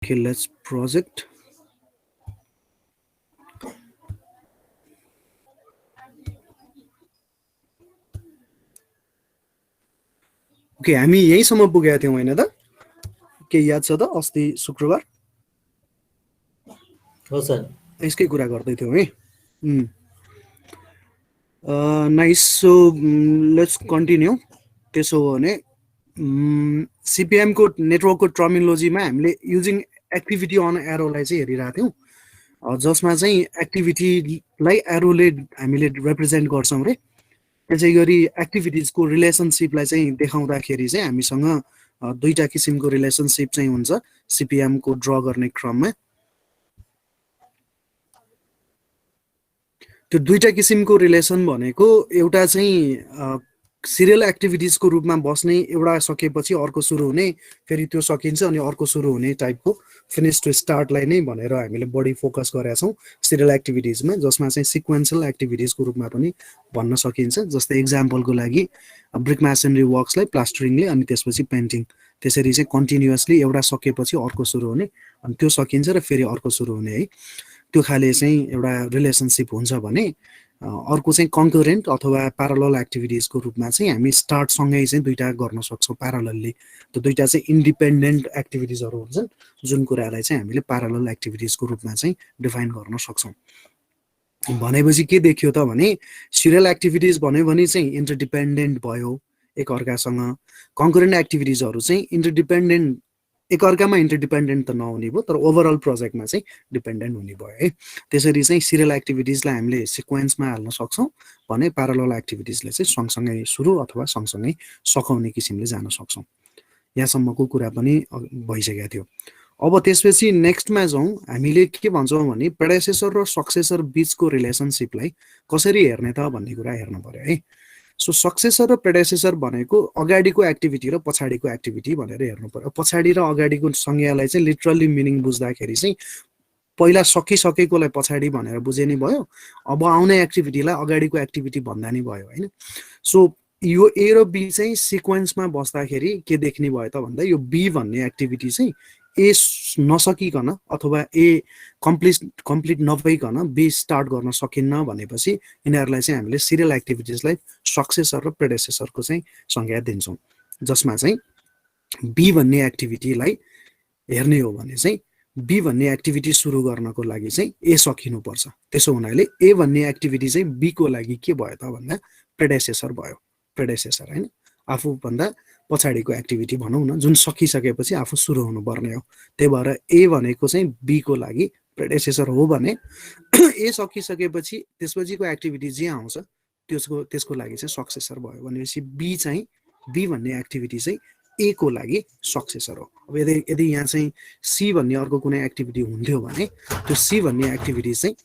Okay, let's project. Okay, हामी यहीसम्म पुगेका थियौँ हैन त? के याद छ त अस्ति शुक्रबार? हो सर। यसकै कुरा गर्दै थियौँ है। Nice, so let's continue. त्यसो हो भने सिपिएमको नेटवर्कको टर्मिनोलोजीमा हामीले युजिङ एक्टिभिटी अन एरोलाई चाहिँ हेरिरहेको थियौँ, जसमा चाहिँ एक्टिभिटीलाई एरोले हामीले रिप्रेजेन्ट गर्छौँ रे। त्यसै गरी एक्टिभिटिजको रिलेसनसिपलाई चाहिँ देखाउँदाखेरि चाहिँ हामीसँग दुईटा किसिमको रिलेसनसिप चाहिँ हुन्छ सिपिएमको ड्र गर्ने क्रममा। त्यो दुईटा किसिमको रिलेसन भनेको एउटा चाहिँ सिरियल एक्टिभिटिजको रूपमा बस्ने, एउटा सकेपछि अर्को सुरु हुने, फेरि त्यो सकिन्छ अनि अर्को सुरु हुने टाइपको फिनिश टु स्टार्टलाई नै भनेर हामीले बढी फोकस गरेका छौँ सिरियल एक्टिभिटिजमा, जसमा चाहिँ सिक्वेन्शियल एक्टिभिटिजको रूपमा पनि भन्न सकिन्छ। जस्तै इक्जाम्पलको लागि ब्रिक मेसनरी वर्क्सलाई प्लास्टरिङले अनि त्यसपछि पेन्टिङ, त्यसरी चाहिँ कन्टिन्युअसली एउटा सकेपछि अर्को सुरु हुने अनि त्यो सकिन्छ र फेरि अर्को सुरु हुने है, त्यो खाले चाहिँ एउटा रिलेसनसिप हुन्छ भने अर्को चाहिँ कन्करेन्ट अथवा प्यारलल एक्टिभिटिजको रूपमा चाहिँ हामी स्टार्टसँगै चाहिँ दुईटा गर्न सक्छौँ प्यारलल्ली। त्यो दुईटा चाहिँ इन्डिपेन्डेन्ट एक्टिभिटिजहरू हुन्छन् जुन कुरालाई चाहिँ हामीले प्यारलल एक्टिभिटिजको रूपमा चाहिँ डिफाइन गर्न सक्छौँ। भनेपछि के देखियो त भने सिरियल एक्टिभिटिज भन्यो भने चाहिँ इन्टरडिपेन्डेन्ट भयो एकअर्कासँग, कन्करेन्ट एक्टिभिटिजहरू चाहिँ इन्टरडिपेन्डेन्ट एकअर्कामा इन्टरडिपेन्डेन्ट त नहुने भयो तर ओभरअल प्रोजेक्टमा चाहिँ डिपेन्डेन्ट हुने भयो है। त्यसरी चाहिँ सिरियल एक्टिभिटिजलाई हामीले सिक्वेन्समा हाल्न सक्छौँ भने प्यारलल एक्टिभिटिजले चाहिँ सँगसँगै सुरु अथवा सँगसँगै सघाउने किसिमले जान सक्छौँ। यहाँसम्मको कुरा पनि भइसकेको थियो। अब त्यसपछि नेक्स्टमा जाउँ, हामीले के भन्छौँ भने प्रेडेसेसर र सक्सेसर बिचको रिलेसनसिपलाई कसरी हेर्ने त भन्ने कुरा हेर्नु पर्यो है। सो सक्सेसर र प्रेडेसेसर भनेको अगाडिको एक्टिभिटी र पछाडिको एक्टिभिटी भनेर हेर्नु पर्यो। पछाडि र अगाडिको संज्ञालाई चाहिँ लिटरली मिनिङ बुझ्दाखेरि चाहिँ पहिला सकिसकेकोलाई पछाडि भनेर बुझे नि भयो, अब आउने एक्टिभिटीलाई अगाडिको एक्टिभिटी भन्दा नि भयो होइन। सो यो ए र बी चाहिँ सिक्वेन्समा बस्दाखेरि के देख्ने भयो त भन्दा यो बी भन्ने एक्टिभिटी चाहिँ ए नसकिकन अथवा ए कम्प्लिट नभइकन बी स्टार्ट गर्न सकिन्न भनेपछि यिनीहरूलाई चाहिँ हामीले सिरियल एक्टिभिटिजलाई सक्सेसर र प्रेडेसेसरको चाहिँ संज्ञा दिन्छौँ, जसमा चाहिँ बी भन्ने एक्टिभिटीलाई हेर्ने हो भने चाहिँ बी भन्ने एक्टिभिटी सुरु गर्नको लागि चाहिँ ए सकिनुपर्छ। त्यसो हुनाले ए भन्ने एक्टिभिटी चाहिँ बीको लागि के भयो त भन्दा प्रेडेसेसर भयो, प्रेडेसेसर होइन, आफूभन्दा पछाडिको एक्टिभिटी भनौँ न, जुन सकिसकेपछि आफू सुरु हुनुपर्ने हो। त्यही भएर ए भनेको चाहिँ बीको लागि प्रेडेसेसर हो भने ए सकिसकेपछि त्यसपछिको एक्टिभिटी जे आउँछ त्यसको लागि चाहिँ सक्सेसर भयो भनेपछि बी चाहिँ बी भन्ने एक्टिभिटी चाहिँ ए को लागि सक्सेसर हो। अब यदि यहाँ चाहिँ सी भन्ने अर्को कुनै एक्टिभिटी हुन्थ्यो भने त्यो सी भन्ने एक्टिभिटी चाहिँ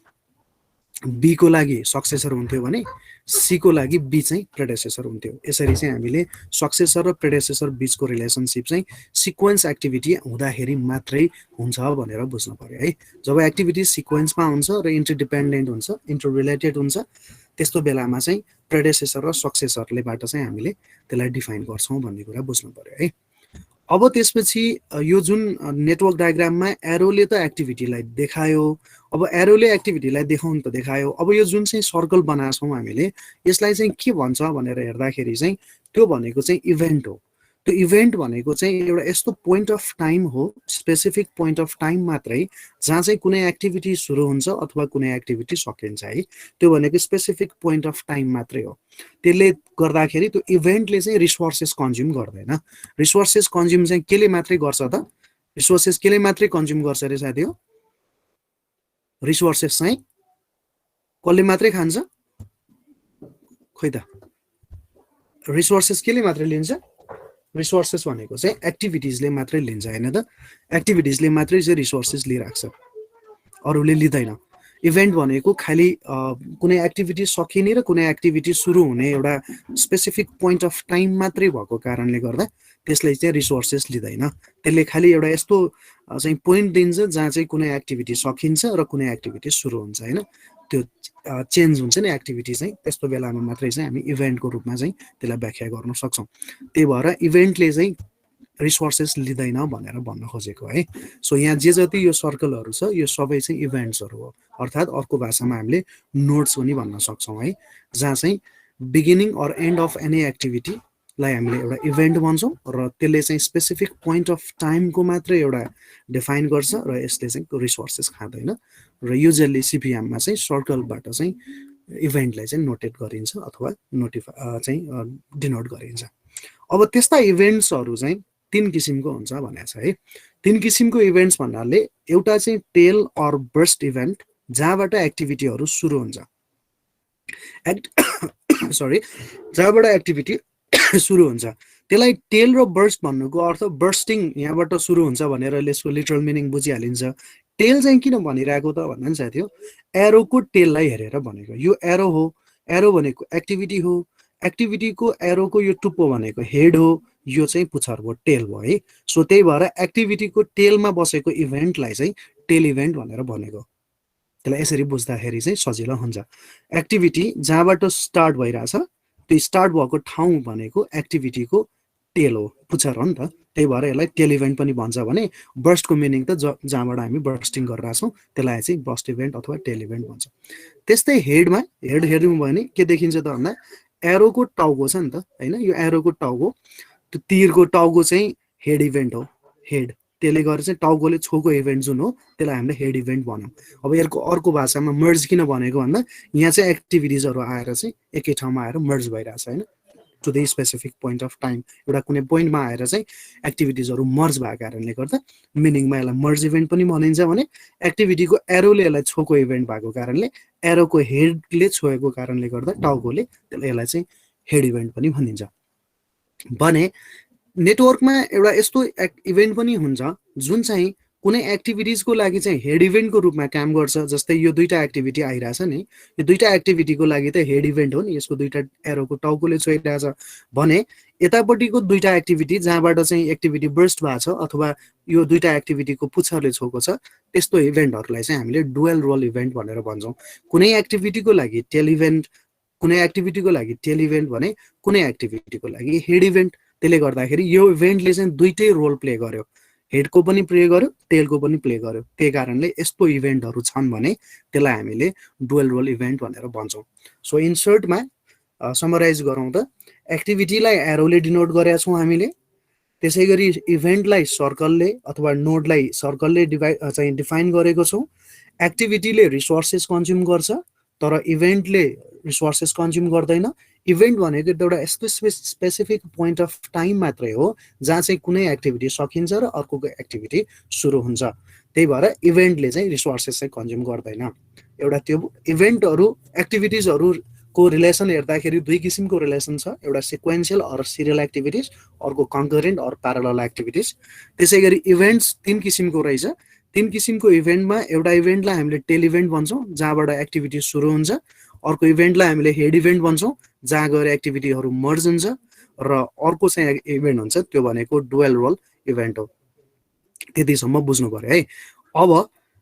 बी को लागि सक्सेसर हुन्थ्यो भने सी को लागि बी चाहिँ प्रेडेसेसर हुन्थ्यो। यसरी चाहिँ हामीले सक्सेसर र प्रेडेसेसर बिचको रिलेसनसिप चाहिँ सिक्वेन्स एक्टिभिटी हुँदाखेरि मात्रै हुन्छ भनेर बुझ्नु पर्यो है। जब एक्टिभिटी सिक्वेन्समा हुन्छ र इन्टरडिपेन्डेन्ट हुन्छ, इन्टर रिलेटेड हुन्छ, त्यस्तो बेलामा चाहिँ प्रेडेसेसर र सक्सेसरलेबाट चाहिँ हामीले त्यसलाई डिफाइन गर्छौँ भन्ने कुरा बुझ्नु पर्यो है। अब त्यसपछि यो जुन नेटवर्क डायग्राममा एरोले त एक्टिभिटीलाई देखायो, अब एरोले एक्टिभिटीलाई देखाउनु त देखायो, अब यो जुन चाहिँ सर्कल बनाएको छौँ हामीले यसलाई चाहिँ के भन्छ भनेर हेर्दाखेरि चाहिँ त्यो भनेको चाहिँ इभेन्ट हो। त्यो इभेन्ट भनेको चाहिँ एउटा यस्तो पोइन्ट अफ टाइम हो, स्पेसिफिक पोइन्ट अफ टाइम मात्रै जहाँ चाहिँ कुनै एक्टिभिटी सुरु हुन्छ अथवा कुनै एक्टिभिटी सकिन्छ है। त्यो भनेको स्पेसिफिक पोइन्ट अफ टाइम मात्रै हो। त्यसले गर्दाखेरि त्यो इभेन्टले चाहिँ रिसोर्सेस कन्ज्युम गर्दैन। रिसोर्सेस कन्ज्युम चाहिँ केले मात्रै गर्छ त? रिसोर्सेस केले मात्रै कन्ज्युम गर्छ रे साथी हो? रिसोर्सेस चाहिँ कसले मात्रै खान्छ? खोइ त, रिसोर्सेस केले मात्रै लिन्छ? रिसोर्सेस भनेको चाहिँ एक्टिभिटिजले मात्रै लिन्छ होइन त? एक्टिभिटिजले मात्रै चाहिँ रिसोर्सेस लिइराख्छ, अरूले लिँदैन। इभेन्ट भनेको खालि कुनै एक्टिभिटी सकिने र कुनै एक्टिभिटी सुरु हुने एउटा स्पेसिफिक पोइन्ट अफ टाइम मात्रै भएको कारणले गर्दा त्यसले चाहिँ रिसोर्सेस लिँदैन। त्यसले खालि एउटा यस्तो चाहिँ पोइन्ट दिन्छ जहाँ चाहिँ कुनै एक्टिभिटी सकिन्छ र कुनै एक्टिभिटी सुरु हुन्छ होइन, त्यो चेन्ज हुन्छ नि एक्टिभिटी चाहिँ, त्यस्तो बेलामा मात्रै चाहिँ हामी इभेन्टको रूपमा चाहिँ त्यसलाई व्याख्या गर्न सक्छौँ। त्यही भएर इभेन्टले चाहिँ रिसोर्सेस लिँदैन भनेर भन्न खोजेको है। सो यहाँ जे जति यो सर्कलहरू छ यो सबै चाहिँ इभेन्ट्सहरू हो, अर्थात् अर्को भाषामा हामीले नोड्स पनि भन्न सक्छौँ है, जहाँ चाहिँ beginning or end of any एक्टिभिटीलाई हामीले एउटा इभेन्ट भन्छौँ र त्यसले चाहिँ स्पेसिफिक पोइन्ट अफ टाइमको मात्रै एउटा डिफाइन गर्छ र यसले चाहिँ रिसोर्सेस खाँदैन र युजली सिपिएममा चाहिँ सर्कलबाट चाहिँ इभेन्टलाई चाहिँ नोटेट गरिन्छ अथवा चाहिँ डिनोट गरिन्छ। अब त्यस्ता इभेन्ट्सहरू चाहिँ 3 किसिमको हुन्छ भनेको छ है। 3 किसिमको इभेन्ट्स भन्नाले एउटा चाहिँ टेल अर बर्स्ट इभेन्ट, जहाँबाट एक्टिभिटीहरू सुरु हुन्छ, सरी, जहाँबाट एक्टिभिटी सुरु हुन्छ त्यसलाई टेल र बर्स्ट भन्नुको अर्थ बर्स्टिङ यहाँबाट सुरु हुन्छ भनेर यसको लिटरल मिनिङ बुझिहालिन्छ। टेल चाहिँ किन भनिरहेको त भन्दा नि साथी हो, एरोको टेललाई हेरेर भनेको। यो एरो हो, एरो भनेको एक्टिभिटी हो, एक्टिभिटीको एरोको यो टुप्पो भनेको हेड हो, यो चाहिँ पुच्छर भयो, टेल भयो है। सो त्यही भएर एक्टिभिटीको टेलमा बसेको इभेन्टलाई चाहिँ टेल इभेन्ट भनेर भनेको। त्यसलाई यसरी बुझ्दाखेरि चाहिँ सजिलो हुन्छ। एक्टिभिटी जहाँबाट स्टार्ट भइरहेछ त्यो स्टार्ट भएको ठाउँ भनेको एक्टिभिटीको टेल हो, पुच्छर हो नि त, त्यही भएर यसलाई टेल इभेन्ट पनि भन्छ भने बर्स्टको मिनिङ त जहाँबाट हामी बर्स्टिङ गरिरहेछौँ त्यसलाई चाहिँ बर्स्ट इभेन्ट अथवा टेल इभेन्ट भन्छ। त्यस्तै हेडमा हेड हेर्नु भयो भने के देखिन्छ त भन्दा एरोको टाउको छ नि त होइन, यो एरोको टाउको, त्यो तीरको टाउको चाहिँ हेड इभेन्ट हो, हेड। त्यसले गर्दा चाहिँ टाउकोले छोएको इभेन्ट जुन हो त्यसलाई हामीले हेड इभेन्ट भनौँ। अब यसको अर्को भाषामा मर्ज किन भनेको भन्दा यहाँ चाहिँ एक्टिभिटिजहरू आएर चाहिँ एकै ठाउँमा आएर मर्ज भइरहेछ होइन, to the specific point of time, एउटा कुनै पोइन्टमा आएर चाहिँ एक्टिभिटिजहरू मर्ज भएको कारणले गर्दा मिनिङमा यसलाई मर्ज इभेन्ट पनि भनिन्छ भने एक्टिभिटीको एरोले यसलाई छोएको इभेन्ट भएको कारणले, एरोको हेडले छोएको कारणले गर्दा टाउकोले यसलाई चाहिँ हेड इभेन्ट पनि भनिन्छ। भने नेटवर्कमा एउटा यस्तो इभेन्ट पनि हुन्छ जुन चाहिँ कुनै एक्टिभिटिजको लागि चाहिँ हेड इभेन्टको रूपमा काम गर्छ। जस्तै यो दुईटा एक्टिभिटी आइरहेछ नि, यो दुईटा एक्टिभिटीको लागि त हेड इभेन्ट हो नि, यसको दुईटा एरोको टाउकोले छोइरहेछ भने यतापट्टिको दुईटा एक्टिभिटी जहाँबाट चाहिँ एक्टिभिटी बर्स्ट भएको छ अथवा यो दुईटा एक्टिभिटीको पुच्छरले छोएको छ त्यस्तो इभेन्टहरूलाई चाहिँ हामीले डुअल रोल इभेन्ट भनेर भन्छौँ। कुनै एक्टिभिटीको लागि टेल इभेन्ट, कुनै एक्टिभिटीको लागि टेल इभेन्ट भने कुनै एक्टिभिटीको लागि हेड इभेन्ट। त्यसले गर्दाखेरि यो इभेन्टले चाहिँ दुईटै रोल प्ले गर्यो, हेडको पनि प्ले गर्यो टेलको पनि प्ले गर्यो। त्यही कारणले यस्तो इभेन्टहरू छन् भने त्यसलाई हामीले डुअल रोल इभेन्ट भनेर भन्छौँ। सो इन सर्टमा समराइज गरौँ त एक्टिभिटीलाई एरोले डिनोट गरेका छौँ हामीले, त्यसै गरी इभेन्टलाई सर्कलले अथवा नोडलाई सर्कलले डिफाइन गरेको छौँ। एक्टिभिटीले रिसोर्सेस कन्ज्युम गर्छ तर इभेन्टले रिसोर्सेस कन्ज्युम गर्दैन। इभेन्ट भनेको एउटा यस्तो स्पेसिफिक पोइन्ट अफ टाइम मात्रै हो जहाँ चाहिँ कुनै एक्टिभिटी सकिन्छ र अर्को एक्टिभिटी सुरु हुन्छ। त्यही भएर इभेन्टले चाहिँ रिसोर्सेस चाहिँ कन्ज्युम गर्दैन। एउटा त्यो इभेन्टहरू एक्टिभिटिजहरूको रिलेसन हेर्दाखेरि 2 किसिमको रिलेसन छ, एउटा सिक्वेन्सियल अर सिरियल एक्टिभिटिज, अर्को कन्करेन्ट अर प्यारलल एक्टिभिटिज। त्यसै गरी इभेन्ट्स 3 किसिमको रहेछ। 3 किसिमको इभेन्टमा एउटा इभेन्टलाई हामीले टेल इभेन्ट भन्छौँ जहाँबाट एक्टिभिटी सुरु हुन्छ, अर्को इभेन्टलाई हामीले हेड इभेन्ट भन्छौँ जहाँ गएर एक्टिभिटीहरू मर्ज हुन्छ, र अर्को चाहिँ इभेन्ट हुन्छ त्यो भनेको डुअल रोल इभेन्ट हो। त्यतिसम्म बुझ्नु पर्यो है। अब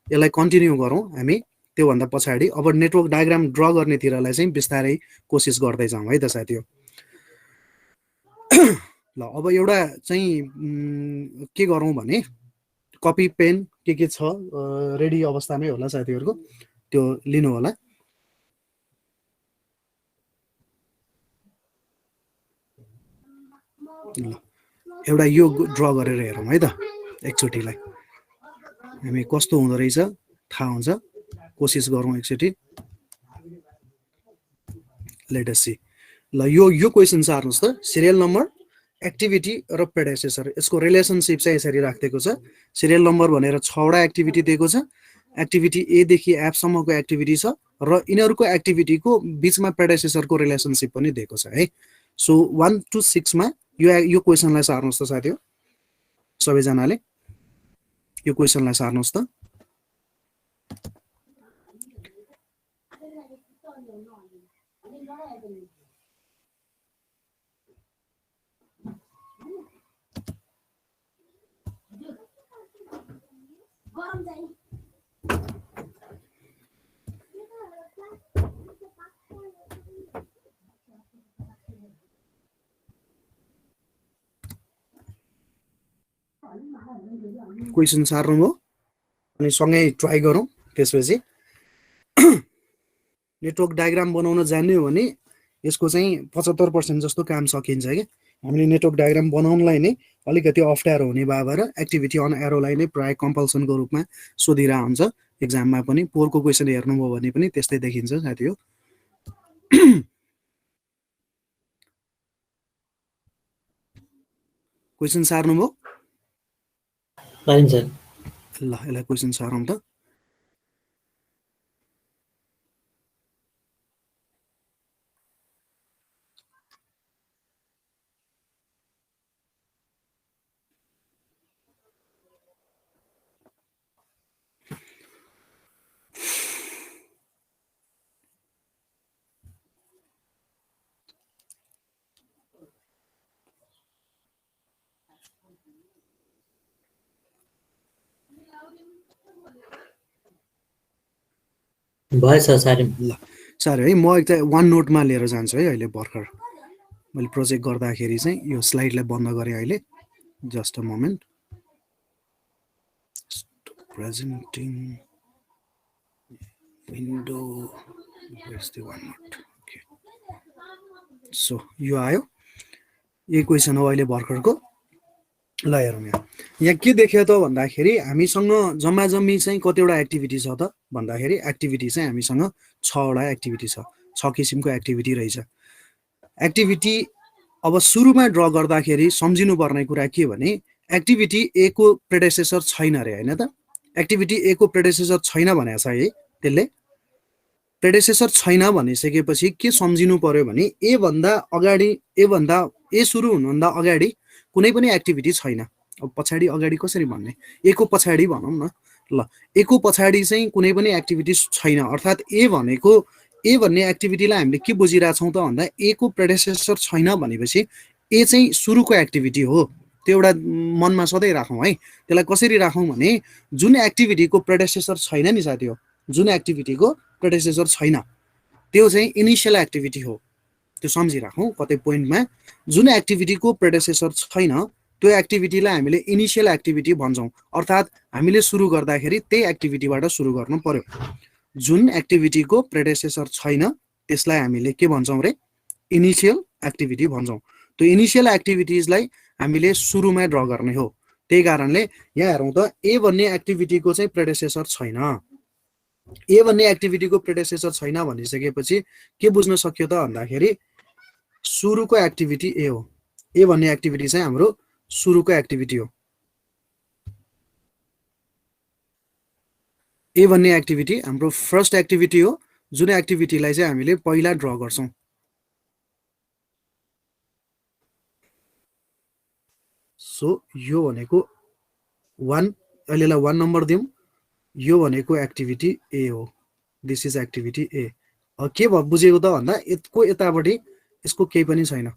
यसलाई कन्टिन्यू गरौँ हामी त्योभन्दा पछाडि। अब नेटवर्क डायग्राम ड्र गर्नेतिरलाई चाहिँ बिस्तारै कोसिस गर्दै जाउँ है त साथी हो। ल अब एउटा चाहिँ के गरौँ भने कपी पेन के छ रेडी अवस्थामै होला साथीहरूको, त्यो लिनु होला। ल एउटा यो ड्र गरेर हेरौँ है त एकचोटिलाई, हामी कस्तो हुँदो रहेछ थाहा हुन्छ। कोसिस गरौँ एकचोटि, लेट अस सी। ल यो क्वेसन चाहिँ हेर्नुहोस् त, सिरियल नम्बर, एक्टिभिटी र प्रेडेसेसर, यसको रिलेसनसिप चाहिँ यसरी राखिदिएको छ। सिरियल नम्बर भनेर 6वटा एक्टिभिटी दिएको छ, एक्टिभिटी ए देखि एफसम्मको एक्टिभिटी छ र यिनीहरूको एक्टिभिटीको बिचमा प्रेडेसेसरको रिलेसनसिप पनि दिएको छ है। सो 1 to 6 मा यो क्वेसनलाई सार्नुहोस् त साथी हो, सबैजनाले यो क्वेसनलाई सार्नुहोस् त। क्वेसन सार्नुभयो अनि सँगै ट्राई गरौँ। त्यसपछि नेटवर्क डायग्राम बनाउन जान्ने हो भने यसको चाहिँ 75% जस्तो काम सकिन्छ कि हामीले नेटवर्क डायग्राम बनाउनलाई नै अलिकति अप्ठ्यारो हुने भएर एक्टिभिटी अन एरोलाई नै प्राय कम्पल्सनको रूपमा सोधिरहेको हुन्छ एक्जाममा पनि। पोरको क्वेसन हेर्नुभयो भने पनि त्यस्तै देखिन्छ साथी हो। क्वेसन सार्नुभयो? ल यसलाई क्वेसन सारौँ त। भएछ सारी। ल साह्रै है, म एकता वान नोटमा लिएर जान्छु है। अहिले भर्खर मैले प्रोजेक्ट गर्दाखेरि चाहिँ यो स्लाइडलाई बन्द गरेँ अहिले। Just a moment. Presenting window, where's the OneNote. Okay, so यो आयो, यही क्वेसन हो अहिले भर्खरको। ल हेरौँ यहाँ के देखियो त भन्दाखेरि हामीसँग जम्मा जम्मी चाहिँ कतिवटा एक्टिभिटी छ त भन्दाखेरि एक्टिभिटी चाहिँ हामीसँग 6वटा एक्टिभिटी छ। 6 किसिमको एक्टिभिटी रहेछ। एक्टिभिटी अब सुरुमा ड्र गर्दाखेरि सम्झिनु पर्ने कुरा के भने एक्टिभिटी ए को प्रेडेसेसर छैन रे, होइन त। एक्टिभिटी ए को प्रेडेसेसर छैन भनेको छ है। त्यसले प्रेडेसेसर छैन भनिसकेपछि के सम्झिनु पर्यो भने ए भन्दा अगाडि, ए सुरु हुनुभन्दा अगाडि कुनै पनि एक्टिभिटी छैन। अब पछाडि अगाडि कसरी भन्ने, ए को पछाडि भनौँ न। ल ए को पछाडि चाहिँ कुनै पनि एक्टिभिटी छैन, अर्थात् ए भनेको, ए भन्ने एक्टिभिटीलाई हामीले के बुझिरहेछौँ त भन्दा ए को प्रेडेसेसर छैन भनेपछि ए चाहिँ सुरुको एक्टिभिटी हो। त्यो एउटा मनमा सधैँ राखौँ है। त्यसलाई कसरी राखौँ भने जुन एक्टिभिटीको प्रेडेसेसर छैन नि साथी हो, जुन एक्टिभिटीको प्रेडेसेसर छैन त्यो चाहिँ इनिसियल एक्टिभिटी हो। त्यो सम्झिराखौँ कतै पोइन्टमा। जुन एक्टिभिटीको प्रेडेसेसर छैन त्यो एक्टिभिटीलाई हामीले इनिसियल एक्टिभिटी भन्छौँ, अर्थात् हामीले सुरु गर्दाखेरि त्यही एक्टिभिटीबाट सुरु गर्नु पर्यो। जुन एक्टिभिटीको प्रेडेसेसर छैन त्यसलाई हामीले के भन्छौँ रे, इनिसियल एक्टिभिटी भन्छौँ। त्यो इनिसियल एक्टिभिटिजलाई हामीले सुरुमा ड्र गर्ने हो। त्यही कारणले यहाँ हेरौँ त, ए भन्ने एक्टिभिटीको चाहिँ प्रेडेसेसर छैन। ए भन्ने एक्टिभिटीको प्रेडेसेसर छैन भनिसकेपछि के बुझ्न सक्यो त भन्दाखेरि सुरुको एक्टिभिटी ए हो। ए भन्ने एक्टिभिटी चाहिँ हाम्रो सुरुको एक्टिभिटी हो। ए भन्ने एक्टिभिटी हाम्रो फर्स्ट एक्टिभिटी हो, जुन एक्टिभिटीलाई चाहिँ हामीले पहिला ड्र गर्छौँ। सो यो भनेको 1, अहिलेलाई 1 नम्बर दिउँ। यो भनेको एक्टिभिटी ए हो। दिस इज एक्टिभिटी ए। के बुझेको त भन्दा यसको यतापट्टि यसको केही पनि छैन,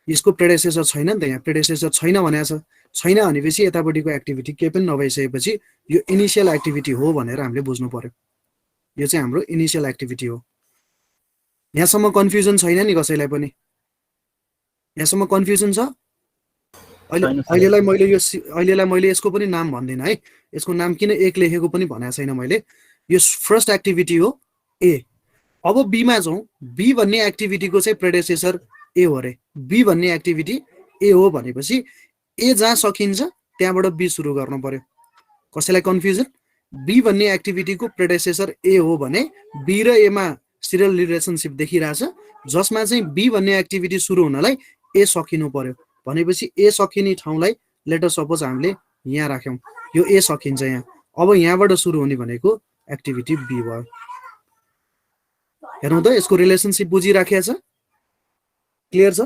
यसको प्रेडेसेसर छैन नि त। यहाँ प्रेडेसेसर छैन भनेको छ, छैन भनेपछि यतापट्टिको एक्टिभिटी केही पनि नभइसकेपछि यो इनिसियल एक्टिभिटी हो भनेर हामीले बुझ्नु पर्यो। यो चाहिँ हाम्रो इनिसियल एक्टिभिटी हो। यहाँसम्म कन्फ्युजन छैन नि कसैलाई पनि? यहाँसम्म कन्फ्युजन छ? अहिलेलाई मैले यसको पनि नाम भन्दिनँ है। यसको नाम किन एक लेखेको पनि भनेको छैन मैले। यो फर्स्ट एक्टिभिटी हो ए। अब बीमा जाउँ। बी भन्ने एक्टिभिटीको चाहिँ प्रेडेसेसर ए हो रे। बी भन्ने एक्टिभिटी ए हो भनेपछि ए जहाँ सकिन्छ त्यहाँबाट बी सुरु गर्नु पर्यो। कसैलाई कन्फ्युजन? बी भन्ने एक्टिभिटीको प्रेडेसेसर ए हो भने बी र एमा सिरियल रिलेसनसिप देखिरहेछ, जसमा चाहिँ बी भन्ने एक्टिभिटी सुरु हुनलाई ए सकिनु पर्यो। भनेपछि ए सकिने ठाउँलाई लेटर सपोज हामीले यहाँ राख्यौँ, यो ए सकिन्छ यहाँ। अब यहाँबाट सुरु हुने भनेको एक्टिभिटी बी भयो। हेर्नु त यसको रिलेसनसिप बुझिराखेको छ, क्लियर छ?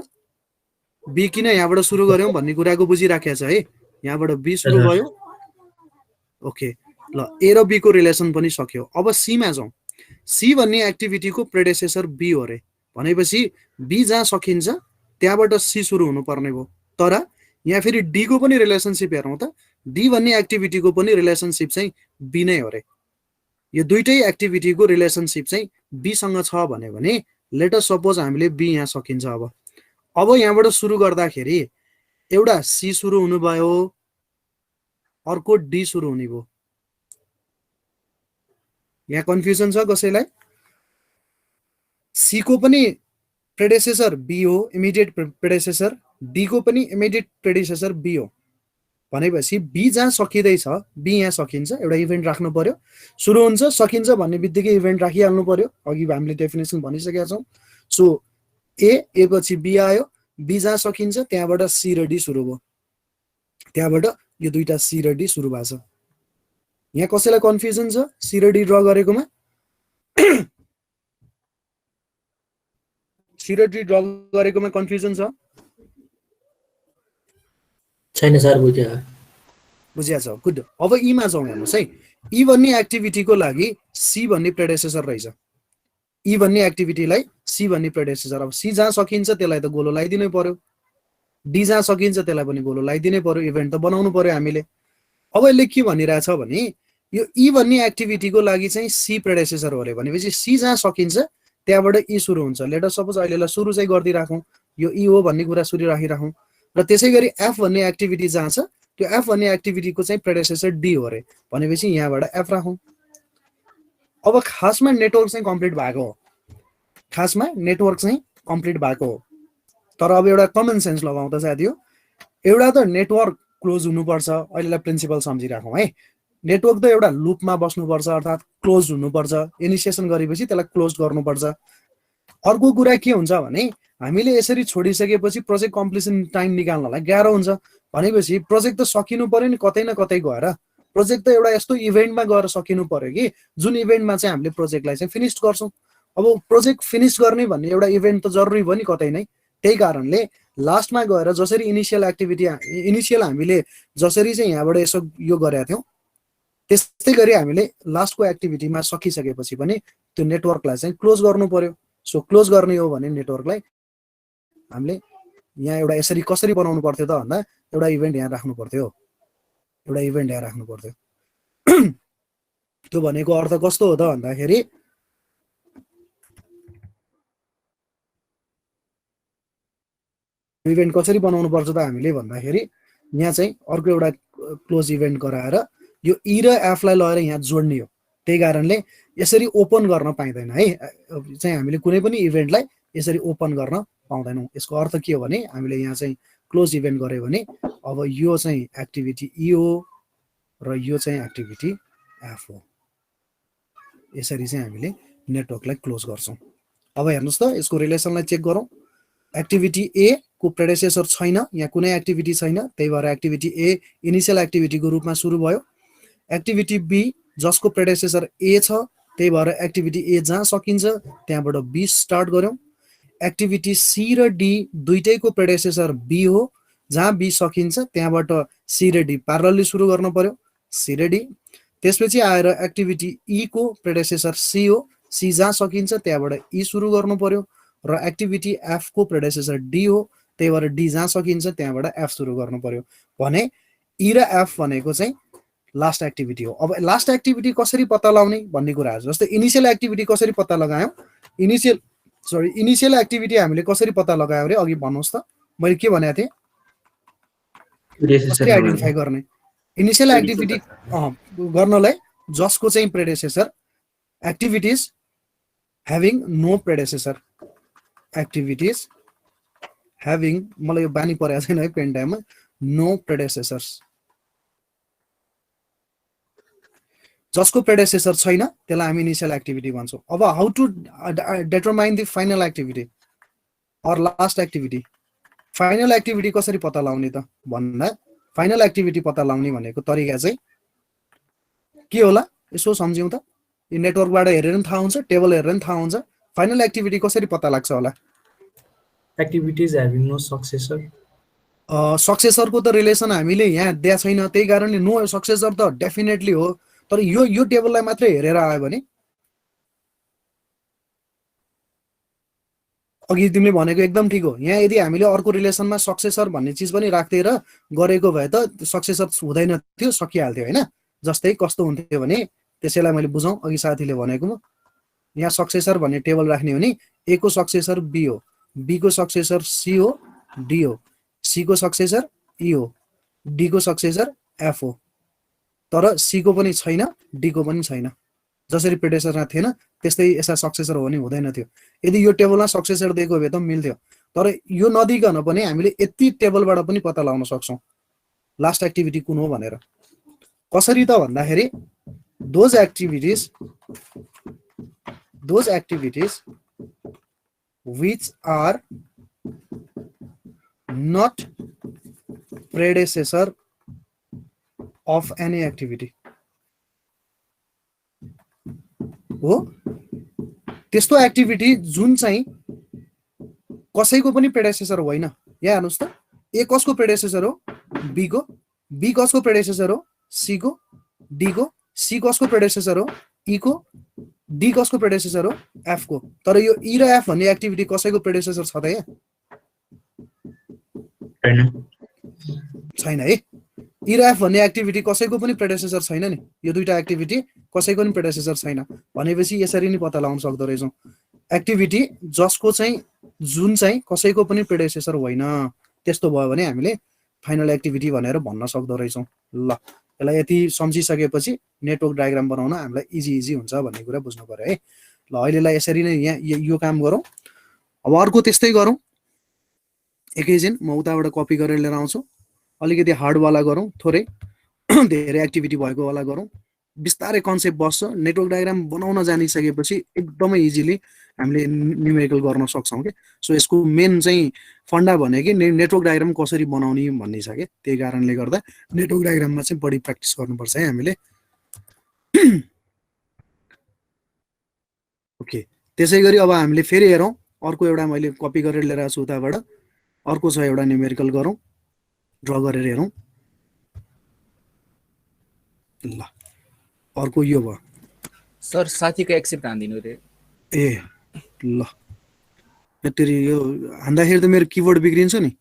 बी किन यहाँबाट सुरु गर्यौँ भन्ने कुराको बुझिराखेको छ है। यहाँबाट बी सुरु भयो। ओके, ल ए र बी को रिलेसन पनि सक्यो। अब सीमा जाउँ। सी भन्ने एक्टिभिटीको प्रेडेसेसर बी हो रे भनेपछि बी जहाँ सकिन्छ त्यहाँबाट सी सुरु हुनुपर्ने भयो। तर यहाँ फेरि डी को पनि रिलेसनसिप हेरौँ त। डी भन्ने एक्टिभिटीको पनि रिलेसनसिप चाहिँ बी नै हो रे। यो दुईटै एक्टिभिटीको रिलेसनसिप चाहिँ बीसँग छ भने लेट अस सपोज हामीले बी यहाँ सकिन्छ। अब यहाँबाट सुरु गर्दाखेरि एउटा सी सुरु हुनुभयो, अर्को डी सुरु हुने भयो। यहाँ कन्फ्युजन छ कसैलाई? सी को पनि प्रेडेसेसर बी हो, इमिडिएट प्रेडेसेसर, डी को पनि इमिडिएट प्रेडेसेसर बी हो भनेपछि बी जहाँ सकिँदैछ बी यहाँ सकिन्छ, एउटा इभेन्ट राख्नु पर्यो। सुरु हुन्छ सकिन्छ भन्ने बित्तिकै इभेन्ट राखिहाल्नु पर्यो, अघि हामीले डेफिनेसन भनिसकेका छौँ। सो ए पछि बी आयो, बी जहाँ सकिन्छ त्यहाँबाट सी र डी सुरु भयो, त्यहाँबाट यो दुईटा सी र डी सुरु भएको छ। यहाँ कसैलाई कन्फ्युजन छ सी र डी ड्र गरेकोमा? सी र डी ड्र गरेकोमा कन्फ्युजन छ? छैन सर, बुझिया छ। गुड। अब ईमा जाउँ हेर्नुहोस् है। ई भन्ने एक्टिभिटीको लागि सी भन्ने प्रेडेसेसर रहेछ, ई भन्ने एक्टिभिटीलाई सी भन्ने प्रेडेसेसर। अब सी जहाँ सकिन्छ त्यसलाई त गोलो लगाइदिनै पर्यो, डी जहाँ सकिन्छ त्यसलाई पनि गोलो लगाइदिनै पर्यो, इभेन्ट त बनाउनु पर्यो हामीले। अब यसले के भनिरहेछ भने यो ई भन्ने एक्टिभिटीको लागि चाहिँ सी प्रेडेसेसर हो अरे भनेपछि सी जहाँ सकिन्छ त्यहाँबाट ई सुरु हुन्छ। लेट अस सपोज अहिलेलाई सुरु चाहिँ गरिदिइराखौँ, यो ई हो भन्ने कुरा सुरु राखिराखौँ। र त्यसै गरी एफ भन्ने एक्टिभिटी जहाँ छ त्यो एफ भन्ने एक्टिभिटीको चाहिँ प्रेडेसेसर डी हो अरे भनेपछि यहाँबाट एफ राखौँ। अब खासमा नेटवर्क चाहिँ कम्प्लिट भएको हो, खासमा नेटवर्क चाहिँ कम्प्लिट भएको हो। तर अब एउटा कमन सेन्स लगाउँ त साथीहो, एउटा त नेटवर्क क्लोज हुनुपर्छ। अहिलेलाई प्रिन्सिपल सम्झिराखौँ है। नेटवर्क त एउटा लुपमा बस्नुपर्छ, अर्थात् क्लोज हुनुपर्छ। इनिसिएसन गरेपछि त्यसलाई क्लोज गर्नुपर्छ। अर्को कुरा के हुन्छ भने हामीले यसरी छोडिसकेपछि प्रोजेक्ट कम्प्लिसन टाइम निकाल्नलाई गाह्रो हुन्छ भनेपछि प्रोजेक्ट त सकिनु पर्यो नि कतै न कतै गएर। प्रोजेक्ट त एउटा यस्तो इभेन्टमा गएर सकिनु पर्यो कि जुन इभेन्टमा चाहिँ हामीले प्रोजेक्टलाई चाहिँ फिनिस गर्छौँ। अब प्रोजेक्ट फिनिस गर्ने भन्ने एउटा इभेन्ट त जरुरी भयो नि कतै नै। त्यही कारणले लास्टमा गएर जसरी इनिसियल हामीले जसरी चाहिँ यहाँबाट यसो यो गरेका थियौँ त्यस्तै गरी हामीले लास्टको एक्टिभिटीमा सकिसकेपछि पनि त्यो नेटवर्कलाई चाहिँ क्लोज गर्नु पर्यो। सो क्लोज गर्ने हो भने नेटवर्कलाई हामीले यहाँ एउटा यसरी कसरी बनाउनु पर्थ्यो त भन्दा एउटा इभेन्ट यहाँ राख्नु पर्थ्यो, एउटा इभेन्ट यहाँ राख्नु पर्थ्यो। त्यो भनेको अर्थ कस्तो हो त भन्दाखेरि इभेन्ट कसरी बनाउनु पर्छ त हामीले भन्दाखेरि यहाँ चाहिँ अर्को एउटा क्लोज इभेन्ट गराएर यो ई र एफलाई लगेर यहाँ जोड्ने हो। त्यही कारणले यसरी ओपन गर्न पाइँदैन है, चाहिँ हामीले कुनै पनि इभेन्टलाई यसरी ओपन गर्न पाउँदैनौँ। यसको अर्थ के हो भने हामीले यहाँ चाहिँ क्लोज इभेन्ट गऱ्यो भने अब यो चाहिँ एक्टिभिटी ई हो र यो चाहिँ एक्टिभिटी एफ हो। यसरी चाहिँ हामीले नेटवर्कलाई क्लोज गर्छौँ। अब हेर्नुहोस् त यसको रिलेसनलाई चेक गरौँ। एक्टिभिटी ए को प्रेडेसेसर छैन, यहाँ कुनै एक्टिभिटी छैन, त्यही भएर एक्टिभिटी ए इनिसियल एक्टिभिटीको रूपमा सुरु भयो। एक्टिभिटी बी जसको प्रेडेसेसर ए छ त्यही भएर एक्टिभिटी ए जहाँ सकिन्छ त्यहाँबाट बी स्टार्ट गऱ्यौँ। एक्टिभिटी सी र डी दुईटैको प्रेडेसेसर बी हो, जहाँ बी सकिन्छ त्यहाँबाट सी र डी प्यारलली सुरु गर्नु पर्यो, सी र डी। त्यसपछि आएर एक्टिभिटी ई को प्रेडेसेसर सी हो, सी जहाँ सकिन्छ त्यहाँबाट ई सुरु गर्नु पर्यो। र एक्टिभिटी एफ को प्रेडेसेसर डी हो, त्यही भएर डी जहाँ सकिन्छ त्यहाँबाट एफ सुरु गर्नु पर्यो। भने ई र एफ भनेको चाहिँ लास्ट एक्टिभिटी हो। अब लास्ट एक्टिभिटी कसरी पत्ता लगाउने भन्ने कुरा छ। जस्तै इनिसियल एक्टिभिटी कसरी पत्ता लगायौँ, इनिसियल एक्टिभिटी हामीले कसरी पत्ता लगायौँ रे अघि भन्नुहोस् त, मैले के भनेको थिएँ, कसरी आइडेन्टिफाई गर्ने। इनिसियल एक्टिभिटी गर्नलाई जसको चाहिँ predecessor activities having no predecessor, activities having, मलाई यो बानी परेको छैन है पेन टाइममा, नो प्रेडेसेसर्स, जसको प्रेडेसेसर छैन त्यसलाई हामी इनिसियल एक्टिभिटी भन्छौँ। अब how to determine the final activity or last activity. Final activity कसरी पत्ता लगाउने त भन्दा फाइनल एक्टिभिटी पत्ता लगाउने भनेको तरिका चाहिँ के होला यसो सम्झौँ त। यो नेटवर्कबाट हेरेर पनि थाहा हुन्छ, टेबल हेरेर पनि थाहा हुन्छ। फाइनल एक्टिभिटी कसरी पत्ता लाग्छ होला? Activities having no successor. सक्सेसरको त रिलेसन हामीले यहाँ दिएको छैन, त्यही कारणले नो सक्सेसर त डेफिनेटली हो। तर यो टेबललाई मात्रै हेरेर आयो भने अघि तिमीले भनेको एकदम ठिक हो। यहाँ यदि हामीले अर्को रिलेसनमा सक्सेसर भन्ने चिज पनि राख्दै र गरेको भए त सक्सेसर हुँदैन थियो, सकिहाल्थ्यो होइन। जस्तै कस्तो हुन्थ्यो भने त्यसैलाई मैले बुझाउँ, अघि साथीले भनेको यहाँ सक्सेसर भन्ने टेबल राख्ने हो नि, ए को सक्सेसर बी हो, बी को सक्सेसर सी हो, डी हो, सी को सक्सेसर ई हो, डी को सक्सेसर एफ हो। तर सी को पनि छैन, डी को पनि छैन। जसरी प्रेडेसेसरमा थिएन त्यस्तै यसमा सक्सेसर हो भने हुँदैन थियो। यदि यो टेबलमा सक्सेसर दिएको भए त मिल्थ्यो, तर यो नदिकन पनि हामीले यति टेबलबाट पनि पत्ता लगाउन सक्छौँ लास्ट एक्टिभिटी कुन हो भनेर। कसरी त भन्दाखेरि those activities which are not predecessor of any activity हो। त्यस्तो एक्टिभिटी जुन चाहिँ कसैको पनि प्रेडेसेसर होइन। यहाँ हेर्नुहोस् त, ए कसको प्रेडेसेसर हो, बी को, बी कसको प्रेडेसेसर हो, सी को, डी को, सी कसको प्रेडेसेसर हो, ई को, डी कसको प्रेडेसेसर हो, एफ को। तर यो ई र एफ भन्ने एक्टिभिटी कसैको प्रेडेसेसर छ त यहाँ? छैन है। ई र एफ भन्ने एक्टिभिटी कसैको पनि प्रेडेसेसर छैन नि। यो दुईटा एक्टिभिटी कसैको पनि प्रेडेसेसर छैन भनेपछि यसरी नै पत्ता लगाउन सक्दो रहेछौँ एक्टिभिटी जसको चाहिँ जुन चाहिँ कसैको पनि प्रेडेसेसर होइन। त्यस्तो भयो भने हामीले फाइनल एक्टिभिटी भनेर भन्न सक्दो रहेछौँ। ल यसलाई यति सम्झिसकेपछि नेटवर्क डायग्राम बनाउन हामीलाई इजी हुन्छ भन्ने कुरा बुझ्नु पर्यो है। ल अहिलेलाई यसरी नै यहाँ यो काम गरौँ। अब अर्को त्यस्तै गरौँ। एकैछिन म उताबाट कपी गरेर लिएर आउँछु। अलिकति हार्डवाला गरौँ, थोरै धेरै एक्टिभिटी भएको वाला गरौँ। बिस्तारै कन्सेप्ट बस्छ। नेटवर्क डायग्राम बनाउन जानिसकेपछि एकदमै इजिली हामीले न्युमेरिकल गर्न सक्छौँ के। सो यसको मेन चाहिँ फन्डा भने कि नेटवर्क डायग्राम कसरी बनाउने भन्ने छ के। त्यही कारणले गर्दा नेटवर्क डायग्राममा चाहिँ बढी प्र्याक्टिस गर्नुपर्छ है हामीले। ओके, त्यसै गरी अब हामीले फेरि हेरौँ। अर्को एउटा मैले कपी गरेर लिएर आएको छु उताबाट। अर्को छ एउटा न्युमेरिकल गरौँ, ड्र गरेर हेरौँ। ल अर्को यो भयो सर, साथीको एक्सेप्ट हान्दिनु रे। ए ल तेरि यो हान्दाखेरि त मेरो किबोर्ड बिग्रिन्छ नि।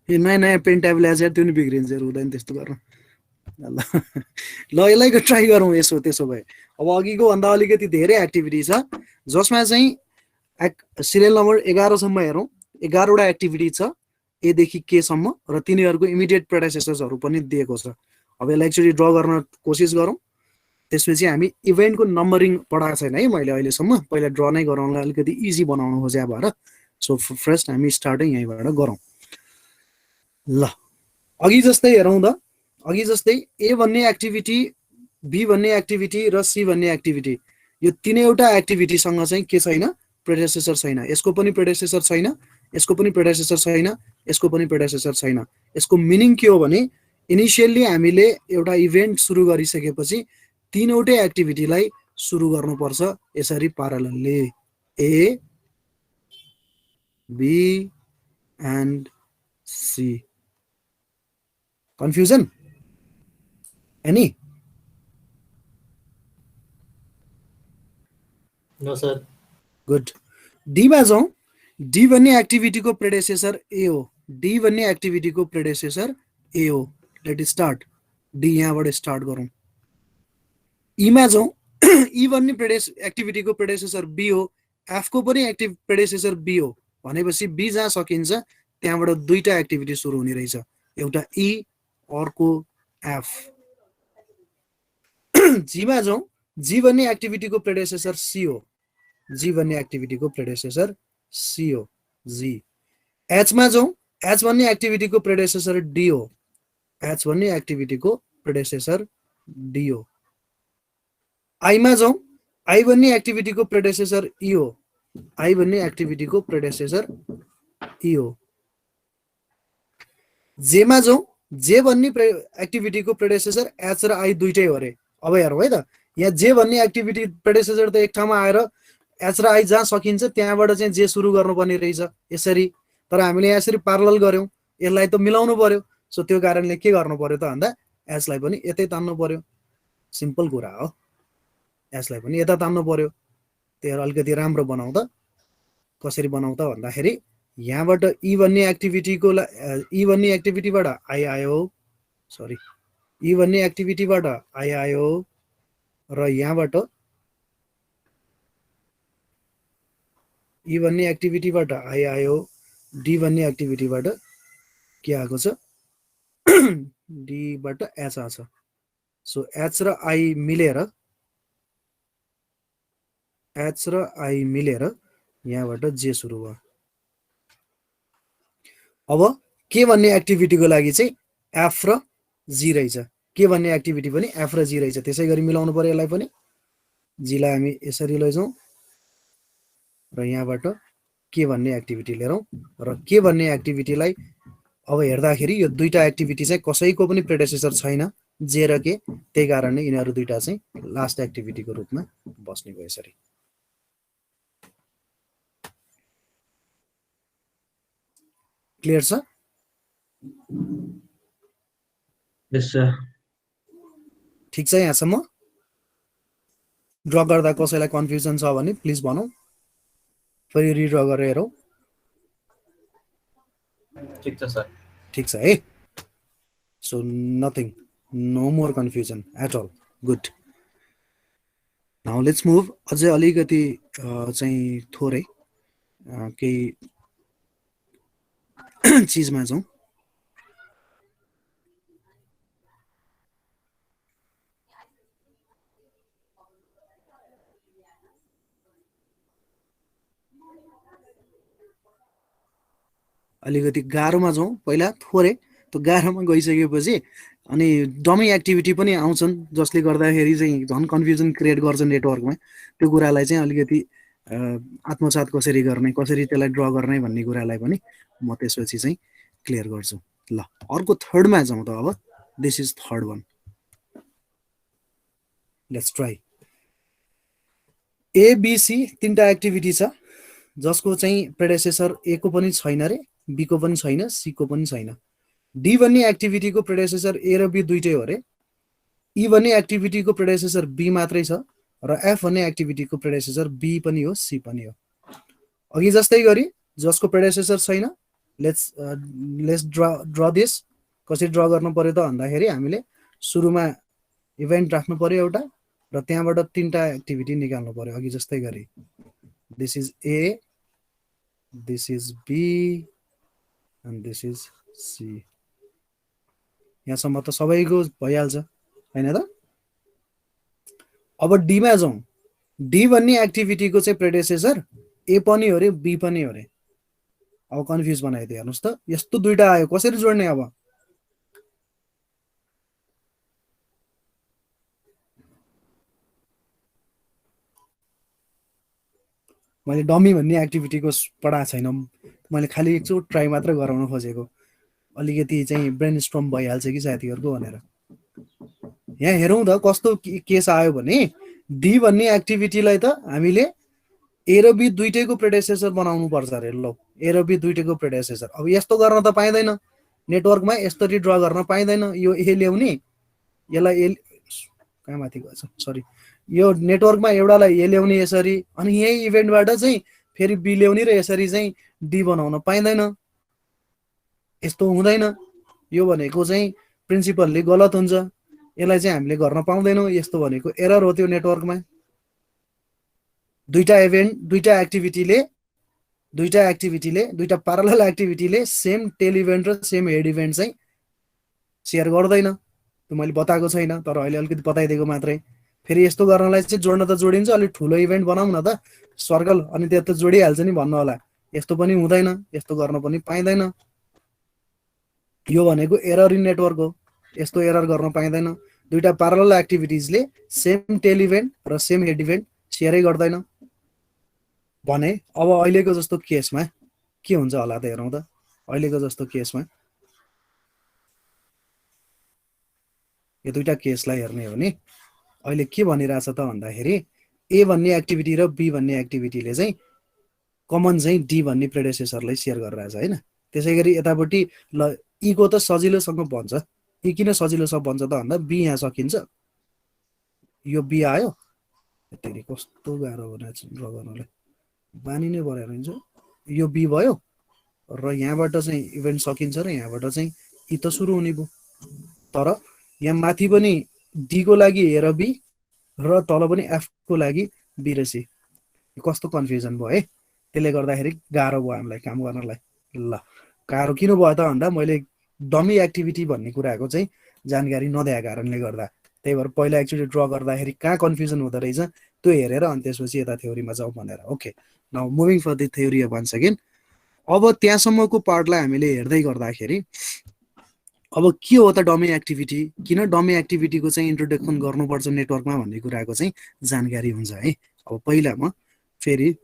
यो नयाँ पेन ट्याब ल्याएर त्यो नि बिग्रिन्छ, हुँदैन त्यस्तो गर्नु। ल यसलाई ट्राई गरौँ यसो। त्यसो भए अब अघिको भन्दा अलिकति धेरै एक्टिभिटी छ जसमा चाहिँ सिरियल नम्बर 11 सम्म हेरौँ। 11 वटा एक्टिभिटी छ ए देखि के सम्म र तिनीहरूको इमिडिएट प्रेडेसेसर्सहरू पनि दिएको छ। अब यसलाई एक्चुअली ड्र गर्न कोसिस गरौँ। त्यसपछि हामी इभेन्टको नम्बरिङ पढाएको छैन है मैले अहिलेसम्म। पहिला ड्र नै गराउनलाई अलिकति इजी बनाउन खोजे भएर। सो फर्स्ट हामी स्टार्टिङ यहीँबाट गरौँ। ल अघि जस्तै हेरौँ त। अघि जस्तै ए भन्ने एक्टिभिटी, बी भन्ने एक्टिभिटी र सी भन्ने एक्टिभिटी, यो तीनैवटा एक्टिभिटीसँग चाहिँ के छैन, प्रेडेसेसर छैन। यसको पनि प्रेडेसेसर छैन, यसको पनि प्रेडेसेसर छैन, यसको पनि प्रेडेसेसर छैन। यसको मिनिङ के हो भने इनिसियल्ली हामीले एउटा इभेन्ट सुरु गरिसकेपछि तीनवटै एक्टिभिटीलाई सुरु गर्नुपर्छ यसरी parallelly, A B and C. Confusion any? No sir. Good. डीमा जाउँ। डी भन्ने एक्टिभिटीको प्रेडेसेसर ए हो। डी भन्ने एक्टिभिटीको प्रेडेसेसर ए हो। Let start. डी यहाँबाट स्टार्ट गरौँ। ईमा जाउँ। ई भन्ने एक्टिभिटीको प्रेडेसेसर बी हो। एफ को पनि प्रेडेसेसर बी हो भनेपछि बी जहाँ सकिन्छ त्यहाँबाट दुईटा एक्टिभिटी सुरु हुने रहेछ, एउटा ई अर्को एफ। जीमा जाउँ। जी भन्ने एक्टिभिटीको प्रेडेसेसर सी हो। जी भन्ने एक्टिभिटीको प्रेडेसेसर सी हो, जी। एचमा जाउँ। एच भन्ने एक्टिभिटीको प्रेडेसेसर डी हो। एच भन्ने एक्टिभिटीको प्रेडेसेसर डी हो। आईमा जाउँ। आई भन्ने एक्टिभिटीको प्रेडेसेसर ई हो। आई भन्ने एक्टिभिटीको प्रेडेसेसर ई हो। जेमा जाउँ। जे भन्ने एक्टिभिटीको प्रेडेसेसर एच र आई दुईटै हो अरे। अब हेरौँ है त, यहाँ जे भन्ने एक्टिभिटी प्रेडेसेसर त एक ठाउँमा आएर एच र आई जहाँ सकिन्छ त्यहाँबाट चाहिँ जे सुरु गर्नुपर्ने रहेछ यसरी। तर हामीले यहाँ यसरी प्यारलल गऱ्यौँ, यसलाई त मिलाउनु पर्यो। सो त्यो कारणले के गर्नु पर्यो त भन्दा एचलाई पनि यतै तान्नु पर्यो। सिम्पल कुरा हो, एचलाई पनि यता तान्नु पर्यो। त्यो अलिकति राम्रो बनाउँ त। कसरी बनाउँ त भन्दाखेरि यहाँबाट ई भन्ने एक्टिभिटीबाट आई आयो, सरी, ई भन्ने एक्टिभिटीबाट आई आयो र यहाँबाट ई भन्ने एक्टिभिटीबाट आई आयो, डी भन्ने एक्टिभिटीबाट के आएको छ डीबाट एच आछ सो एच र आई मिलेर यहाँबाट जे सुरु भयो अब के भन्ने एक्टिभिटीको लागि चाहिँ एफ र जी रहेछ के भन्ने एक्टिभिटी पनि एफ र जी रहेछ त्यसै गरी मिलाउनु पर्यो यसलाई पनि जीलाई हामी यसरी लैजाउँ र यहाँबाट के भन्ने एक्टिभिटी लिएर र के भन्ने एक्टिभिटीलाई अब हेर्दाखेरि यो दुईटा एक्टिभिटी चाहिँ कसैको पनि प्रेडेसेसर छैन जे र के त्यही कारणले यिनीहरू दुईटा चाहिँ लास्ट एक्टिभिटीको रूपमा बस्ने भयो यसरी क्लियर छ यस सर ठिक छ यहाँसम्म ड्र गर्दा कसैलाई कन्फ्युजन छ भने प्लिज भनौँ फेरि रिड्र गरेर हेरौँ ठिक छ सर ठिक छ है so nothing no more confusion at all good now let's move अझै अलिकति चाहिँ थोरै केही चिजमा जाउँ अलिकति गाह्रोमा जाउँ पहिला थोरै त्यो गाह्रोमा गइसकेपछि अनि डमी एक्टिभिटी पनि आउँछन् जसले गर्दाखेरि चाहिँ झन् कन्फ्युजन क्रिएट गर्छ नेटवर्कमा त्यो कुरालाई चाहिँ अलिकति आत्मसात कसरी गर्ने कसरी त्यसलाई ड्र गर्ने भन्ने कुरालाई पनि म त्यसपछि चाहिँ क्लियर गर्छु ल अर्को थर्डमा जाउँ त अब this is third one let's try ABC तीनटा एक्टिभिटी छ जसको चाहिँ प्रेडेसेसर ए को पनि छैन रे बी को पनि छैन सी को पनि छैन डी भन्ने एक्टिभिटीको प्रेडेसेसर ए र बी दुईटै हो रे ई भन्ने एक्टिभिटीको प्रेडेसेसर बी मात्रै छ र एफ भन्ने एक्टिभिटीको प्रेडेसेसर बी पनि हो सी पनि हो अघि जस्तै गरी जसको प्रेडेसेसर छैन लेट्स ड्र दिस कसरी ड्र गर्नु पर्यो त भन्दाखेरि हामीले सुरुमा इभेन्ट राख्नु पर्यो एउटा र त्यहाँबाट तीनटा एक्टिभिटी निकाल्नु पर्यो अघि जस्तै गरी this is A this is B and this is C यहाँसम्म त सबैको भइहाल्छ होइन त अब डीमा जाउँ डी भन्ने एक्टिभिटीको चाहिँ प्रेडेसेसर ए पनि हो रे बी पनि हो रे अब कन्फ्युज बनाइदियो हेर्नुहोस् त यस्तो दुईटा आयो कसरी जोड्ने अब मैले डमी भन्ने एक्टिभिटीको पढाएको छैन मैले खालि एकचोट ट्राई मात्र गराउन खोजेको अलिकति चाहिँ ब्रेन स्ट्रम भइहाल्छ कि साथीहरूको भनेर यहाँ हेरौँ त कस्तो केस आयो भने डी भन्ने एक्टिभिटीलाई त हामीले ए र बी दुईटैको प्रेडेसेसर बनाउनु पर्छ अरे ल ए र बी दुईटैको प्रेडेसेसर अब यस्तो गर्न त पाइँदैन नेटवर्कमा यसरी ड्र गर्न पाइँदैन यो ए ल्याउने यसलाई ए कहाँ माथि गएछ सरी यो नेटवर्कमा एउटालाई ए ल्याउने यसरी अनि यही इभेन्टबाट चाहिँ फेरि बी ल्याउने र यसरी चाहिँ डी बनाउन पाइँदैन यस्तो हुँदैन यो भनेको चाहिँ प्रिन्सिपलले गलत हुन्छ यसलाई चाहिँ हामीले गर्न पाउँदैनौँ यस्तो भनेको एरर हो त्यो नेटवर्कमा दुईटा एक्टिभिटीले दुईटा प्यारलल एक्टिभिटीले सेम टेल इभेन्ट र सेम हेड इभेन्ट चाहिँ सेयर गर्दैन त्यो मैले बताएको छैन तर अहिले अलिकति बताइदिएको मात्रै फेरि यस्तो गर्नलाई चाहिँ जोड्न त जोडिन्छ अलिक ठुलो इभेन्ट बनाउँ न त सर्कल अनि त्यो त जोडिहाल्छ नि भन्नु होला यस्तो पनि हुँदैन यस्तो गर्न पनि पाइँदैन यो भनेको एरर इन नेटवर्क हो यस्तो एरर गर्न पाइँदैन दुईटा प्यारलल एक्टिभिटिजले सेम टेल इभेन्ट र सेम हेड इभेन्ट सेयरै गर्दैन भने अब अहिलेको जस्तो केसमा के हुन्छ होला त हेरौँ त अहिलेको जस्तो केसमा यो दुईटा केसलाई हेर्ने हो भने अहिले के भनिरहेछ त भन्दाखेरि ए भन्ने एक्टिभिटी र बी भन्ने एक्टिभिटीले चाहिँ कमन चाहिँ डी भन्ने प्रेडेसेसरलाई सेयर गरिरहेछ होइन त्यसै गरी यतापट्टि ल ई को त सजिलोसँग बन्छ ई किन सजिलोसँग बन्छ त भन्दा बी यहाँ सकिन्छ यो बी आयो त्यसरी कस्तो गाह्रो ड्र गर्नलाई बानी नै परेर हुन्छ यो बी भयो र यहाँबाट चाहिँ इभेन्ट सकिन्छ र यहाँबाट चाहिँ ई त सुरु हुने भयो तर यहाँ माथि पनि डी को लागि ए र बी र तल पनि एफ को लागि बी र सी कस्तो कन्फ्युजन भयो है त्यसले गर्दाखेरि गाह्रो भयो हामीलाई काम गर्नलाई ल गाह्रो किन भयो त भन्दा मैले डमी एक्टिभिटी भन्ने कुराको चाहिँ जानकारी नदिएको कारणले गर्दा, त्यही भएर पहिला एक्चुअली ड्र गर्दाखेरि कहाँ कन्फ्युजन हुँदो रहेछ त्यो हेरेर अनि त्यसपछि यता थ्योरीमा जाउँ भनेर। Okay, now moving for the theory once again. अब त्यहाँसम्मको पार्टलाई हामीले हेर्दै गर्दाखेरि अब के हो त डमी एक्टिभिटी, किन डमी एक्टिभिटीको चाहिँ इन्ट्रोडक्सन गर्नुपर्छ नेटवर्कमा भन्ने कुराको चाहिँ जानकारी हुन्छ है। अब पहिला म फेरि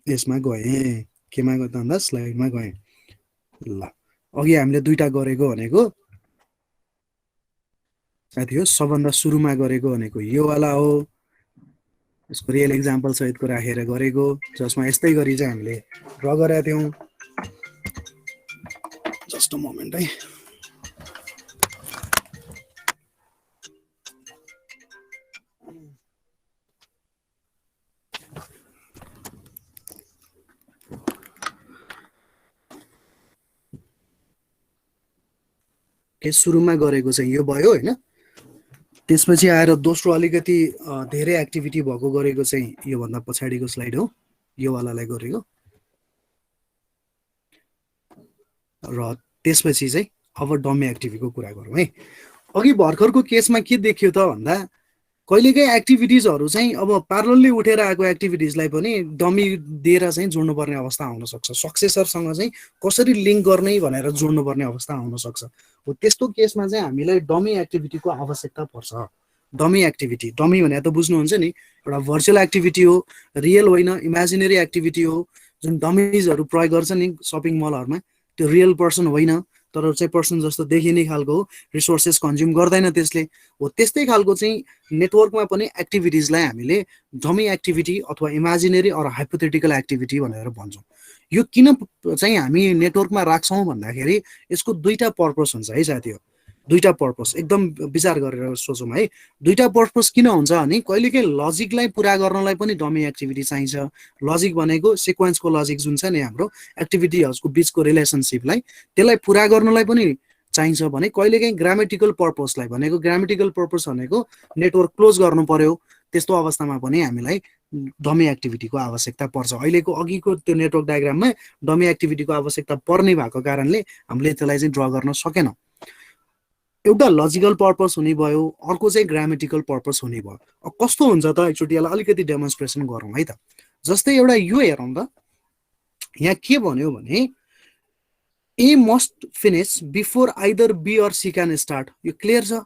यसमा गएँ, केमा गएँ त भन्दा स्लाइडमा गएँ। ल अघि हामीले दुईटा गरेको भनेको साथी हो, सबभन्दा सुरुमा गरेको भनेको यो वाला हो, यसको रियल एक्जाम्पल सहितको राखेर गरेको, जसमा यस्तै गरी चाहिँ हामीले ड्र गरेका थियौँ। जस्ट अ मोमेन्ट है। सुरुमा गरेको चाहिँ यो भयो होइन, त्यसपछि आएर दोस्रो अलिकति धेरै एक्टिभिटी भएको गरेको चाहिँ योभन्दा पछाडिको स्लाइड हो, यो वालालाई गरेको। र त्यसपछि चाहिँ अब डमी एक्टिभिटीको कुरा गरौँ है। अघि भर्खरको केसमा के देखियो त भन्दा कहिलेकाहीँ एक्टिभिटिजहरू चाहिँ अब प्यारलली उठेर आएको एक्टिभिटिजलाई पनि डमी दिएर चाहिँ जोड्नुपर्ने अवस्था आउन सक्छ, सक्सेसरसँग चाहिँ कसरी लिङ्क गर्ने भनेर जोड्नुपर्ने अवस्था आउन सक्छ। हो त्यस्तो केसमा चाहिँ हामीलाई डमी एक्टिभिटीको आवश्यकता पर्छ। डमी एक्टिभिटी, डमी भने त बुझ्नुहुन्छ नि, एउटा भर्चुअल एक्टिभिटी हो, रियल होइन, इमेजिनेरी एक्टिभिटी हो। जुन डमिजहरू प्रयोग गर्छ नि सपिङ मलहरूमा त्यो रियल पर्सन होइन, तर चाहिँ पर्सन जस्तो देखिने खालको हो, रिसोर्सेस कन्ज्युम गर्दैन त्यसले। हो त्यस्तै खालको चाहिँ नेटवर्कमा पनि एक्टिभिटिजलाई हामीले डमी एक्टिभिटी अथवा इमेजिनेरी अर हाइपोथेटिकल एक्टिभिटी भनेर भन्छौँ। यो किन चाहिँ हामी नेटवर्कमा राख्छौँ भन्दाखेरि यसको दुईटा पर्पस हुन्छ है साथीहरू, दुईटा पर्पस एकदम विचार गरेर सोचौँ है। दुईटा पर्पस किन हुन्छ भने कहिलेकाहीँ लजिकलाई पुरा गर्नलाई पनि डमी एक्टिभिटी चाहिन्छ। लजिक भनेको सिक्वेन्सको लजिक जुन छ नि हाम्रो एक्टिभिटीहरूको बिचको रिलेसनसिपलाई, त्यसलाई पुरा गर्नलाई पनि चाहिन्छ भने कहिलेकाहीँ ग्रामेटिकल पर्पसलाई भनेको, ग्रामेटिकल पर्पस भनेको नेटवर्क क्लोज गर्नु पर्यो, त्यस्तो अवस्थामा पनि हामीलाई डमी एक्टिभिटीको आवश्यकता पर्छ। अहिलेको अघिको त्यो नेटवर्क डायग्राममा डमी एक्टिभिटीको आवश्यकता पर्ने भएको कारणले हामीले त्यसलाई चाहिँ ड्र गर्न सकेनौँ। एउटा लजिकल पर्पस हुने भयो, अर्को चाहिँ ग्रामेटिकल पर्पस हुने भयो। अब कस्तो हुन्छ त एकचोटि यसलाई अलिकति डेमोन्स्ट्रेसन गरौँ है त। जस्तै एउटा यो हेरौँ त, यहाँ के भन्यो भने A must finish before either B or C can start. यो क्लियर छ।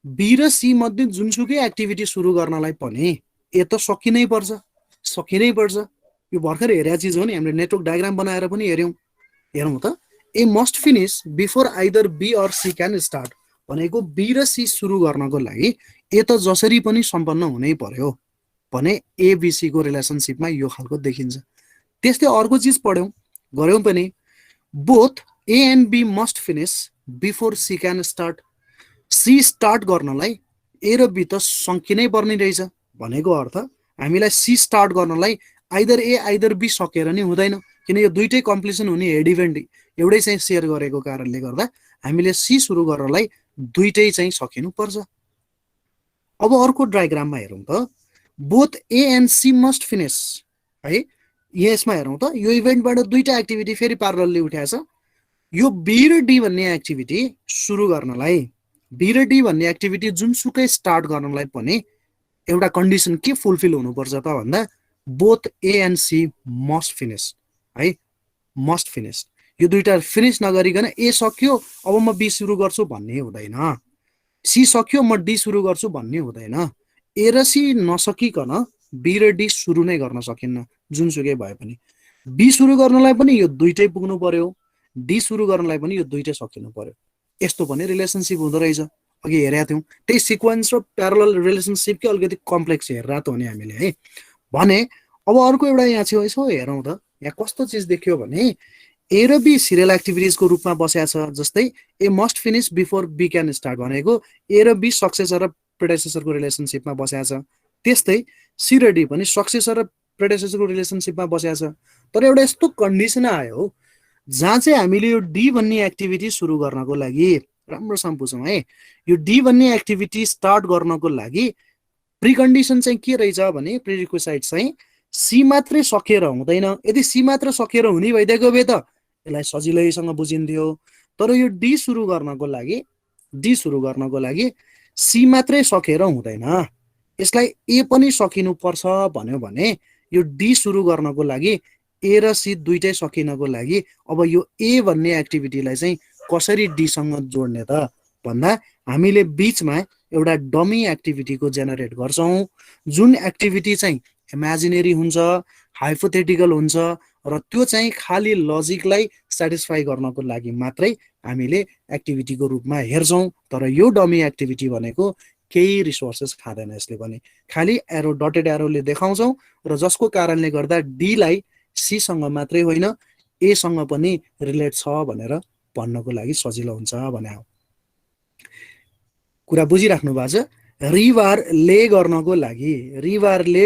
बी र सी मध्ये जुनसुकै एक्टिभिटी सुरु गर्नलाई पनि ए त सकिनै पर्छ, सकिनै पर्छ। यो भर्खर हेरेको चिज हो नि, हामीले नेटवर्क डायग्राम बनाएर पनि हेऱ्यौँ। हेरौँ त, A must finish before either B or C can start भनेको बी र सी सुरु गर्नको लागि ए त जसरी पनि सम्पन्न हुनै पर्यो भने एबिसीको रिलेसनसिपमा यो खालको देखिन्छ। त्यस्तै अर्को चिज पढ्यौँ गऱ्यौँ पनि, both A and B must finish before C can start. C start गर्नलाई ए र बी त सकिनै पर्ने रहेछ भनेको अर्थ हामीलाई सी स्टार्ट गर्नलाई आइदर ए आइदर बी सकेर नि हुँदैन, किन यो दुइटै कम्प्लिसन हुने हेड इभेन्ट एउटै चाहिँ सेयर गरेको कारणले गर्दा हामीले सी सुरु गर्नलाई दुइटै चाहिँ सकिनु पर्छ। अब अर्को डायग्राममा हेरौँ त, both A and C must finish है। यसमा हेरौँ त, यो इभेन्टबाट दुईटा एक्टिभिटी फेरि प्यारलली उठाएको छ। यो बी र डी भन्ने एक्टिभिटी सुरु गर्नलाई, बी र डी भन्ने एक्टिभिटी जुनसुकै स्टार्ट गर्नलाई पनि एउटा कन्डिसन के फुलफिल हुनुपर्छ त भन्दा both A and C must finish है, मस्ट फिनिस। यो दुईटा फिनिस नगरिकन ए सक्यो अब म बी सुरु गर्छु भन्ने हुँदैन, सी सक्यो म डी सुरु गर्छु भन्ने हुँदैन। ए र सी नसकिकन बी र डी सुरु नै गर्न सकिन्न जुनसुकै भए पनि। बी सुरु गर्नलाई पनि यो दुइटै पुग्नु पर्यो, डी सुरु गर्नलाई पनि यो दुइटै सकिनु पर्यो। यस्तो पनि रिलेसनसिप हुँदो रहेछ, अघि हेरेका थियौँ। त्यही सिक्वेन्स र प्यारलल रिलेसनसिपकै अलिकति कम्प्लेक्स हेरेर त हो नि हामीले है भने। अब अर्को एउटा यहाँ छ, यसो हेरौँ त यहाँ कस्तो चिज देखियो भने ए र बी सिरियल एक्टिभिटिजको रूपमा बसेको छ। जस्तै A must finish before B can start भनेको ए र बी सक्सेसर र प्रेडेसेसरको रिलेसनसिपमा बसेको छ। त्यस्तै सी र डी पनि सक्सेसर र प्रेडेसेसरको रिलेसनसिपमा बसेको छ। तर एउटा यस्तो कन्डिसन आयो जहाँ चाहिँ हामीले यो डी भन्ने एक्टिभिटी सुरु गर्नको लागि, राम्रोसँग बुझौँ है, यो डी भन्ने एक्टिभिटी स्टार्ट गर्नको लागि प्रिकन्डिसन चाहिँ के रहेछ भने प्रिरिक्विसाइट चाहिँ सी मात्रै सकेर हुँदैन। यदि सी मात्र सकेर हुने भइदिएको भए त यसलाई सजिलैसँग बुझिन्थ्यो। तर यो डी सुरु गर्नको लागि सी मात्रै सकेर हुँदैन, यसलाई ए पनि सकिनु पर्छ भन्यो भने यो डी सुरु गर्नको लागि ए र सी दुईटै सकिनको लागि अब यो ए भन्ने एक्टिभिटीलाई चाहिँ कसरी डी सँग जोड्ने त भन्दा हामीले बीचमा एउटा डमी एक्टिभिटीको जेनेरेट गर्छौं, जुन एक्टिभिटी चाहिँ इमेजिनेरी हुन्छ, हाइपोथेटिकल हुन्छ र त्यो चाहिँ खाली लजिकलाई सेटिस्फाई गर्नको लागि मात्रै हामीले एक्टिभिटीको रूपमा हेर्छौं। तर यो डमी एक्टिभिटी भनेको केही रिसोर्सेस खाँदैन, यसले पनि खाली एरो डटेड एरोले देखाउँछौं र जसको कारणले गर्दा डी लाई सी सँग मात्रै होइन ए सँग पनि रिलेट छ भनेर भन्नको लागि सजिलो हुन्छ भने हो। कुरा बुझिराख्नु भएको छ? रिबार ले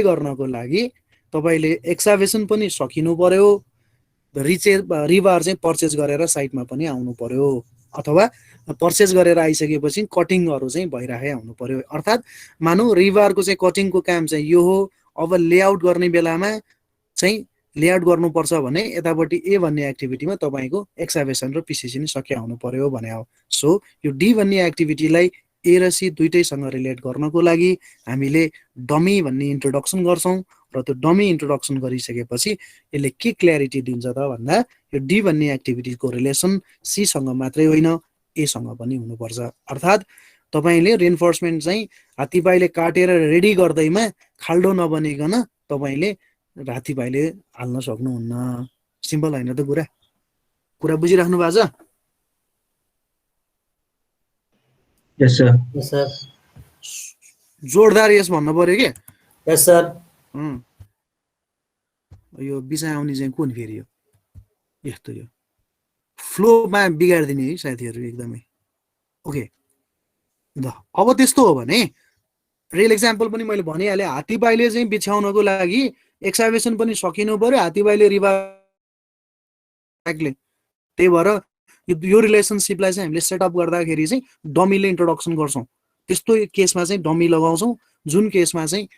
गर्नको लागि तपाईले एक्साभेसन पनि सकिनु पर्यो, रिबार चाहिँ पर्चेज गरेर साइटमा पनि आउनु पर्यो, अथवा पर्चेज गरेर आइसकेपछि कटिङहरु चाहिँ भइराखे आउनु पर्यो। अर्थात मानौ रिबारको चाहिँ कटिङको काम चाहिँ यो हो, अब लेआउट गर्ने बेलामा चाहिँ लेआउट गर्नुपर्छ भने यतापट्टि ए भन्ने एक्टिभिटीमा तपाईको एक्साभेसन र पीसीसी नि सके आउनु पर्यो भने हो। सो यो डी भन्ने एक्टिभिटीलाई ए र सी दुईटैसँग रिलेट गर्नको लागि हामीले डमी भन्ने इन्ट्रोडक्सन गर्छौं र त्यो डमी इन्ट्रोडक्सन गरिसकेपछि यसले के क्ल्यारिटी दिन्छ त भन्दा यो डी भन्ने एक्टिभिटीको रिलेसन सी सँग मात्रै होइन ए सँग पनि हुनुपर्छ। अर्थात तपाईले रेइन्फोर्समेन्ट चाहिँ हात्तीपाइले काटेर रेडी गर्दैमा खाल्डो नबनिकन तपाईले हात्तीपाइले हाल्न सक्नुहुन्न। सिम्पल हैन त कुरा बुझिराख्नु भएको छ? Yes, sir. Yes, sir. जोरदार यस भन्नु पर्यो के? Yes, sir. यो बिसा आउने चाहिँ कुन फेरि यो यस्तो यो फ्लोमा बिगाड्दिने है साथीहरु एकदमै। ओके ल अब त्यस्तो हो भने रियल एक्जाम्पल पनि मैले भनिहाले, हात्तीपाइले चाहिँ बिछ्याउनको लागि एक्साभेसन पनि सकिनु पर्यो, हात्तीपाइले रिबारले। त्यही भएर यो रिलेसनशिपलाई चाहिँ हामीले सेटअप गर्दाखेरि चाहिँ डमीले इन्ट्रोडक्सन गर्छौं। त्यस्तो केसमा चाहिँ डमी लगाउँछौं, जुन केसमा चाहिँ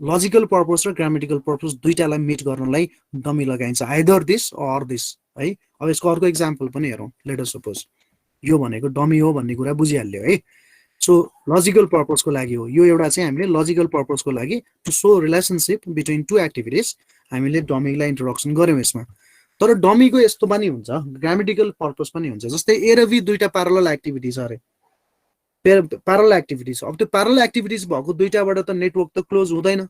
लजिकल पर्पस र ग्रामेटिकल पर्पस दुईटालाई मिट गर्नलाई डमी लगाइन्छ, आइदर दिस अर दिस है। अब यसको अर्को एक्जाम्पल पनि हेरौं। लेट अस सपोज यो भनेको डमी हो भन्ने कुरा बुझिहाल्यो है। सो लजिकल पर्पसको लागि हो यो, एउटा चाहिँ हामीले लजिकल पर्पसको लागि to show relationship between two activities हामीले डमीलाई इन्ट्रोडक्सन गर्यौं यसमा। तर डमीको यस्तो पनि हुन्छ, ग्रामेटिकल पर्पस पनि हुन्छ। जस्तै ए र बी दुईटा प्यारलल एक्टिभिटिज अरे, प्यारलल एक्टिभिटिज। अब त्यो प्यारलल एक्टिभिटिज भएको दुईटाबाट त नेटवर्क त क्लोज हुँदैन।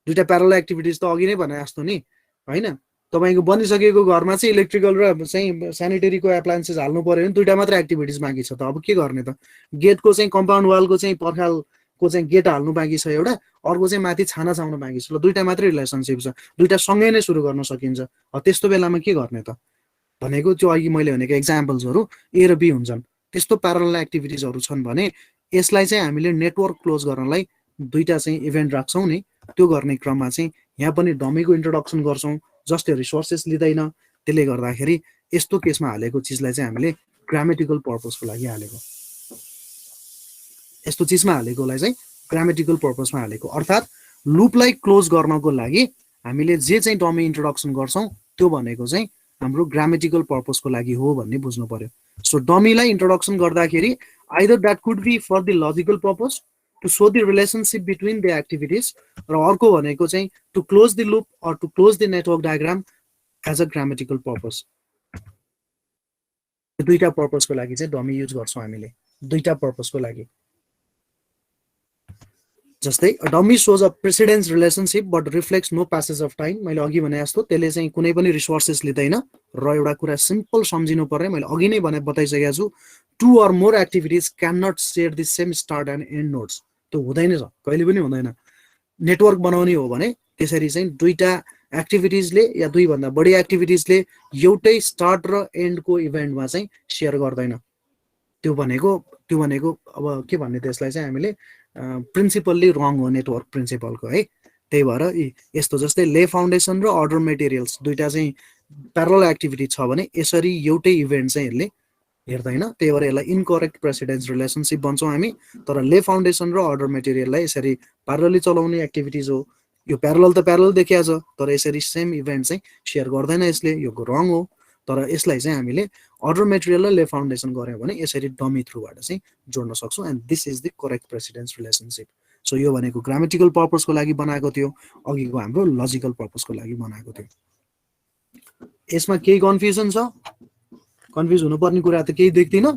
दुईटा प्यारलल एक्टिभिटिज त अघि नै भने जस्तो नि हैन, तपाईको बनिसकेको घरमा चाहिँ इलेक्ट्रिकल र चाहिँ स्यानिटरीको एप्लायन्सेस हाल्नु पर्यो भने दुईटा मात्र एक्टिभिटिज बाँकी छ त अब के गर्ने त? गेटको चाहिँ कम्पाउन्ड वालको चाहिँ पर्खालको चाहिँ गेट हाल्नु बाँकी छ एउटा, अर्को चाहिँ माथि छाना छाउनु बाँकी छ। ल दुईटा मात्रै रिलेसनशिप छ, दुईटा सँगै नै सुरु गर्न सकिन्छ। त्यस्तो बेलामा के गर्ने त भनेको त्यो अघि मैले भनेको एक्जाम्पल्सहरु ए र बी हुन्छन्। त्यस्तो प्यारलल एक्टिभिटिजहरु छन् भने यसलाई चाहिँ हामीले नेटवर्क क्लोज गर्नलाई दुईटा चाहिँ इभेन्ट राख्छौं नि। त्यो गर्ने क्रममा चाहिँ यहाँ पनि डमीको इन्ट्रोडक्सन गर्छौं, जस्ट रिसोर्सेस लिँदैन। त्यसले गर्दाखेरि यस्तो केसमा हालेको चिजलाई चाहिँ हामीले ग्रामेटिकल पर्पसको लागि हालेको, यस्तो चिजमा हालेकोलाई चाहिँ ग्रामेटिकल पर्पसमा हालेको। अर्थात लुपलाई क्लोज गर्नको लागि हामीले जे चाहिँ डमी इन्ट्रोडक्सन गर्छौं त्यो भनेको चाहिँ हाम्रो ग्रामेटिकल पर्पसको लागि हो भन्ने बुझ्नु पर्यो। सो डमीलाई इन्ट्रोडक्सन गर्दाखेरि either that could be for the logical purpose to show the relationship between the activities, र अर्को भनेको चाहिँ to close the loop or to close the network diagram as a grammatical purpose. दुईटा पर्पसको लागि चाहिँ डमी युज गर्छौं हामीले, दुईटा पर्पसको लागि। जस्तै dummy shows a precedence relationship but reflects no passage of time. मैले अघि भने जस्तो त्यसले चाहिँ कुनै पनि रिसोर्सेस लिँदैन। र एउटा कुरा सिम्पल सम्झिनु पर्ने, मैले अघि नै बताइसकेको छु, two or more activities can not share the same start and end nodes. त्यो हुँदैन छ, कहिले पनि हुँदैन। नेटवर्क बनाउने हो भने त्यसरी चाहिँ दुईटा एक्टिभिटिजले या दुई भन्दा बढी एक्टिभिटिजले एउटै स्टार्ट र एन्डको इभेन्टमा चाहिँ शेयर गर्दैन। त्यो भनेको अब के भन्ने त्यसलाई चाहिँ हामीले प्रिन्सिपल्ली रङ हो नेटवर्क प्रिन्सिपलको है। त्यही भएर यस्तो जस्तै ले फाउन्डेसन र अर्डर मेटेरियल्स दुईटा चाहिँ प्यारलल एक्टिभिटी छ भने यसरी एउटै इभेन्ट चाहिँ यसले हेर्दैन। त्यही भएर यसलाई इनकरेक्ट प्रेसिडेन्स रिलेसनशिप भन्छौँ हामी। तर ले फाउन्डेसन र अर्डर मेटेरियललाई यसरी प्यारलली चलाउने एक्टिभिटिज हो। यो प्यारलल त प्यारलल देखिएको छ, तर यसरी सेम इभेन्ट चाहिँ शेयर गर्दैन यसले, यो रङ हो। तर यसलाई चाहिँ हामीले अर्डर मेटेरियललाई ले फाउन्डेसन गर्यो भने यसरी डमी थ्रुबाट चाहिँ जोड्न सक्छौँ and this is the correct precedence relationship so यो भनेको ग्रामेटिकल पर्पसको लागि बनाएको थियो अघिको हाम्रो लजिकल पर्पसको लागि बनाएको थियो यसमा केही कन्फ्युजन छ कन्फ्युज हुनुपर्ने कुरा त केही देख्दिन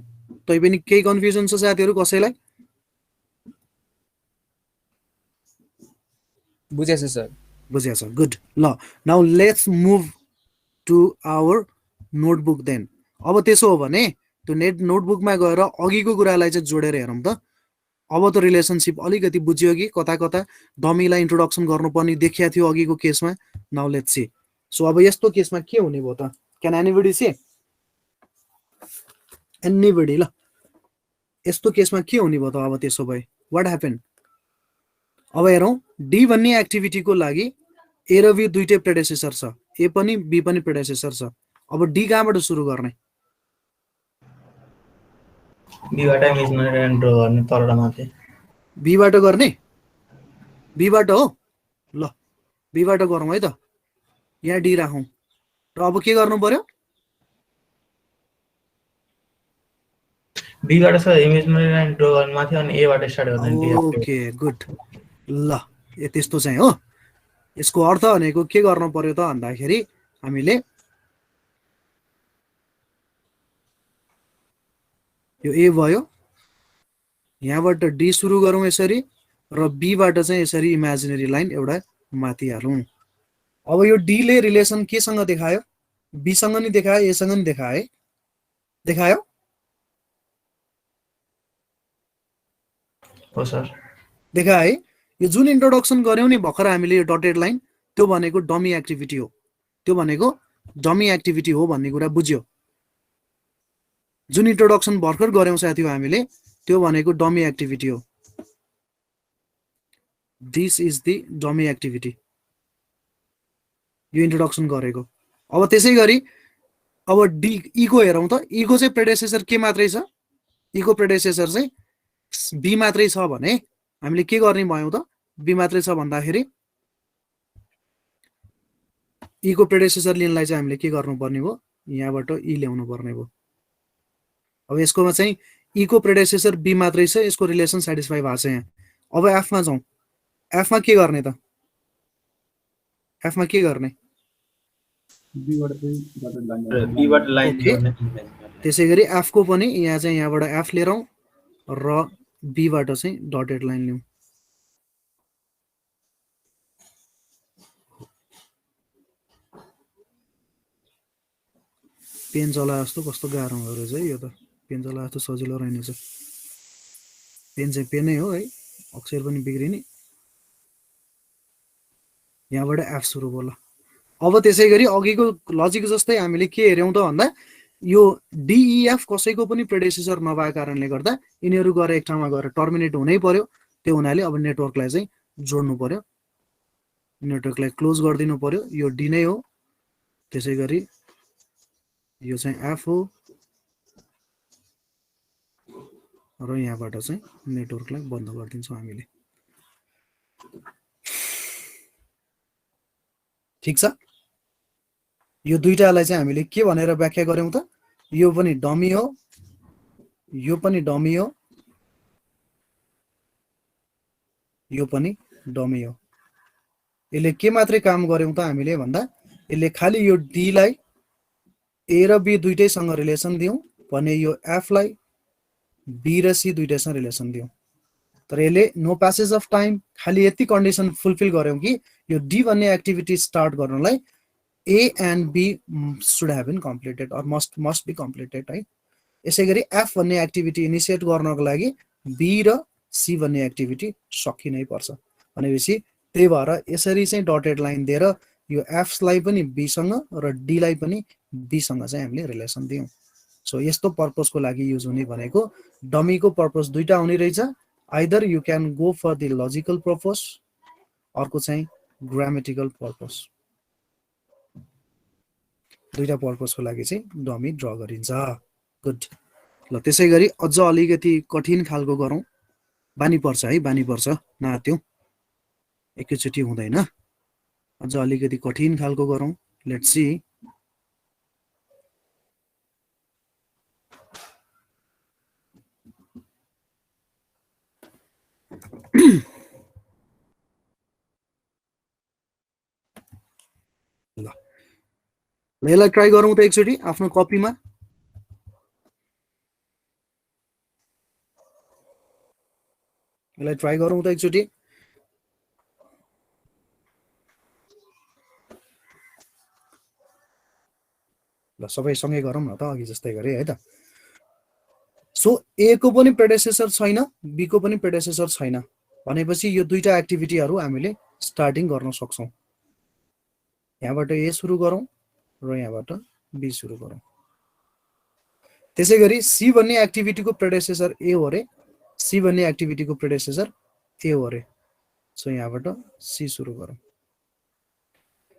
तैपनि केही कन्फ्युजन छ साथीहरू कसैलाई बुझेछ सर बुझेछ गुड ल now let's move to our notebook then अब त्यसो हो भने त्यो नोटबुकमा गएर अघिको कुरालाई चाहिँ जोडेर हेरौँ त अब त रिलेसनसिप अलिकति बुझ्यो कि कता कता डमीलाई इन्ट्रोडक्सन गर्नुपर्ने देखिया थियो अघिको केसमा नाउ लेट्स सी सो अब यस्तो केसमा के हुने भयो त क्यान एनीबडी सी एनीबडी ल यस्तो केसमा के हुने भयो त अब त्यसो भए व्हाट ह्यापन अब हेरौँ डी भन्ने एक्टिभिटीको लागि ए र बी दुईटै प्रेडेसेसर छ ए पनि बी पनि प्रेडेसेसर छ अब डी कहाँबाट सुरु गर्ने बीबाट इमेजिनरी एन्ड ड्र गर्ने तल र माथि बीबाट गर्ने बीबाट हो ल बीबाट गरौँ है त यहाँ डी राखौँ र अब के गर्नु पर्यो बीबाट सर इमेजिनरी एन्ड ड्र गर्ने माथि अनि एबाट स्टार्ट गर्ने ओके गुड ल ए त्यस्तो चाहिँ हो यसको अर्थ भनेको के गर्नु पर्यो त भन्दाखेरि हामीले यो ए भयो यहाँबाट डी सुरु गरौँ यसरी र बीबाट चाहिँ यसरी इमेजिनरी लाइन एउटा माथि हालौँ अब यो डी ले रिलेसन केसँग देखायो बीसँग नि देखायो एसँग नि देखायो हो सर देखाए यो जुन इन्ट्रोडक्सन गर्यौँ नि भर्खर हामीले यो डटेड लाइन त्यो भनेको डमी एक्टिभिटी हो त्यो भनेको डमी एक्टिभिटी हो भन्ने कुरा बुझ्यो जुन इन्ट्रोडक्सन भर्खर गर्यौँ साथीहरु हामीले त्यो भनेको डमी एक्टिभिटी हो this is the dummy activity यो इन्ट्रोडक्सन गरेको अब त्यसै गरी अब डी ई को हेरौँ त ई को चाहिँ प्रेडेसेसर के मात्रै छ ई को प्रेडेसेसर चाहिँ बी मात्रै छ भने हामीले के गर्ने भयौँ त बी मात्रै छ भन्दाखेरि ई को प्रेडेसेसर लिनलाई चाहिँ हामीले के गर्नुपर्ने भयो यहाँबाट ई ल्याउनु पर्ने भयो अब यसकोमा चाहिँ ई को प्रेडेसेसर बी मात्रै छ यसको रिलेसन सेटिस्फाई भएको छ यहाँ अब एफ मा जाउँ एफ मा के गर्ने त एफ मा के गर्ने बीबाट लाइन गर्ने त्यसै गरी एफ को पनि यहाँ चाहिँ यहाँबाट एफ लिएर आउँ र बीबाट चाहिँ डटेड लाइन ल्याउँ पेन चला जस्तो कस्तो गाह्रो हुँदो रहेछ है यो त पेन चला जस्तो सजिलो रहेनछ पेन चाहिँ पेनै हो है अक्षर पनि बिग्रिने यहाँबाट एफ सुरु भयो ल अब त्यसै गरी अघिको लजिक जस्तै हामीले के हेर्यौं त भन्दा यो डीईएफ कसैको पनि प्रेडेसेसर नभएको कारणले गर्दा यिनीहरू गएर एक ठाउँमा गएर टर्मिनेट हुनै पर्यो त्यो हुनाले अब नेटवर्कलाई चाहिँ जोड्नु पर्यो नेटवर्कलाई क्लोज गरिदिनु पर्यो यो डी नै हो त्यसै गरी यो चाहिँ एफ हो र यहाँबाट चाहिँ नेटवर्कलाई बन्द गरिदिन्छौँ हामीले ठीक छ यो दुईटालाई चाहिँ हामीले के भनेर व्याख्या गर्यौं त यो पनि डमी हो यो पनि डमी हो यो पनि डमी हो यसले के मात्रै काम गर्यौं त हामीले भन्दा यसले खाली यो डी लाई ए र बी दुईटैसँग रिलेसन दियौं भने यो एफ लाई बी र सी दुईटैसँग रिलेसन दियौं तर यसले नो प्यासेज अफ टाइम खाली यति कन्डिसन फुलफिल गर्यौं कि यो डी भन्ने एक्टिभिटी स्टार्ट गर्नलाई A and B should have been completed or must be completed है यसै गरी F भन्ने एक्टिभिटी इनिशिएट गर्नको लागि B र C भन्ने एक्टिभिटी सकिनै पर्छ भनेपछि त्यही भएर यसरी चाहिँ डटेड लाइन दिएर यो F लाई पनि B सँग र D लाई पनि B सँग चाहिँ हामीले रिलेसन दियौं सो यस्तो पर्पसको लागि युज हुने भनेको डमीको पर्पस दुईटा हुने रहेछ either you can go for the logical purpose अर्को चाहिँ ग्रामेटिकल पर्पस दुईटा पर्पसको लागि चाहिँ डमी ड्र गरिन्छ गुड ल त्यसै गरी अझ अलिकति कठिन खालको गरौँ बानी पर्छ है बानी पर्छ नात्यो एकैचोटि हुँदैन अझ अलिकति कठिन खालको गरौँ लेट्स सी यसलाई ट्राई गरौँ त एकचोटि आफ्नो कपीमा। यसलाई ट्राई गरौँ त एकचोटि। ल सबै सँगै गरौँ न त, अघि जस्तै गरे है त। सो ए को पनि प्रेडेसेसर छैन, बी को पनि प्रेडेसेसर छैन भनेपछि यो दुईटा एक्टिभिटीहरू हामीले स्टार्टिङ गर्न सक्छौँ। यहाँबाट ए सुरु गरौँ र यहाँबाट बी सुरु गरौँ। त्यसै गरी सी भन्ने एक्टिभिटीको प्रेडेसेसर ए हो रे, सी भन्ने एक्टिभिटीको प्रेडेसेसर ए हो रे। सो यहाँबाट सी सुरु गरौँ।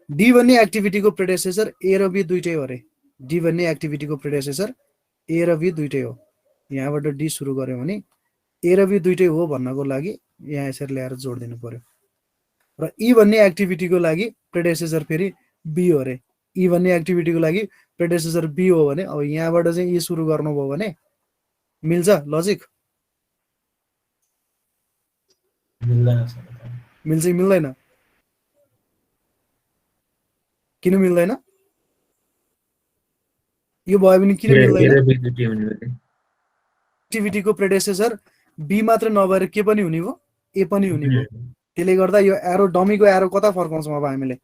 डी भन्ने एक्टिभिटीको प्रेडेसेसर ए र बी दुईटै हो रे, डी भन्ने एक्टिभिटीको प्रेडेसेसर ए र बी दुईटै हो। यहाँबाट डी सुरु गऱ्यो भने ए र बी दुईटै हो भन्नको लागि यहाँ यसरी ल्याएर जोडिदिनु पर्यो। र ई भन्ने एक्टिभिटीको लागि प्रेडेसेसर फेरि बी हो रे, ई भन्ने एक्टिभिटीको लागि प्रेडेसेसर बी हो भने अब यहाँबाट चाहिँ ई सुरु गर्नुभयो भने मिल्छ लजिक? मिल्दैन सर। मिल्छ कि मिल्दैन? किन मिल्दैन? यो भयो भने किन मिल्दैन? एक्टिभिटीको प्रेडेसेसर बी मात्र नभएर के पनि हुने भयो, ए पनि हुने भयो। त्यसले गर्दा यो एरो, डमीको एरो कता फर्काउँछौँ अब हामीले?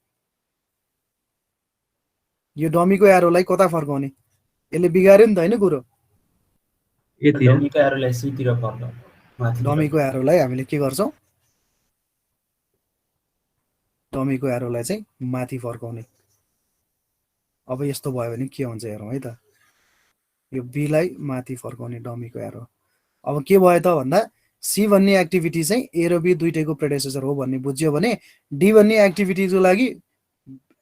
यो डमीको एरोलाई कता फर्काउने? यसले बिगार्यो नि त होइन कुरो। डमीको एरोलाई सीतिर फर्काउँ। डमीको एरोलाई हामीले के गर्छौँ? डमीको एरोलाई चाहिँ माथि फर्काउने। अब यस्तो भयो भने के हुन्छ हेरौँ है त। यो बीलाई माथि फर्काउने डमीको एरो। अब के भयो त भन्दा सी भन्ने एक्टिभिटी चाहिँ ए र बी दुईटैको प्रेडेसेसर हो भन्ने बुझ्यो भने डी भन्ने एक्टिभिटीको लागि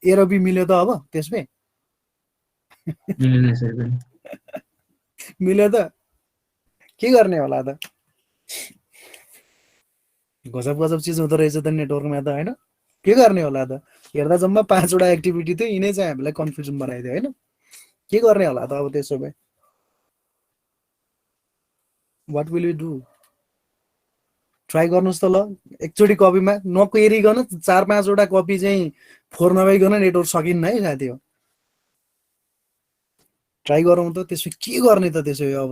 ए र बी मिल्यो त अब त्यसमै? मिल्यो त? के गर्ने होला त? गजब गजब चिज हुँदो रहेछ त नेटवर्कमा त होइन? के गर्ने होला त? हेर्दा जम्मा 5 वटा एक्टिभिटी थियो, यिनै चाहिँ हामीलाई कन्फ्युजन बनाइदियो होइन? के गर्ने होला त अब त्यसो भए? What will you do? Try गर्नुहोस् त ल एकचोटि कपीमा नकोरिकन 4-5 वटा कपी चाहिँ फोहोर नभइकन नेटवर्क सकिन्न है साथी हो। ट्राई गरौँ त। त्यसो के गर्ने त? त्यसो अब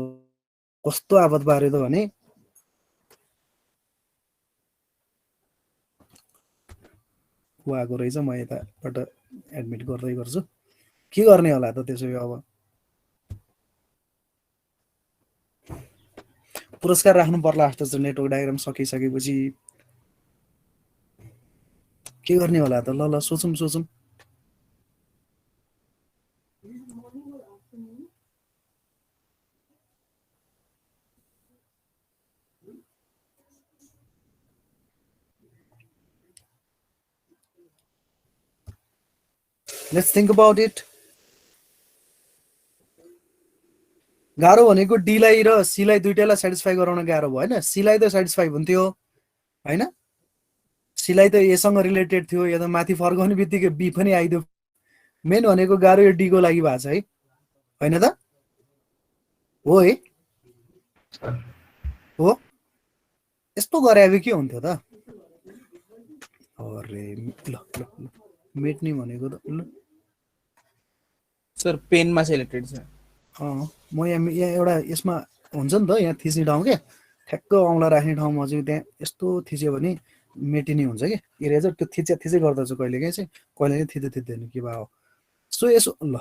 कस्तो आपत पार्यो त भने आएको रहेछ, म यताबाट एडमिट गर्दै गर्छु। के गर्ने होला त त्यसो अब? पुरस्कार राख्नु पर्ला जस्तो छ नेटवर्क डायग्राम सकिसकेपछि। के गर्ने होला त? ल ल सोचौँ सोचौँ। Let's think about it. गाह्रो भनेको डीलाई र सीलाई दुइटैलाई सेटिस्फाई गराउन गाह्रो भयो होइन? सीलाई त सेटिस्फाई हुन्थ्यो होइन? सीलाई त एसँग रिलेटेड थियो, या त माथि फर्काउने बित्तिकै बी पनि आइदियो। मेन भनेको गाह्रो यो डीको लागि भएको छ है, होइन त? हो है? हो? यस्तो गरे अब के हुन्थ्यो त? अरे ल ल मेट्ने भनेको त ल सर पेनमा सेलेक्टेड छ। म यहाँ एउटा यसमा हुन्छ नि त, यहाँ थिच्ने ठाउँ क्या, ठ्याक्क औँला राख्ने ठाउँमा चाहिँ त्यहाँ यस्तो थिच्यो भने मेटिने हुन्छ कि इरेजर। त्यो थिचै गर्दछ कहिले काहीँ चाहिँ, कहिले काहीँ थिच्दैन के भयो। सो यसो ल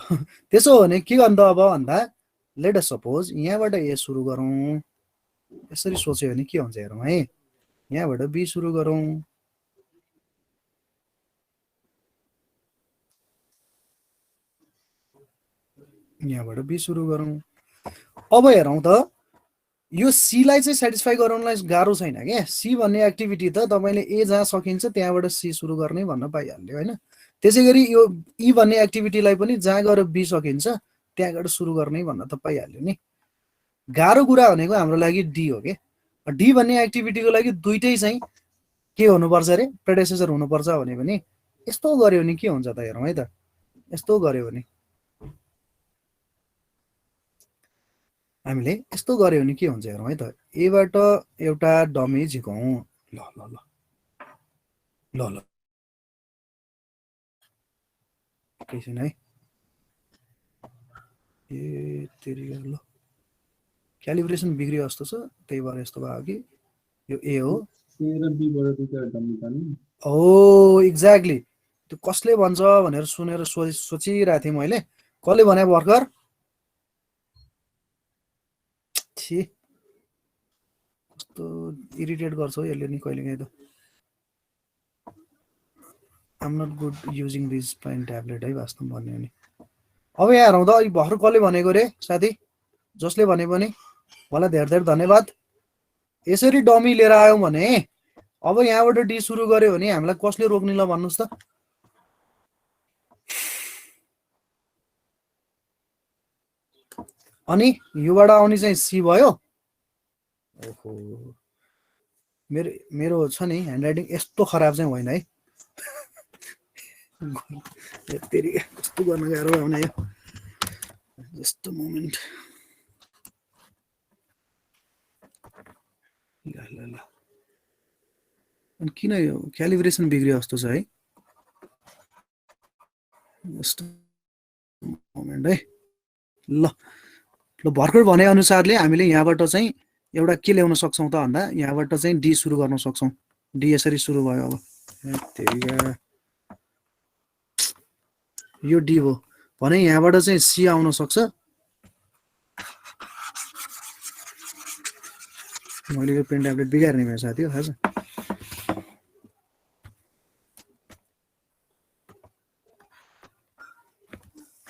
त्यसो हो भने के गर्नु त अब भन्दा, लेट अस सपोज यहाँबाट ए सुरु गरौँ। यसरी सोच्यो भने के हुन्छ हेरौँ है। यहाँबाट बी सुरु गरौँ। यहाँबाट बी सुरु गरौँ। अब हेरौँ त यो सीलाई चाहिँ सेटिस्फाई गराउनलाई गाह्रो छैन क्या। सी भन्ने एक्टिभिटी त तपाईँले ए जहाँ सकिन्छ त्यहाँबाट सी सुरु गर्ने भन्न पाइहाल्यो होइन? त्यसै गरी यो ई भन्ने एक्टिभिटीलाई पनि जहाँ गएर बी सकिन्छ त्यहाँबाट सुरु गर्ने भन्न त पाइहाल्यो नि। गाह्रो कुरा भनेको हाम्रो लागि डी हो कि। डी भन्ने एक्टिभिटीको लागि दुइटै चाहिँ के हुनुपर्छ अरे? प्रेडेसेसर हुनुपर्छ भने पनि यस्तो गर्यो भने के हुन्छ त हेरौँ है त। यस्तो गर्यो भने हामीले यस्तो गर्यो भने के हुन्छ हेरौँ है त। एबाट एउटा डमी झिकौँ। ल ल ल ल ल एकैछिन है। ए तेरी ल क्यालिब्रेसन बिग्रियो जस्तो छ त्यही भएर यस्तो भयो कि यो ए हो हो एक्ज्याक्टली त्यो कसले भन्छ भनेर सुनेर सोचिरहेको थिएँ मैले कसले भने भर्खर छि कस्तो इरिटेट गर्छ हौ यसले नि कहिलेकाहीँ त I'm not good using this pen tablet है वास्तवमा भन्यो भने अब यहाँ हेरौँ त अहिले भर्खर कसले भनेको रे साथी जसले भने पनि मलाई धेरै धेरै धन्यवाद यसरी डमी लिएर आयौँ भने अब यहाँबाट डी सुरु गर्यो भने हामीलाई कसले रोक्ने ल भन्नुहोस् त अनि योबाट आउने चाहिँ सी भयो ओहो मेरो मेरो छ नि ह्यान्डराइटिङ यस्तो खराब चाहिँ होइन है तेरी कस्तो गर्न गाह्रो आउने यो जस्ट अ मोमेन्ट ल ल ल अनि किन यो क्यालिब्रेसन बिग्रियो जस्तो छ है जस्ट मोमेन्ट है ल ल भर्खर भने अनुसारले हामीले यहाँबाट चाहिँ एउटा के ल्याउन सक्छौँ त भन्दा यहाँबाट चाहिँ डी सुरु गर्न सक्छौँ डी यसरी सुरु भयो अब तेरिका यो डी हो भने यहाँबाट चाहिँ सी आउन सक्छ मैले यो पेन ट्याब्लेट बिगार्ने भयो साथी हो थाहा छ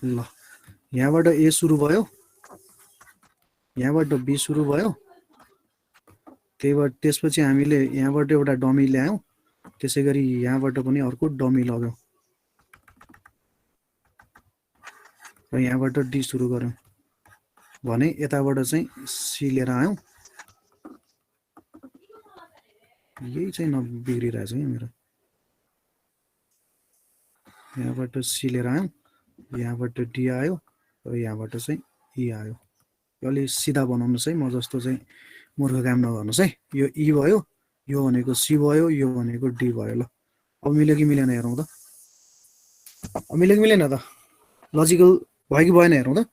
ल यहाँबाट ए सुरु भयो यहाँबाट बी सुरु भयो त्यसपछि हामीले यहाँबाट एउटा डमी ल्यायौँ त्यसै गरी यहाँबाट पनि अर्को डमी लग्यौँ र यहाँबाट डी सुरु गऱ्यौँ भने यताबाट चाहिँ सी लिएर आयौँ यही चाहिँ नबिग्रिरहेछ कि मेरो यहाँबाट सी लिएर आयौँ यहाँबाट डी आयो र यहाँबाट चाहिँ ई आयो अलि सिधा बनाउनुहोस् है म जस्तो चाहिँ मूर्ख काम नगर्नुहोस् है यो ई भयो यो भनेको सी भयो यो भनेको डी भयो ल अब मिल्यो कि मिलेन हेरौँ त मिल्यो कि मिलेन त लजिकल भयो कि भएन हेरौँ त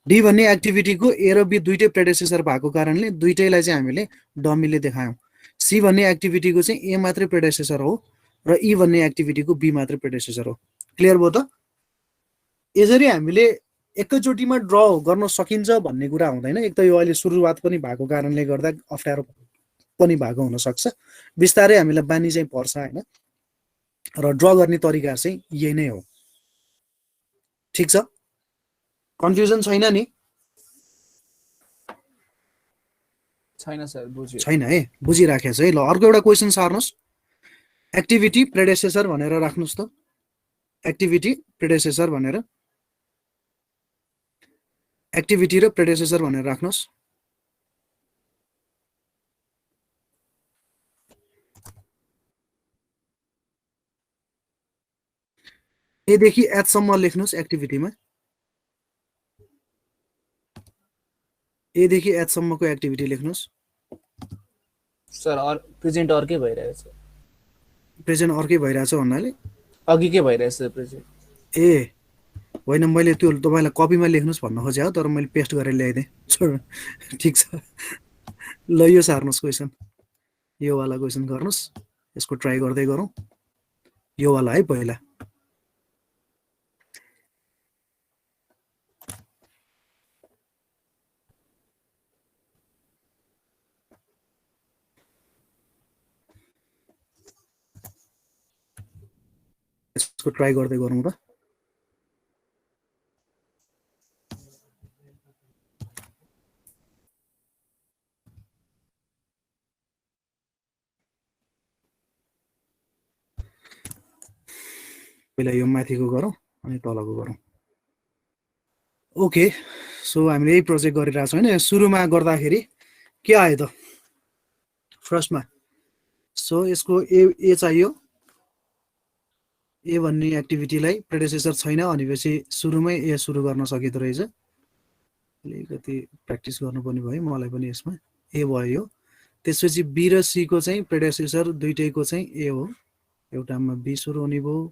डी भन्ने एक्टिभिटीको ए र बी दुइटै प्रेडेसेसर भएको कारणले दुइटैलाई चाहिँ हामीले डमीले देखायौँ सी भन्ने एक्टिभिटीको चाहिँ ए मात्रै प्रेडेसेसर हो र ई भन्ने एक्टिभिटीको बी मात्रै प्रेडेसेसर हो क्लियर भयो त यसरी हामीले एकैचोटिमा ड्र गर्न सकिन्छ भन्ने कुरा हुँदैन एक त यो अहिले सुरुवात पनि भएको कारणले गर्दा अप्ठ्यारो पनि भएको हुनसक्छ बिस्तारै हामीलाई बानी चाहिँ पर्छ होइन र ड्र गर्ने तरिका चाहिँ यही नै हो ठिक छ कन्फ्युजन छैन नि छैन सर बुझ्यो छैन है बुझिराखेको छ है ल अर्को एउटा क्वेसन सार्नुहोस् एक्टिभिटी प्रेडेसेसर भनेर राख्नुहोस् त एक्टिभिटी प्रेडेसेसर भनेर एक्टिभिटी र प्रेडेसेसर भनेर राख्नुहोस् एदेखि एचसम्म लेख्नुहोस् एक्टिभिटीमा एदेखि एचसम्मको एक्टिभिटी लेख्नुहोस् सर प्रेजेन्ट अर्कै भइरहेछ प्रेजेन्ट अर्कै भइरहेछ भन्नाले अघिकै भइरहेछ प्रेजेन्ट ए होइन मैले त्यो तपाईँलाई कपीमा लेख्नुहोस् भन्न खोजेँ हो तर मैले पेस्ट गरेर ल्याइदिएँ ठिक छ ल यो सार्नुहोस् क्वेसन योवाला क्वेसन गर्नुहोस् यसको ट्राई गर्दै गरौँ योवाला है पहिला यसको ट्राई गर्दै गरौँ त पहिला यो माथिको गरौँ अनि तलको गरौँ ओके सो हामीले यही प्रोजेक्ट गरिरहेको छौँ होइन सुरुमा गर्दाखेरि के आयो त फर्स्टमा सो यसको ए चाहियो ए भन्ने एक्टिभिटीलाई प्रेडेसेसर छैन भनेपछि सुरुमै ए सुरु गर्न सकिँदो रहेछ अलिकति प्र्याक्टिस गर्नुपर्ने भयो मलाई पनि यसमा ए भयो त्यसपछि बी र सी को चाहिँ प्रेडेसेसर दुइटैको चाहिँ ए हो एउटामा बी सुरु हुने भयो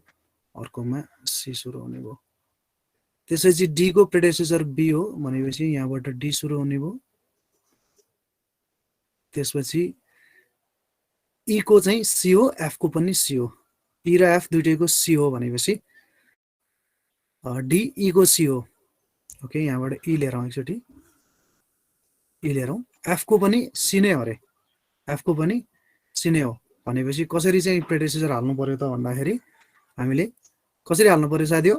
अर्कोमा सी सुरु हुने भयो त्यसपछि डी को प्रेडेसेसर बी हो भनेपछि यहाँबाट डी सुरु हुने भयो। त्यसपछि ई को चाहिँ सी हो, एफ को पनि सी हो। ई र एफ दुइटैको सी हो भनेपछि डी ई को सी हो। ओके, यहाँबाट ई लिएर आउँ एकचोटि, ई लिएर आउँ। एफ को पनि सी नै हो अरे, एफ को पनि सी नै हो भनेपछि कसरी चाहिँ प्रेडेसेसर हाल्नु पर्यो त भन्दाखेरि हामीले कसरी हाल्नु पर्यो साथी हो,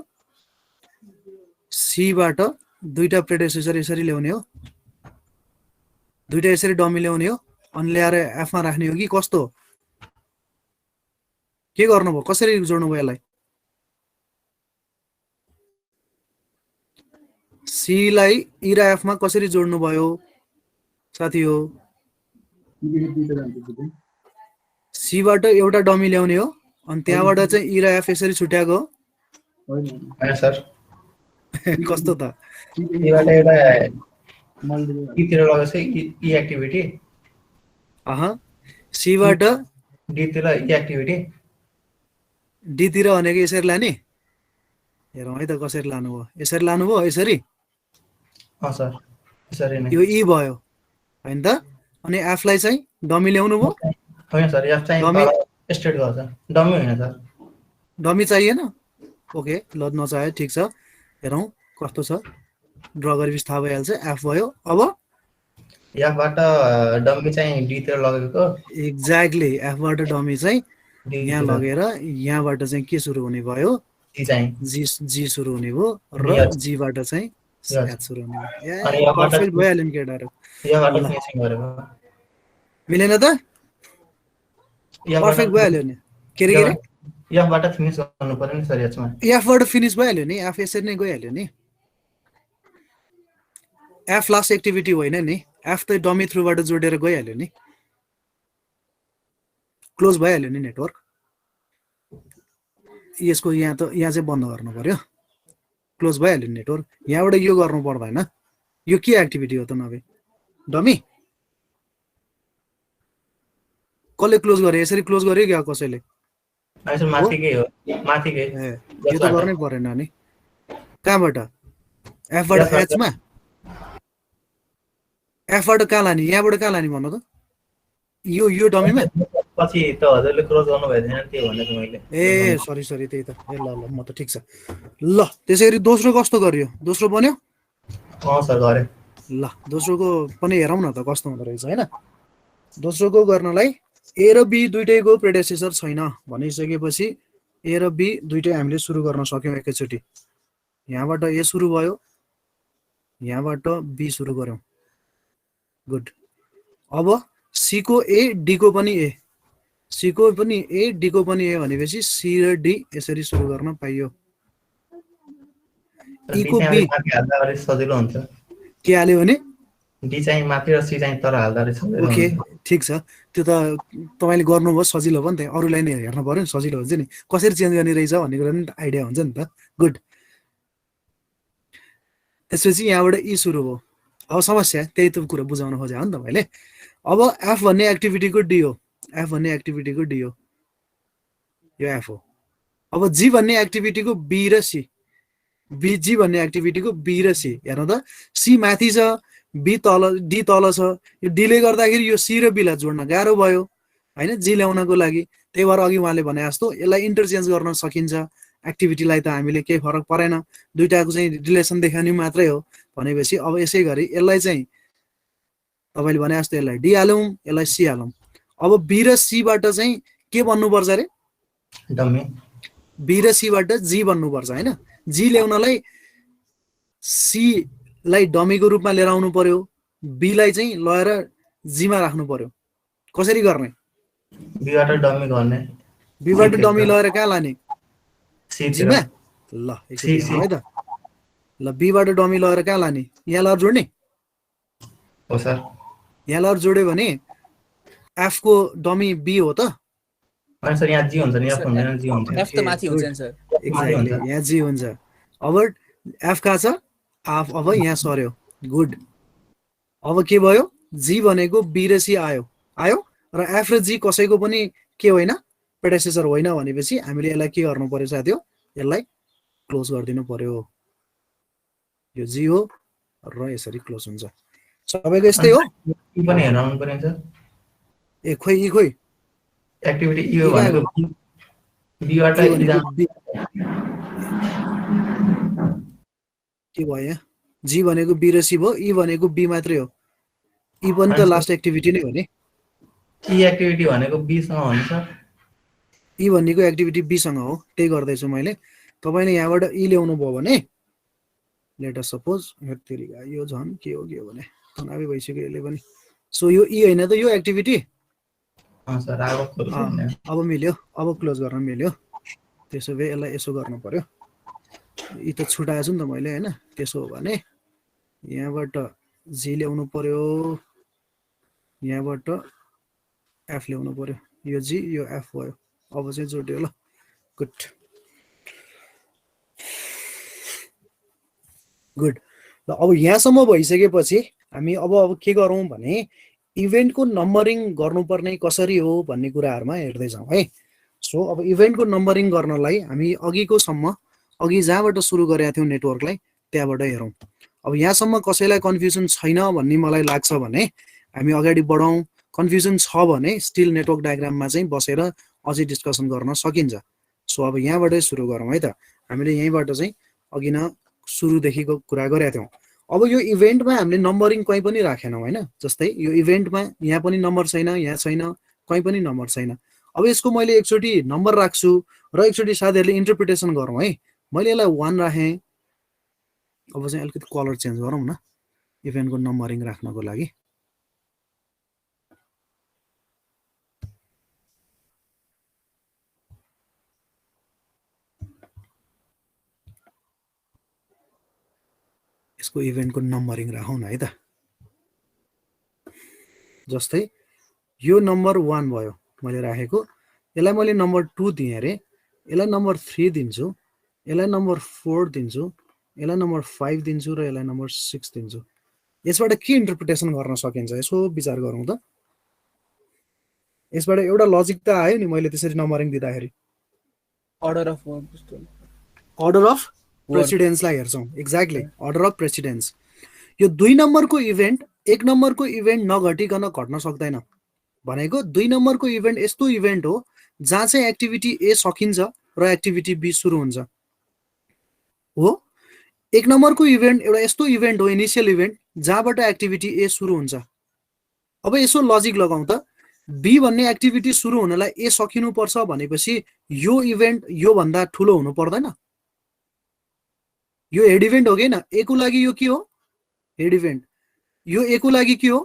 सीबाट दुईटा प्रेडेसेसर यसरी ल्याउने हो, दुईटा यसरी डमी ल्याउने हो अनि ल्याएर एफमा राख्ने हो कि कस्तो हो, के गर्नुभयो, कसरी जोड्नुभयो यसलाई? सीलाई ई र एफमा कसरी जोड्नुभयो साथी हो? सीबाट एउटा डमी ल्याउने हो अनि त्यहाँबाट चाहिँ ई र एफ यसरी छुट्याएको हो। होइन सर, कस्तो त? यबाट एउटा ईतिर लगेछ ई एक्टिभिटी, सीबाट डीतिर ई एक्टिभिटी। डीतिर भनेको यसरी लाने, हेरौँ है त कसरी लानुभयो, यसरी लानुभयो, यसरी सर यसरी नै। यो ई भयो होइन त, अनि एफलाई चाहिँ डमी ल्याउनु भयो। होइन सर, एफ चाहिँ डमी स्टेट गर्छ, डमी होइन सर। डमी चाहिएन, ओके ल नचाह्यो ठिक छ। हेरौँ कस्तो छ, ड्र गरेपछि थाहा भइहाल्छ। एफ भयो, अब एफबाट डमी चाहिँ डीतिर लगेको, एक्ज्याक्टली एफबाट डमी चाहिँ यहाँ डीतिर लगेर यहाँबाट चाहिँ के सुरु हुने भयो, डी चाहिँ जी जी सुरु हुने भयो र Yes. जीबाट चाहिँ Yes. एच सुरु हुने अनि भयो। यहाँबाट पर्फेक्ट भइहाल्यो नि केटाहरू, यहाँबाट फिनिसिङ गरेको, मिलेन त? पर्फेक्ट भइहाल्यो नि। के अरे के अरे यहाँबाट फिनिस गर्नु पर्यो नि सर यसमा। एफबाट फिनिस भइहाल्यो नि, एफ यसरी नै गइहाल्यो नि। एफ लास्ट एक्टिभिटी होइन नि, एफ त डमी थ्रुबाट जोडेर गइहाल्यो नि, क्लोज भइहाल्यो नि नेटवर्क। यसको यहाँ त यहाँ चाहिँ बन्द गर्नु पर्यो, क्लोज भइहाल्यो नि नेटवर्क। यहाँबाट यो गर्नु पर्दैन, यो के एक्टिभिटी हो त नभए डमी? कसले क्लोज गरे? यसरी क्लोज गर्यो क्या कसैले? सर माथिकै हो, माथिकै। ए यो त गर्नै परेन नि। कहाँबाट? एफबाट एचमा, एफबाट कहाँ लाने, यहाँबाट कहाँ लाने भन्नु त? यो डमीमा? पछि त हजुरले क्लोज गर्नु भएन त्यो भनेको मैले। ए सरी सरी, त्यही त। ए ल ल, म त ठिक छ। ल त्यसै गरी दोस्रो कस्तो गर्यो? दोस्रो बन्यो? सर गरे। ल दोस्रोको पनि हेरौँ न त कस्तो हुँदो रहेछ होइन। दोस्रोको गर्नलाई ए र बी दुइटैको प्रेडेसेसर छैन भनिसकेपछि ए र बी दुइटै हामीले सुरु गर्न सक्यौँ एकैचोटि। यहाँबाट ए सुरु भयो, यहाँबाट बी सुरु गऱ्यौँ, गुड। अब सी को ए, डी को पनि ए, सी को पनि ए, डी को पनि ए भनेपछि सी र डी यसरी सुरु गर्न पाइयो। ई को बी हाल्दा सजिलो हुन्छ। के हाल्यो भने डी चाहिँ माथि र सी चाहिँ तर हाल्दा सजिलो ओके हुन्छ। ठिक छ, त्यो त तपाईँले गर्नुभयो सजिलो भयो नि त, अरूलाई नै हेर्नु पर्यो नि, सजिलो हुन्छ नि, कसरी चेन्ज गर्ने रहेछ भन्ने कुरा पनि आइडिया हुन्छ नि त, गुड। त्यसपछि यहाँबाट ई सुरु भयो। अब समस्या त्यही त कुरा बुझाउन खोजे हो नि त मैले। अब एफ भन्ने एक्टिभिटीको डी हो, एफ भन्ने एक्टिभिटीको डी हो, यो एफ हो। अब जी भन्ने एक्टिभिटीको बी र सी, बी जी भन्ने एक्टिभिटीको बी र सी, हेर्नु त सी माथि छ, बी तल, डी तल छ। यो डीले गर्दाखेरि यो सी र बीलाई जोड्न गाह्रो भयो होइन, जी ल्याउनको लागि। त्यही भएर अघि उहाँले भने जस्तो यसलाई इन्टरचेन्ज गर्न सकिन्छ, एक्टिभिटीलाई त हामीले केही फरक परेन, दुइटाको चाहिँ रिलेसन देखाउने मात्रै हो भनेपछि अब यसै गरी यसलाई चाहिँ तपाईँले भने जस्तो यसलाई डी हालौँ, यसलाई सी हालौँ। अब बी र सीबाट चाहिँ के बन्नुपर्छ अरे? डमी। बी र सीबाट जी बन्नुपर्छ होइन। जी ल्याउनलाई सीलाई डमीको रूपमा लिएर आउनु पर्यो, बीलाई चाहिँ लगेर जीमा राख्नु पर्यो। कसरी गर्ने? बीबाट डमी गर्ने, बीबाट डमी लगेर कहाँ लाने? सी जीमा। ल एकचोटि हेरौँ है त। ल बीबाट डमी लगेर कहाँ लाने? यहाँ लगेर जोड्ने, हो सर। यहाँ लगेर जोड्यो भने एफ को डमी बी हो त? होइन सर, यहाँ जी हुन्छ नि, एफ हुँदैन, जी हुन्छ। एफ त माथि हुन्छ नि सर। एक्ज्याक्टली, यहाँ जी हुन्छ। अब एफ कहाँ छ? अब यहाँ सर्यो, गुड। अब के भयो? जी भनेको बी र सी आयो, आयो र एफ र जी कसैको पनि के होइन, प्रेडेसेसर होइन भनेपछि हामीले यसलाई के गर्नु पर्यो साथी हो, यसलाई क्लोज गरिदिनु पर्यो। यो जी हो र यसरी क्लोज हुन्छ। सबैको यस्तै हो? ई पनि हेर्न आउनु पर्यो नि सर। ए खोइ यी खोइ एक्टिभिटी ई ई भनेको कहाँ बीबाट ई ई भनेको जान्छ। बी के भयो यहाँ? जी भनेको बी र सी भयो, ई भनेको बी मात्रै हो। ई पनि त लास्ट एक्टिभिटी नै हो नि। ई एक्टिभिटी भनेको बीसँग हो नि सर। ई भन्नेको एक्टिभिटी बीसँग हो, त्यही गर्दैछु मैले। तपाईँले यहाँबाट ई ल्याउनु भयो भने लेट अस सपोज यो झन् के हो भने तनावै भइसक्यो यसले पनि। सो यो ई होइन त यो एक्टिभिटी। सर अब खोल्छु नि। अब मिल्यो, अब क्लोज गर्न मिल्यो। त्यसो भए यसलाई यसो गर्नु पर्यो, यी त छुटाएछु नि त मैले होइन। त्यसो हो भने यहाँबाट जी ल्याउनु पर्यो, यहाँबाट एफ ल्याउनु पर्यो। यो जी यो एफ भयो, अब चाहिँ जोड्यो ल। Good good. ल अब यहाँसम्म भइसकेपछि हामी अब के गरौँ भने इभेन्टको नम्बरिङ गर्नुपर्ने कसरी हो भन्ने कुराहरूमा हेर्दै जाउँ है। सो अब इभेन्टको नम्बरिङ गर्नलाई हामी अघि जहाँबाट सुरु गरेका थियौँ नेटवर्कलाई त्यहाँबाट हेरौँ। अब यहाँसम्म कसैलाई कन्फ्युजन छैन भन्ने मलाई लाग्छ भने हामी अगाडि बढौँ। कन्फ्युजन छ भने स्टिल नेटवर्क डायग्राममा चाहिँ बसेर अझै डिस्कसन गर्न सकिन्छ। सो अब यहाँबाटै सुरु गरौँ है त। हामीले यहीँबाट चाहिँ अघि न सुरुदेखिको कुरा गरेका थियौँ। अब यो इभेन्टमा हामीले नम्बरिङ कहीँ पनि राखेनौँ होइन। जस्तै यो इभेन्टमा यहाँ पनि नम्बर छैन, यहाँ छैन, कहीँ पनि नम्बर छैन। अब यसको मैले एकचोटि नम्बर राख्छु र एकचोटि साथीहरूले इन्टरप्रिटेसन गरौँ है। मैले यसलाई 1 राखेँ। अब चाहिँ अलिकति कलर चेन्ज गरौँ न इभेन्टको नम्बरिङ राख्नको लागि। यसको इभेन्टको नम्बरिङ राखौँ न है त। जस्तै यो नम्बर 1 भयो मैले राखेको, यसलाई मैले नम्बर 2 दिएँ अरे, यसलाई नम्बर 3 दिन्छु, यसलाई नम्बर 4 दिन्छु, यसलाई नम्बर 5 दिन्छु र यसलाई नम्बर 6 दिन्छु। यसबाट के इन्टरप्रिटेसन गर्न सकिन्छ यसो विचार गरौँ त। यसबाट एउटा लजिक त आयो नि मैले त्यसरी नम्बरिङ दिँदाखेरि। अर्डर अफ वर्क जस्तो। अर्डर अफ प्रेसिडेन्सलाई हेर्छौँ। Exactly order of precedence. यो 2 नम्बरको इभेन्ट 1 नम्बरको इभेन्ट नघटिकन घट्न सक्दैन। भनेको 2 नम्बरको इभेन्ट यस्तो इभेन्ट हो जहाँ चाहिँ एक्टिभिटी ए सकिन्छ र एक्टिभिटी बी सुरु हुन्छ हो। 1 नम्बरको इभेन्ट एउटा यस्तो इभेन्ट हो, इनिसियल इभेन्ट, जहाँबाट एक्टिभिटी ए सुरु हुन्छ। अब यसो लजिक लगाउँ त, बी भन्ने एक्टिभिटी सुरु हुनलाई ए सकिनुपर्छ भनेपछि यो इभेन्ट यो भन्दा ठुलो हुनु पर्दैन? यो हेड इभेन्ट हो कि हैन? ए को लागि यो के हो? Head event. यो ए को लागि के हो?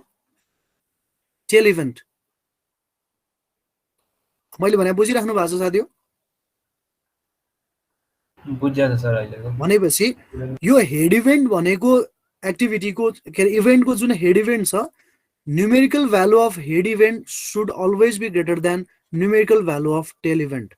Tail event. मैले भने बुझिराख्नु भएको छ साथीहरु? बुझ्या छ सर अहिलेको। भनेपछि यो हेड इभेन्ट भनेको एक्टिभिटीको के अरे इभेन्टको जुन हेड इभेन्ट छ, numerical value of head event should always be greater than numerical value of tail event.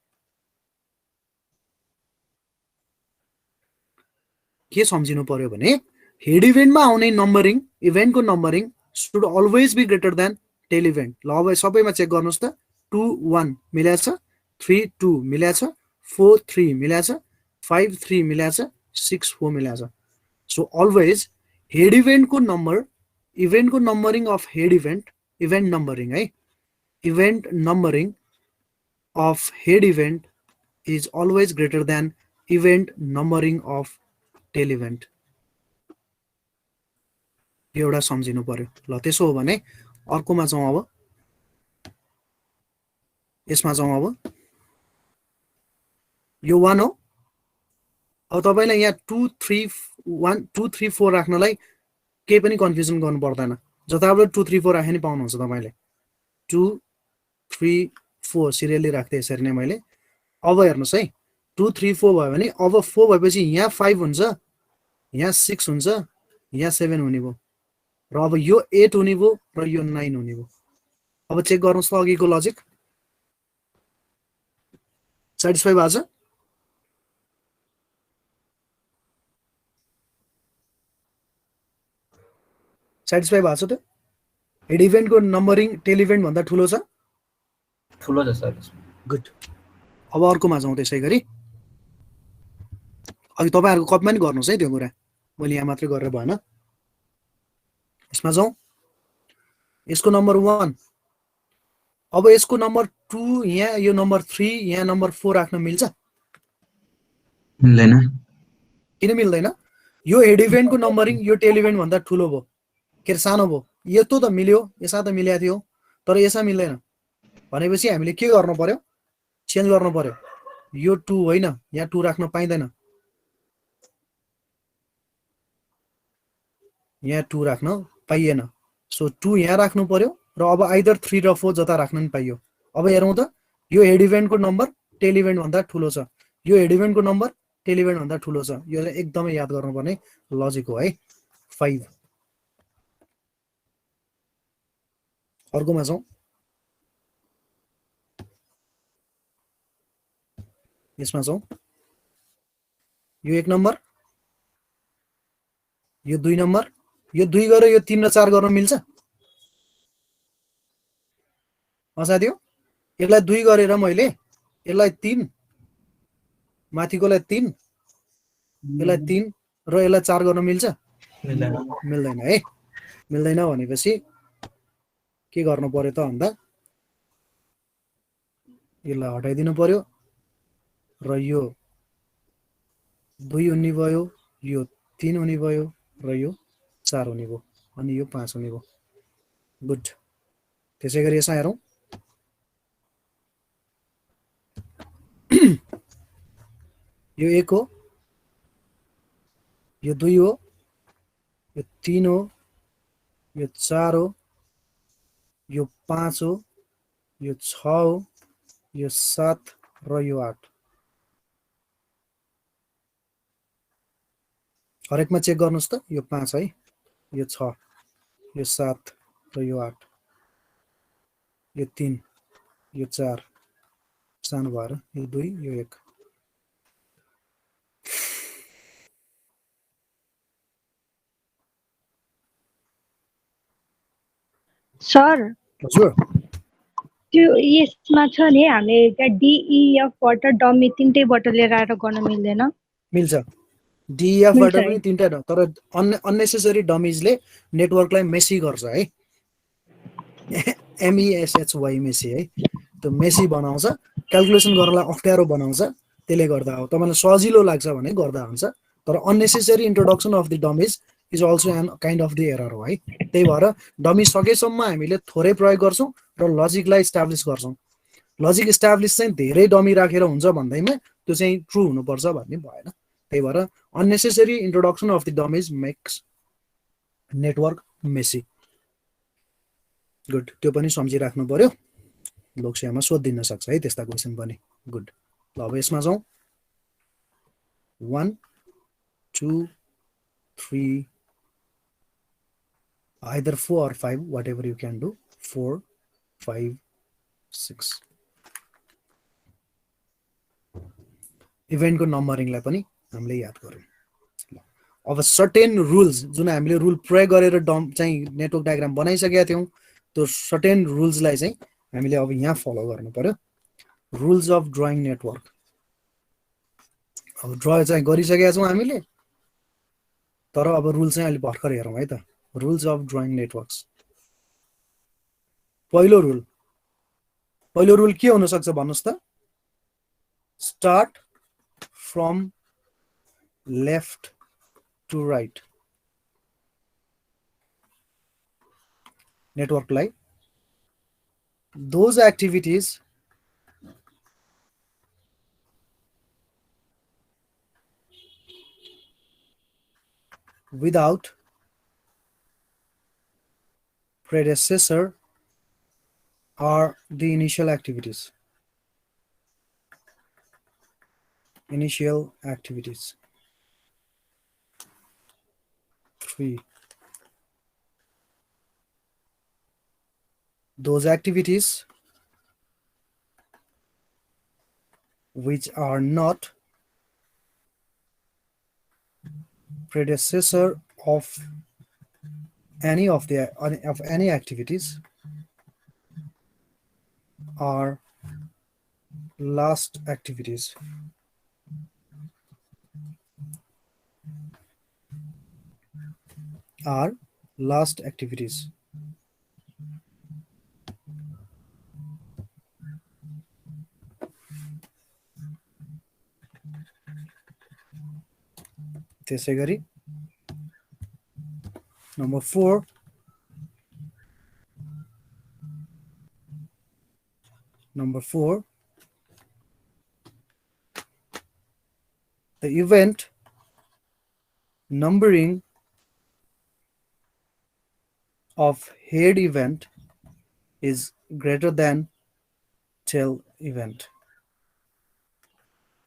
के सम्झिनु पर्यो भने हेड इभेन्टमा आउने नम्बरिङ, इभेन्टको numbering should always be greater than tail event. ल अब सबैमा चेक गर्नुस् त। 2 1 मिलेछ, 3 2 मिलेछ, 4 3 मिलेछ, 5 3 मिलेछ, 6 4 मिलेछ। सो अलवेज हेड इभेन्टको नम्बर, इभेन्टको numbering of head event, event numbering है, event numbering of head event is always greater than event numbering of tail event. यो एउटा सम्झिनु पर्यो। ल त्यसो हो भने अर्कोमा जाउँ। अब यसमा जाउँ। अब यो 1 हो। अब तपाईलाई यहाँ 2 3 1 2 3 4 राख्नलाई केही पनि कन्फ्युजन गर्नु पर्दैन। जताबाट 2 3 4 राखे नि पाउनुहुन्छ तपाईले। 2 3 4 सिरियली राख्दै यसरी नै मैले। अब हेर्नुस् है, 2 3 4 भयो भने अब 4 भएपछि यहाँ 5 हुन्छ, यहाँ 6 हुन्छ, यहाँ 7 हुने भयो र अब यो 8 हुने भयो र यो 9 हुने भयो। अब चेक गर्नुस् त अघिको लजिक सेटिस्फाई भएको छ? सेटिस्फाई भएको छ त? हेड इभेन्टको नम्बरिङ टेल इभेन्ट भन्दा ठुलो छ? ठुलो छ सर। गुड। अब अर्कोमा जाउँ। त्यसै गरी अघि तपाईहरुको कपीमा नि गर्नुस् है त्यो कुरा। मैले यहाँ मात्रै गरेर भएन। यसमा जाउँ। यसको नम्बर 1, अब यसको नम्बर 2 यहाँ, यो नम्बर 3 यहाँ, नम्बर 4 राख्न मिल्छ? मिल्दैन। किन मिल्दैन? यो हेड इभेन्टको नम्बरिङ यो टेल इभेन्ट भन्दा ठुलो भयो, के अरे सानो भयो। यस्तो त मिल्यो, यसमा त मिलेको थियो, तर यसमा मिल्दैन। भनेपछि हामीले के गर्नु पर्यो? चेन्ज गर्नु पर्यो। यो 2 होइन, यहाँ 2 राख्न पाइँदैन, यहाँ 2 राख्न पाइएन। सो 2 यहाँ राख्नु पर्यो र अब आइदर 3 र 4 जता राख्न नि पाइयो। अब हेरौँ त, यो हेड इभेन्टको नम्बर टेल इभेन्ट भन्दा ठुलो छ, यो हेड इभेन्टको नम्बर टेल इभेन्ट भन्दा ठुलो छ। यो एकदमै याद गर्नुपर्ने लजिक हो है। 5 अर्कोमा जाउँ। यसमा जाउँ। यो 1 नम्बर, यो 2 नम्बर, यो 2 गरेर यो 3 र 4 गर्न मिल्छ? साथी हो, यसलाई 2 गरेर मैले यसलाई 3, माथिकोलाई 3, यसलाई 3 र यसलाई 4 गर्न मिल्छ? मिल्दैन। मिल्दैन है। मिल्दैन भनेपछि के गर्नु पर्यो त भन्दा यसलाई हटाइदिनु पर्यो र यो 2 हुने भयो, यो 3 हुने भयो र यो 4 हुने भयो, अनि यो 5 हुने भयो। गुड। त्यसै गरी यसमा हेरौँ। यो 1 हो, यो 2 हो, यो 3 हो, यो 4 हो, यो 5 हो, यो 6 हो, यो 7 र यो 8। हरेकमा चेक गर्नुहोस् त। यो 5 है, यो 6, यो 7 र यो 8, यो 3, यो 4 सानो भएर, यो 2, यो 1। सर हजुर, त्यो यसमा छ नि हामीले त्यहाँ डिइएफबाट डमी तिनटैबाट लिएर आएर गर्न मिल्दैन? मिल्छ। डिइएफबाट मिल्छ है? पनि तिनटा, तर अननेसेसरी डमिजले नेटवर्कलाई मेसी गर्छ है। MESHY मेसी है। त्यो मेसी बनाउँछ, क्यालकुलेसन गर्नलाई अप्ठ्यारो बनाउँछ। त्यसले गर्दा हो। तपाईँलाई सजिलो लाग्छ भने गर्दा हुन्छ, तर unnecessary introduction of the dummies is also an kind of the error हो है। त्यही भएर डमी सकेसम्म हामीले थोरै प्रयोग गर्छौँ र लजिकलाई इस्टाब्लिस गर्छौँ। लजिक इस्टाब्लिस चाहिँ धेरै डमी राखेर हुन्छ भन्दैमा त्यो चाहिँ ट्रु हुनुपर्छ भन्ने भएन। त्यही भएर unnecessary introduction of the dummies makes network messy. Good. त्यो पनि सम्झिराख्नु पर्यो, लोकसेवामा सोधिदिन सक्छ है त्यस्ता क्वेसन पनि। गुड। ल अब यसमा जाउँ। 1 2 3 either 4 or 5, whatever you can do. 4 5 6 इभेन्टको नम्बरिङलाई पनि हामीले याद गरौँ। अब सर्टेन रुल्स जुन हामीले रुल प्रयोग गरेर चाहिँ नेटवर्क डायग्राम बनाइसकेका थियौँ, त्यो सर्टेन रुल्सलाई चाहिँ हामीले अब यहाँ फलो गर्नु पर्यो। Rules of drawing network. अब ड्र चाहिँ गरिसकेका छौँ हामीले, तर अब रुल चाहिँ अहिले भर्खर हेरौँ है त। Rules of drawing networks. पहिलो रुल के हुनसक्छ भन्नुहोस् त? Start from left to right. नेटवर्कलाई those activities without predecessor are the initial activities. Initial activities. 3. Those activities which are not predecessor of any activities are last activities. are last activities. त्यसै गरी number 4 the event numbering of head event is greater than tail event.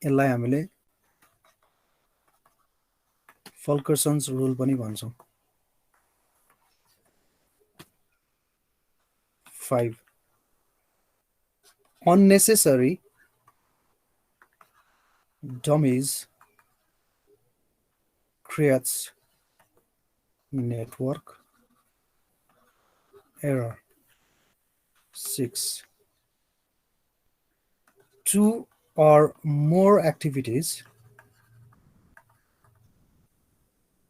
यसलाई हामीले Fulkerson's rule पनि भन्छौँ. 5 unnecessary dummies creates network error. 6 2 or more activities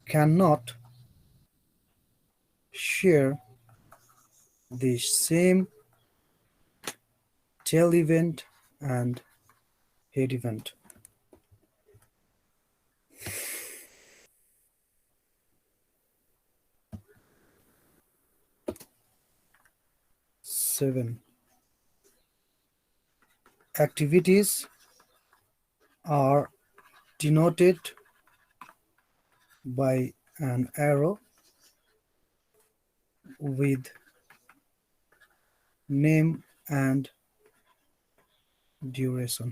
cannot share the same tail event and head event. Seven activities are denoted by an arrow with name and duration.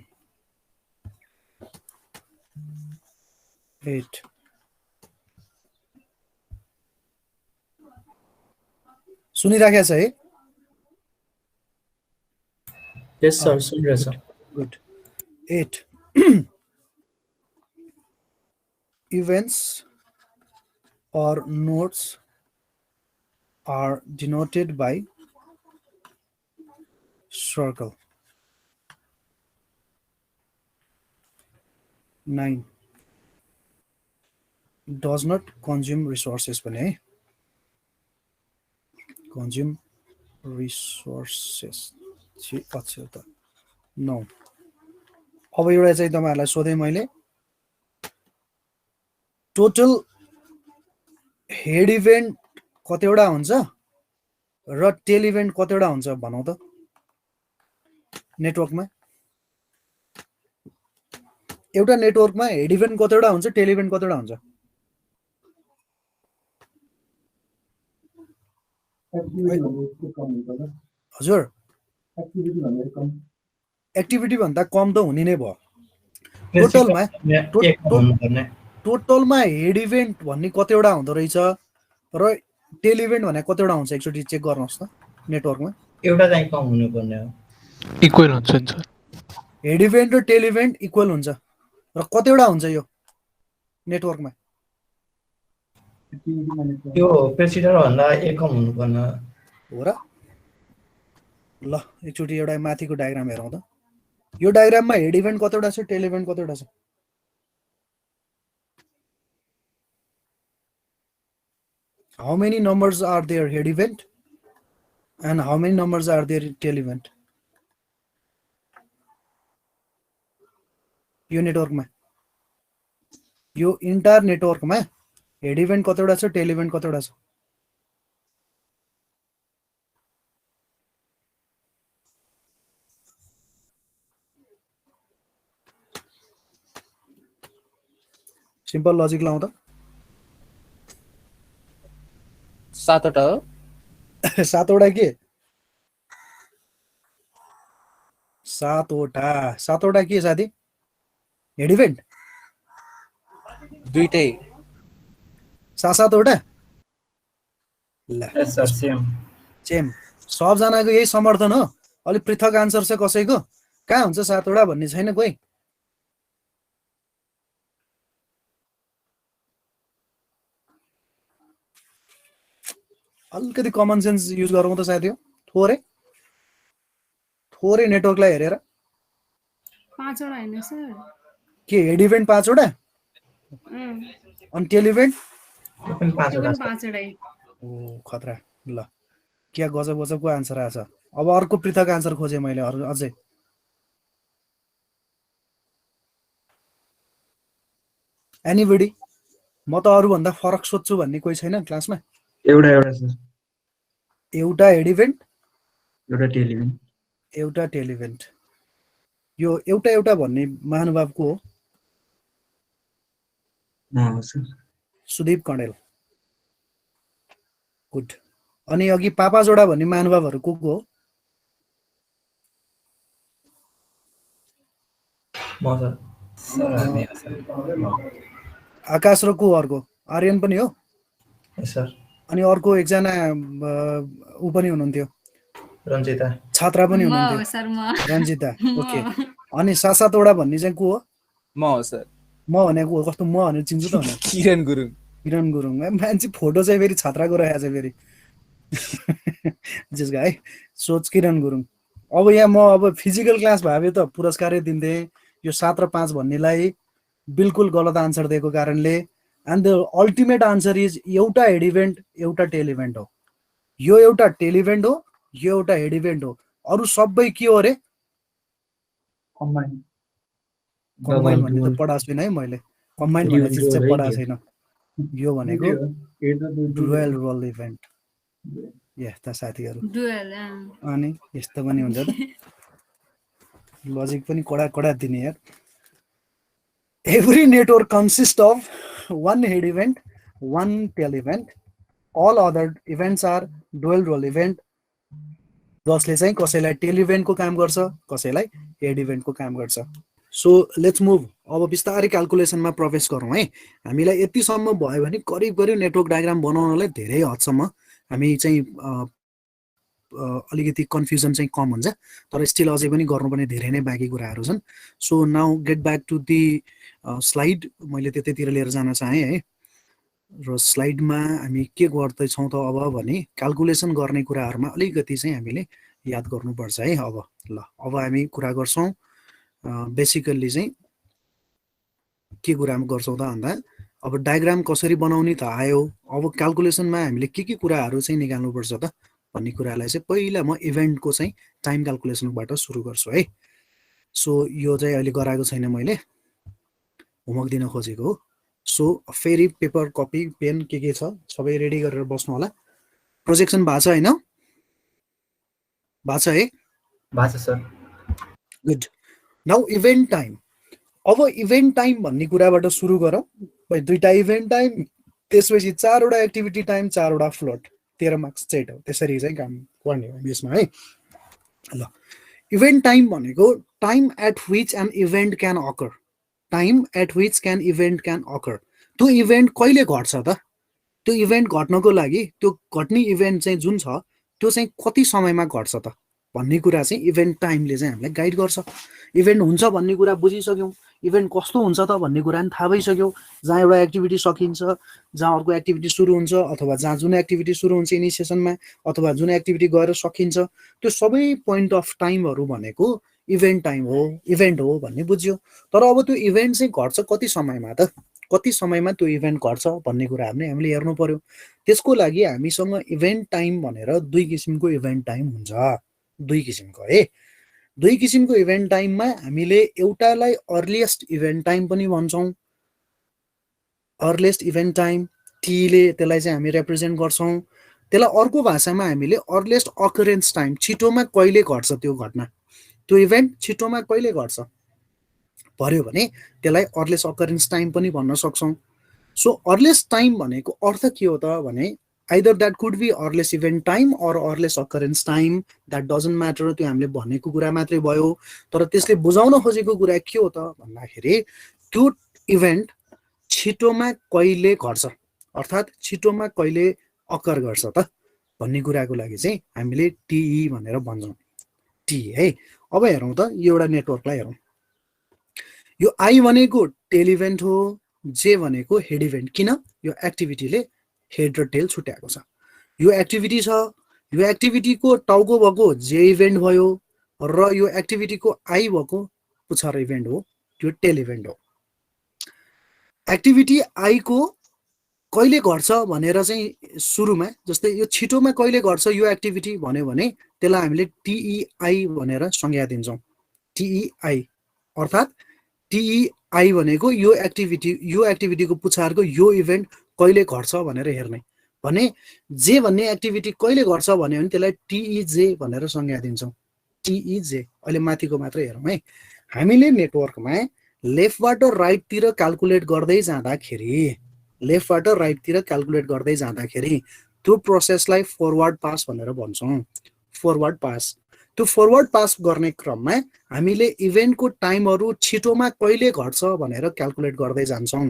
8 सुनिराखेको छ है? Yes, sir. सुनिरहेछ. Good. 8 events or nodes are denoted by circle. 9 does not consume resources पनि है. Consume resources. अच्छा त 9 अब एउटा चाहिँ तपाईहरुलाई सोधे मैले टोटल हेड इभेन्ट कतिवटा हुन्छ र टेल इभेन्ट कतिवटा हुन्छ भनौ त नेटवर्कमा एउटा नेटवर्कमा हेड इभेन्ट कतिवटा हुन्छ टेल इभेन्ट कतिवटा हुन्छ हजुर एक्टिभिटी भन्दा कम त हुने नै भयो टोटलमा हेड इभेन्ट भन्ने कतिवटा हुँदो रहेछ र टेल इभेन्ट भने कतिवटा हुन्छ एकचोटी चेक गर्नुहोस् त नेटवर्कमा एउटा चाहिँ कम हुनुपर्ने हो इक्वल हुन्छ नि सर हेड इभेन्ट र टेल इभेन्ट इक्वल हुन्छ र कतिवटा हुन्छ यो नेटवर्कमा त्यो पेसिडर भन्दा एक कम हुनुपर्ने हो र ल एकचोटी एउटा माथिको डायग्राम हेरौँ त यो डायग्राममा हेड इभेन्ट कतिवटा छ टेल इभेन्ट कतिवटा छ how many numbers are there head event and how many numbers are there tail event यो नेटवर्कमा यो इन्टायर नेटवर्कमा हेड इभेन्ट कतिवटा छ टेल इभेन्ट कतिवटा छ सिम्पल लजिक लाउँ त 7 वटा हो 7 वटा के 7 वटा के साथी हेड इभेन्ट दुईटै 7 वटा ल सेम सबजनाको यही समर्थन हो अलि पृथक आन्सर छ कसैको कहाँ हुन्छ 7 वटा भन्ने छैन कोही अलिकति कमन सेन्स युज गरौँ त साथी हो थोरै नेटवर्कलाई हेरेर 5 वटा हैन सर के हेड इभेन्ट 5 वटा अनि टेल इभेन्ट यो पनि त्यो पाँचवटा पनि छ। पाँचवटै। ओ खतरा ल क्या गजब गजबको आन्सर आएछ अब अर्को पृथक आन्सर खोजेँ मैले अझै एनीबडी म त अरूभन्दा फरक सोध्छु भन्ने कोही छैन क्लासमा एउटा सर एउटा हेड इभेन्ट एउटा टेल इभेन्ट एउटा टेल इभेन्ट यो एउटा एउटा भन्ने महानुभाव को हो हो सर सुदीप कणेल गुड अनि अघि पापा जोडा भन्ने महानुभावहरू को हो म सर आकाश र को अर्को आर्यन पनि हो यस सर अनि अर्को एकजना ऊ पनि हुनुहुन्थ्यो रञ्जिता छात्रा पनि म हो हुनुहुन्थ्यो सर म रञ्जिता म ओके अनि सातवटा भन्ने चाहिँ को हो म हो सर म भनेको हो कस्तो म भनेर चिन्छु त भने किरण गुरुङ किरण गुरुङ मान्छे फोटो चाहिँ फेरि छात्राको रहेको छ फेरि जसको है सोच किरण गुरुङ अब यहाँ म अब फिजिकल क्लास भए त पुरस्कारै दिन्थे यो 7 र 5 भन्नेलाई बिल्कुल गलत आन्सर दिएको कारणले and the ultimate answer is एउटा हेड इभेन्ट एउटा टेल इभेन्ट हो यो एउटा टेल इभेन्ट हो यो एउटा हेड इभेन्ट हो अरू सबै के हो अरे कम्बाइन कम्बाइन भन्ने त पढाएको छैन है मैले कम्बाइन भन्ने चिज चाहिँ पढाएको छैन यो भनेको डुअल रोल इभेन्ट यस्ता साथीहरू डुअल अनि यस्तो पनि हुन्छ त लजिक पनि कडा कडा दिने यार every network consist of one head event, one tail event. All other events are dual role event. जसले चाहिँ कसैलाई टेल इभेन्टको काम गर्छ कसैलाई हेड इभेन्टको काम गर्छ सो लेट्स मुभ अब बिस्तारै क्याल्कुलेसनमा प्रवेश गरौँ है हामीलाई यतिसम्म भयो भने करिब करिब नेटवर्क डायग्राम बनाउनलाई धेरै हदसम्म हामी चाहिँ अलिकति कन्फ्युजन चाहिँ कम हुन्छ तर स्टिल अझै पनि गर्नुपर्ने धेरै नै बाँकी कुराहरू छन् so now get back to the slide मैले त्यतैतिर लिएर जान चाहेँ है र स्लाइडमा हामी के गर्दैछौँ त अब भने क्याल्कुलेसन गर्ने कुराहरूमा अलिकति चाहिँ हामीले याद गर्नुपर्छ है अब हामी कुरा गर्छौँ बेसिकल्ली चाहिँ के कुरा गर्छौँ त भन्दा अब डायग्राम कसरी बनाउने त आयो अब क्याल्कुलेसनमा हामीले के कुराहरू चाहिँ निकाल्नुपर्छ त भन्ने कुरालाई चाहिँ पहिला म इभेन्टको चाहिँ टाइम क्याल्कुलेसनबाट सुरु गर्छु है सो यो चाहिँ अहिले गराएको छैन मैले होमवर्क दिन खोजेको हो सो फेरि पेपर कपी पेन के छ सबै रेडी गरेर बस्नु होला प्रोजेक्सन भएको छ हैन भएको छ है भएको छ sir good now event time अब इभेन्ट टाइम भन्ने कुराबाट सुरु गरौँ भाइ दुईटा इभेन्ट टाइम त्यसपछि 4वटा एक्टिभिटी टाइम 4वटा फ्लोट 13 मार्क्स सेट हो त्यसरी चाहिँ काम गर्ने हो यसमा है ल इभेन्ट टाइम भनेको time at which an event can occur time at which can event can occur त्यो इभेन्ट कहिले घट्छ त त्यो इभेन्ट घट्नको लागि त्यो घट्ने इभेन्ट चाहिँ जुन छ त्यो चाहिँ कति समयमा घट्छ त भन्ने कुरा चाहिँ इभेन्ट टाइमले चाहिँ हामीलाई गाइड गर्छ इभेन्ट हुन्छ भन्ने कुरा बुझिसक्यौँ इभेन्ट कस्तो हुन्छ त भन्ने कुरा पनि थाहा भइसक्यो जहाँ एउटा एक्टिभिटी सकिन्छ जहाँ अर्को एक्टिभिटी सुरु हुन्छ अथवा जहाँ जुन एक्टिभिटी सुरु हुन्छ इनिसिएसनमा अथवा जुन एक्टिभिटी गएर सकिन्छ त्यो सबै पोइन्ट अफ टाइमहरू भनेको इभेन्ट टाइम हो इभेन्ट हो भन्ने बुझ्यो तर अब त्यो इभेन्ट चाहिँ घट्छ कति समयमा त कति समयमा त्यो इभेन्ट घट्छ भन्ने कुरा हामीले हेर्नु पर्यो त्यसको लागि हामीसँग इभेन्ट टाइम भनेर दुई किसिमको इभेन्ट टाइम हुन्छ दुई किसिमको है दुई किसिमको इभेन्ट टाइममा हामीले एउटालाई अर्लिएस्ट इभेन्ट टाइम पनि भन्छौँ अर्लिएस्ट इभेन्ट टाइम टीले त्यसलाई चाहिँ हामी रिप्रेजेन्ट गर्छौँ त्यसलाई अर्को भाषामा हामीले अर्लिएस्ट अकरेन्स टाइम छिटोमा कहिले घट्छ त्यो घटना त्यो इभेन्ट छिटोमा कहिले घट्छ पर्यो भने त्यसलाई अर्लिएस्ट अकरेन्स टाइम पनि भन्न सक्छौँ सो अर्लिएस्ट टाइम भनेको अर्थ के हो त भने either that could be earliest event time or earliest occurrence time that doesn't matter त्यो हामीले भनेको कुरा मात्रै भयो तर त्यसले बुझाउन खोजेको कुरा के हो त भन्दाखेरि त्यो इभेन्ट छिटोमा कहिले घट्छ अर्थात् छिटोमा कहिले अकर गर्छ त भन्ने कुराको लागि चाहिँ हामीले टीई भनेर भन्छौँ टी है अब हेरौँ त यो एउटा नेटवर्कलाई हेरौँ यो आई भनेको टेल इभेन्ट हो जे भनेको हेड इभेन्ट किन यो एक्टिभिटीले हेड र टेल छुट्याएको छ यो एक्टिभिटी छ यो एक्टिभिटीको टाउको भएको जे इभेन्ट भयो र यो एक्टिभिटीको आई भएको पुच्छर इभेन्ट हो त्यो टेल इभेन्ट हो एक्टिभिटी आई को कहिले घट्छ भनेर चाहिँ सुरुमा जस्तै यो छिटोमा कहिले घट्छ यो एक्टिभिटी भन्यो भने त्यसलाई हामीले टिइआई भनेर संज्ञा दिन्छौँ। टिइआई अर्थात् टिइआई भनेको यो एक्टिभिटीको पुछारको यो इभेन्ट कहिले घट्छ भनेर हेर्ने। भने जे भन्ने एक्टिभिटी कहिले घट्छ भन्यो भने त्यसलाई टिइजे भनेर संज्ञा दिन्छौँ। टिइजे अहिले माथिको मात्र हेरौँ है। हामीले नेटवर्कमा लेफ्टबाट राइटतिर क्याल्कुलेट गर्दै जाँदाखेरि त्यो प्रोसेसलाई फरवर्ड पास भनेर भन्छौँ। फरवर्ड पास, त्यो फरवर्ड पास गर्ने क्रममा हामीले इभेन्टको टाइमहरू छिटोमा कहिले घट्छ भनेर क्याल्कुलेट गर्दै जान्छौँ।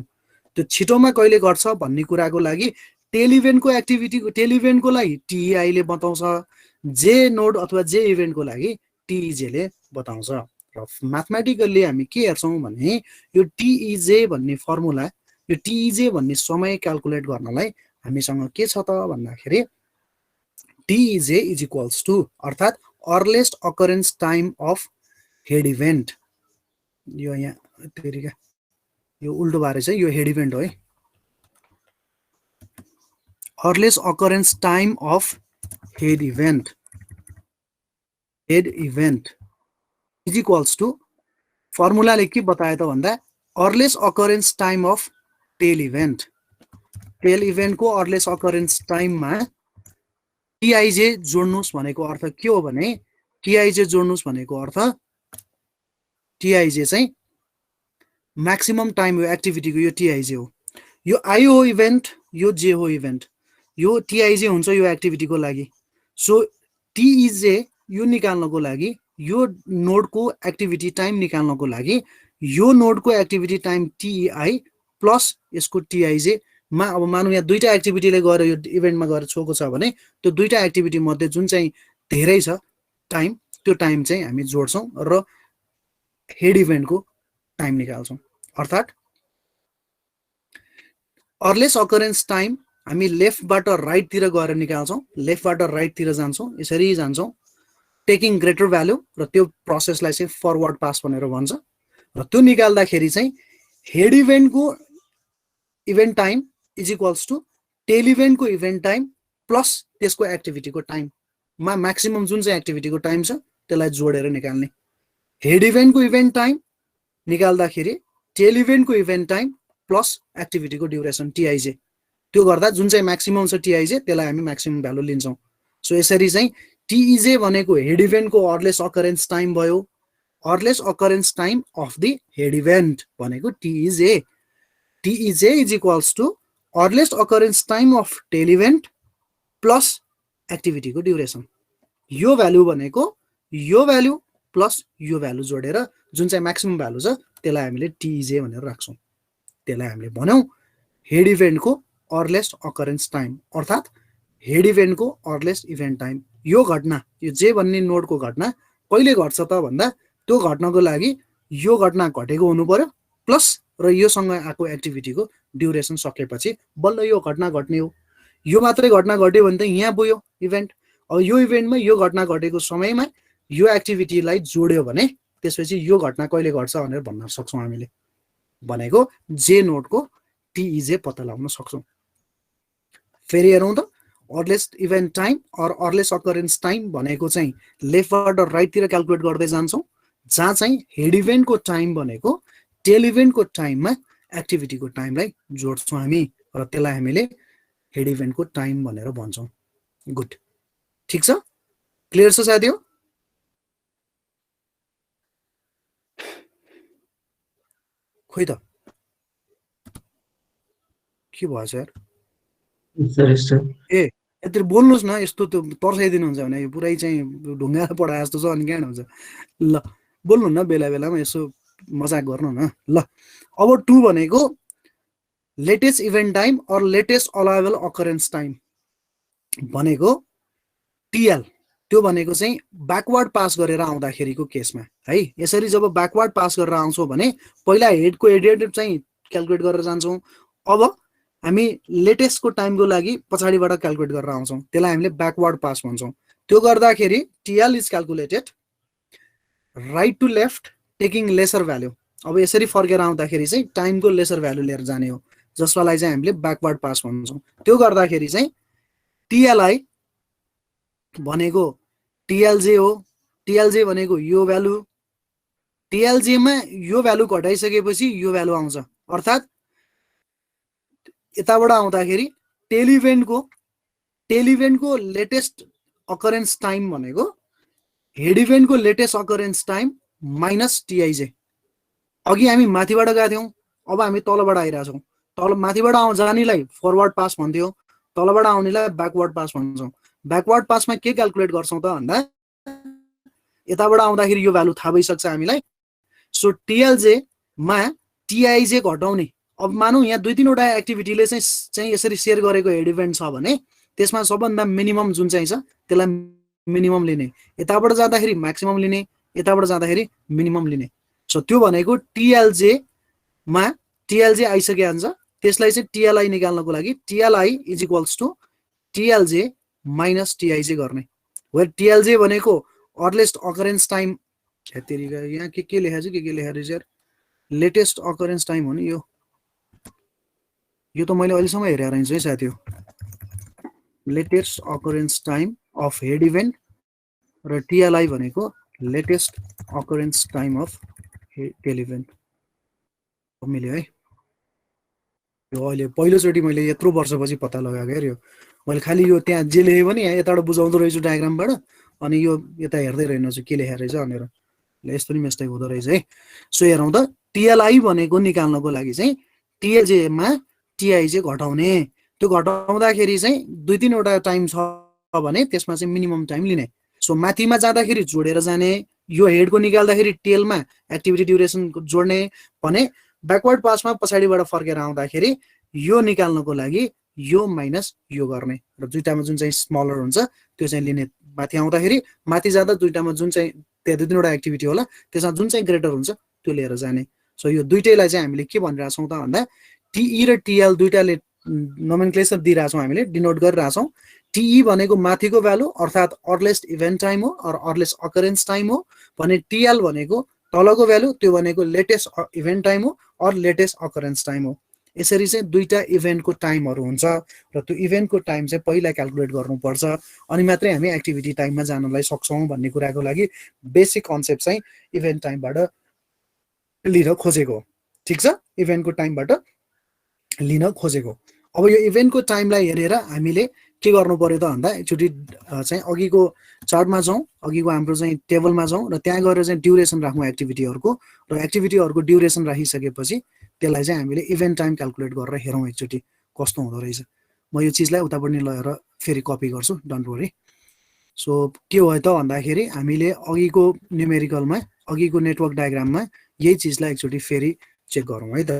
त्यो छिटोमा कहिले घट्छ भन्ने कुराको लागि टेल इभेन्टको लागि टिइआई ले बताउँछ, जे नोड अथवा जे इभेन्टको लागि टिइजे ले बताउँछ। र म्याथमेटिकल्ली हामी के हेर्छौँ भने यो टिइजे भन्ने फर्मुला, यो टिइजे भन्ने समय क्याल्कुलेट गर्नलाई हामीसँग के छ त भन्दाखेरि टिइजे इज इक्वल्स टु अर्थात् earliest occurrence time of head event. यो यहाँ तेरिका यो उल्टो बारे चाहिँ यो हेड इभेन्ट हो है। Earliest occurrence time of head event is equals to फर्मुलाले के बतायो त भन्दा earliest occurrence time of tail इभेन्टको अर्लिएस्ट अकरेन्स टाइममा टिआइजे जोड्नुस् भनेको अर्थ के हो भने टिआइजे जोड्नुस् भनेको अर्थ टिआइजे चाहिँ म्याक्सिमम टाइम हो एक्टिभिटीको, यो टिआइजे हो। यो आई हो इभेन्ट, यो जे हो इभेन्ट, यो टिआइजे हुन्छ यो एक्टिभिटीको लागि। सो टिइजे यो निकाल्नको लागि, यो नोडको एक्टिभिटी टाइम निकाल्नको लागि यो नोडको एक्टिभिटी टाइम टिइआई प्लस यसको टिआइजे मा अब मानौँ यहाँ दुईटा एक्टिभिटीले गएर यो इभेन्टमा गएर छोएको छ भने त्यो दुईटा एक्टिभिटी मध्ये जुन चाहिँ धेरै छ टाइम, त्यो टाइम चाहिँ हामी जोड्छौँ र हेड इभेन्टको टाइम निकाल्छौँ। अर्थात् अर्लिएस्ट अकरेन्स टाइम हामी लेफ्टबाट राइटतिर गएर निकाल्छौँ, लेफ्टबाट राइटतिर जान्छौँ, यसरी जान्छौँ टेकिङ ग्रेटर भ्यालु, र त्यो प्रोसेसलाई चाहिँ फरवर्ड पास भनेर भन्छ। र त्यो निकाल्दाखेरि चाहिँ हेड इभेन्टको event time is equals to tail इभेन्टको इभेन्ट टाइम प्लस त्यसको एक्टिभिटीको टाइममा म्याक्सिमम जुन चाहिँ एक्टिभिटीको टाइम छ त्यसलाई जोडेर निकाल्ने। हेड इभेन्टको इभेन्ट टाइम निकाल्दाखेरि टेल इभेन्टको इभेन्ट टाइम प्लस एक्टिभिटीको ड्युरेसन टिआइजे, त्यो गर्दा जुन चाहिँ म्याक्सिमम छ टिआइजे त्यसलाई हामी म्याक्सिमम भ्यालु लिन्छौँ। सो यसरी चाहिँ टिइजे भनेको हेड इभेन्टको अर्लिएस्ट अकरेन्स टाइम भयो। Earliest occurrence time of the head event भनेको T E J is equals to earliest occurrence time of tail event plus एक्टिभिटीको ड्युरेसन। यो भ्यालु भनेको यो भ्यालु प्लस यो भ्यालु जोडेर जुन चाहिँ म्याक्सिमम भ्यालु छ त्यसलाई हामीले टिइजे भनेर राख्छौँ। त्यसलाई हामीले भन्यौँ हेड इभेन्टको अर्लिएस्ट अकरेन्स टाइम अर्थात् हेड इभेन्टको अर्लिएस्ट इभेन्ट टाइम। यो घटना, यो जे भन्ने नोडको घटना कहिले घट्छ त भन्दा त्यो घट्नको लागि यो घटना घटेको हुनु पर्यो प्लस र योसँग आएको एक्टिभिटीको ड्युरेसन सकेपछि बल्ल यो घटना घट्ने हो। यो मात्रै घटना घट्यो भने त यहाँ पुग्यो इभेन्ट। अब यो इभेन्टमा यो घटना घटेको समयमा यो एक्टिभिटीलाई जोड्यो भने त्यसपछि यो घटना कहिले घट्छ भनेर भन्न सक्छौँ हामीले। भनेको जे नोडको टिइजे पत्ता लगाउन सक्छौँ। फेरि हेरौँ त earliest event time or earliest occurrence time भनेको चाहिँ लेफ्टबाट राइटतिर क्याल्कुलेट गर्दै जान्छौँ, जहाँ चाहिँ हेड इभेन्टको टाइम भनेको टेल इभेन्टको टाइममा एक्टिभिटीको टाइमलाई जोड्छौँ हामी र त्यसलाई हामीले हेड इभेन्टको टाइम भनेर भन्छौँ। गुड, ठिक छ, क्लियर छ साथी हो? खोइ त के भएछ यार? ए यत्रो बोल्नुहोस् न, यस्तो त तर्साइदिनुहुन्छ भने यो पुरै चाहिँ ढुङ्गा पढाए जस्तो छ अनि कहाँ हुन्छ। ल बोल्नु न, बेला बेलामा यसो मजाक गर्नु न। ल अब 2 भनेको latest event time or latest allowable occurrence time भनेको टिएल, त्यो भनेको चाहिँ ब्याकवर्ड पास गरेर आउँदाखेरिको केसमा है। यसरी जब ब्याकवर्ड पास गरेर आउँछौँ भने पहिला हेडको हेड चाहिँ क्याल्कुलेट गरेर जान्छौँ। अब हामी लेटेस्टको टाइमको लागि पछाडिबाट क्याल्कुलेट गरेर आउँछौँ, त्यसलाई हामीले ब्याकवर्ड पास भन्छौँ। त्यो गर्दाखेरि T L is calculated right to left taking lesser value. अब यसरी फर्केर आउँदाखेरि चाहिँ टाइमको लेसर भ्याल्यु लिएर जाने हो। जसलाई चाहिँ हामीले ब्याकवर्ड पास भन्छौँ। त्यो गर्दाखेरि चाहिँ टिएलआई भनेको टिएलजे हो, टिएलजे भनेको यो भ्यालु, टिएलजेमा यो भ्यालु घटाइसकेपछि यो भ्यालु आउँछ, अर्थात् यताबाट आउँदाखेरि टेल इभेन्टको लेटेस्ट अकरेन्स टाइम भनेको हेड इभेन्टको latest occurrence time minus T I J. अघि हामी माथिबाट गएको थियौँ, अब हामी तलबाट आइरहेको छौँ। तल माथिबाट जानेलाई फरवर्ड पास भन्थ्यो, तलबाट आउनेलाई ब्याकवर्ड पास भन्छौँ। ब्याकवर्ड पासमा के क्यालकुलेट गर्छौँ त भन्दा यताबाट आउँदाखेरि यो भ्यालु थाहा भइसक्छ हामीलाई। सो टिएलजेमा टिआइजे घटाउने, अब मानौँ यहाँ 2-3वटा एक्टिभिटीले चाहिँ यसरी सेयर गरेको हेड इभेन्ट छ भने त्यसमा सबभन्दा मिनिमम जुन चाहिँ छ त्यसलाई मिनिमम लिने, यताबाट जाँदाखेरि म्याक्सिमम लिने, यताबाट जाँदाखेरि मिनिमम लिने। सो त्यो भनेको टिएलजेमा टिएलजे आइसकेको हुन्छ, त्यसलाई चाहिँ टिएलआई निकाल्नको लागि टिएलआई इज इक्वल्स टु टिएलजे माइनस टिआइजे गर्ने। वेयर टिएलजे भनेको अर्लिएस्ट अकरेन्स टाइम, यहाँ के लेखेको छ के लेखेको रहेछ यार, लेटेस्ट अकरेन्स टाइम हो नि यो त मैले अहिलेसम्म हेरेर रहेछु है साथी। Latest occurrence time of head event र टिएलआई भनेको latest occurrence time of tail event मिल्यो है। यो अहिले पहिलोचोटि मैले यत्रो वर्षपछि पत्ता लगाएको यार, यो मैले खालि यो त्यहाँ जे लेखेँ पनि यहाँ यताबाट बुझाउँदो रहेछु डायग्रामबाट, अनि यो यता हेर्दै रहेनछु के लेखेको रहेछ भनेर, यस्तो नि मिस्टेक हुँदो रहेछ है। सो हेरौँ त, टिएलआई भनेको निकाल्नको लागि चाहिँ टिएलजेमा टिआइजे घटाउने, त्यो घटाउँदाखेरि चाहिँ 2-3वटा टाइम छ भने त्यसमा चाहिँ मिनिमम टाइम लिने। सो माथिमा जाँदाखेरि जोडेर जाने, यो हेडको निकाल्दाखेरि टेलमा एक्टिभिटी ड्युरेसन जोड्ने भने ब्याकवर्ड पासमा पछाडिबाट फर्केर आउँदाखेरि यो निकाल्नको लागि यो माइनस यो गर्ने र दुईटामा जुन चाहिँ स्मलर हुन्छ त्यो चाहिँ लिने। माथि आउँदाखेरि माथि जाँदा दुईटामा जुन चाहिँ त्यहाँ 2-3वटा एक्टिभिटी होला त्यसमा जुन चाहिँ ग्रेटर हुन्छ त्यो लिएर जाने। सो यो दुईटैलाई चाहिँ हामीले के भनिरहेको छौँ त भन्दा टिई र टिएल दुईटाले नोमेनक्लेचर दिइरहेछौँ, हामीले डिनोट गरिरहेछौँ। टिई भनेको माथिको भ्यालु अर्थात् अर्लिएस्ट इभेन्ट टाइम हो अर अर्लिएस्ट अकरेन्स टाइम हो भने टिएल भनेको तलको भ्यालु, त्यो भनेको लेटेस्ट इभेन्ट टाइम हो अर लेटेस्ट अकरेन्स टाइम हो। यसरी चाहिँ दुईटा इभेन्टको टाइमहरू हुन्छ र त्यो इभेन्टको टाइम चाहिँ पहिला क्यालकुलेट गर्नुपर्छ अनि मात्रै हामी एक्टिभिटी टाइममा जानलाई सक्छौँ भन्ने कुराको लागि बेसिक कन्सेप्ट चाहिँ इभेन्ट टाइमबाट लिन खोजेको हो। ठिक छ, इभेन्टको टाइमबाट लिन खोजेको। अब यो इभेन्टको टाइमलाई हेरेर हामीले के गर्नु पर्यो त भन्दा एकचोटि चाहिँ अघिको चार्टमा जाउँ, अघिको हाम्रो चाहिँ टेबलमा जाउँ र त्यहाँ गएर चाहिँ ड्युरेसन राखौँ एक्टिभिटीहरूको, र एक्टिभिटीहरूको ड्युरेसन राखिसकेपछि त्यसलाई चाहिँ हामीले इभेन्ट टाइम क्यालकुलेट गरेर हेरौँ एकचोटि कस्तो हुँदो रहेछ। म यो चिजलाई उतापट्टि लगेर फेरि कपी गर्छु, डोन्ट वरी। सो के हो त भन्दाखेरि हामीले अघिको न्युमेरिकलमा अघिको नेटवर्क डायग्राममा यही चिजलाई एकचोटि फेरि चेक गरौँ है त,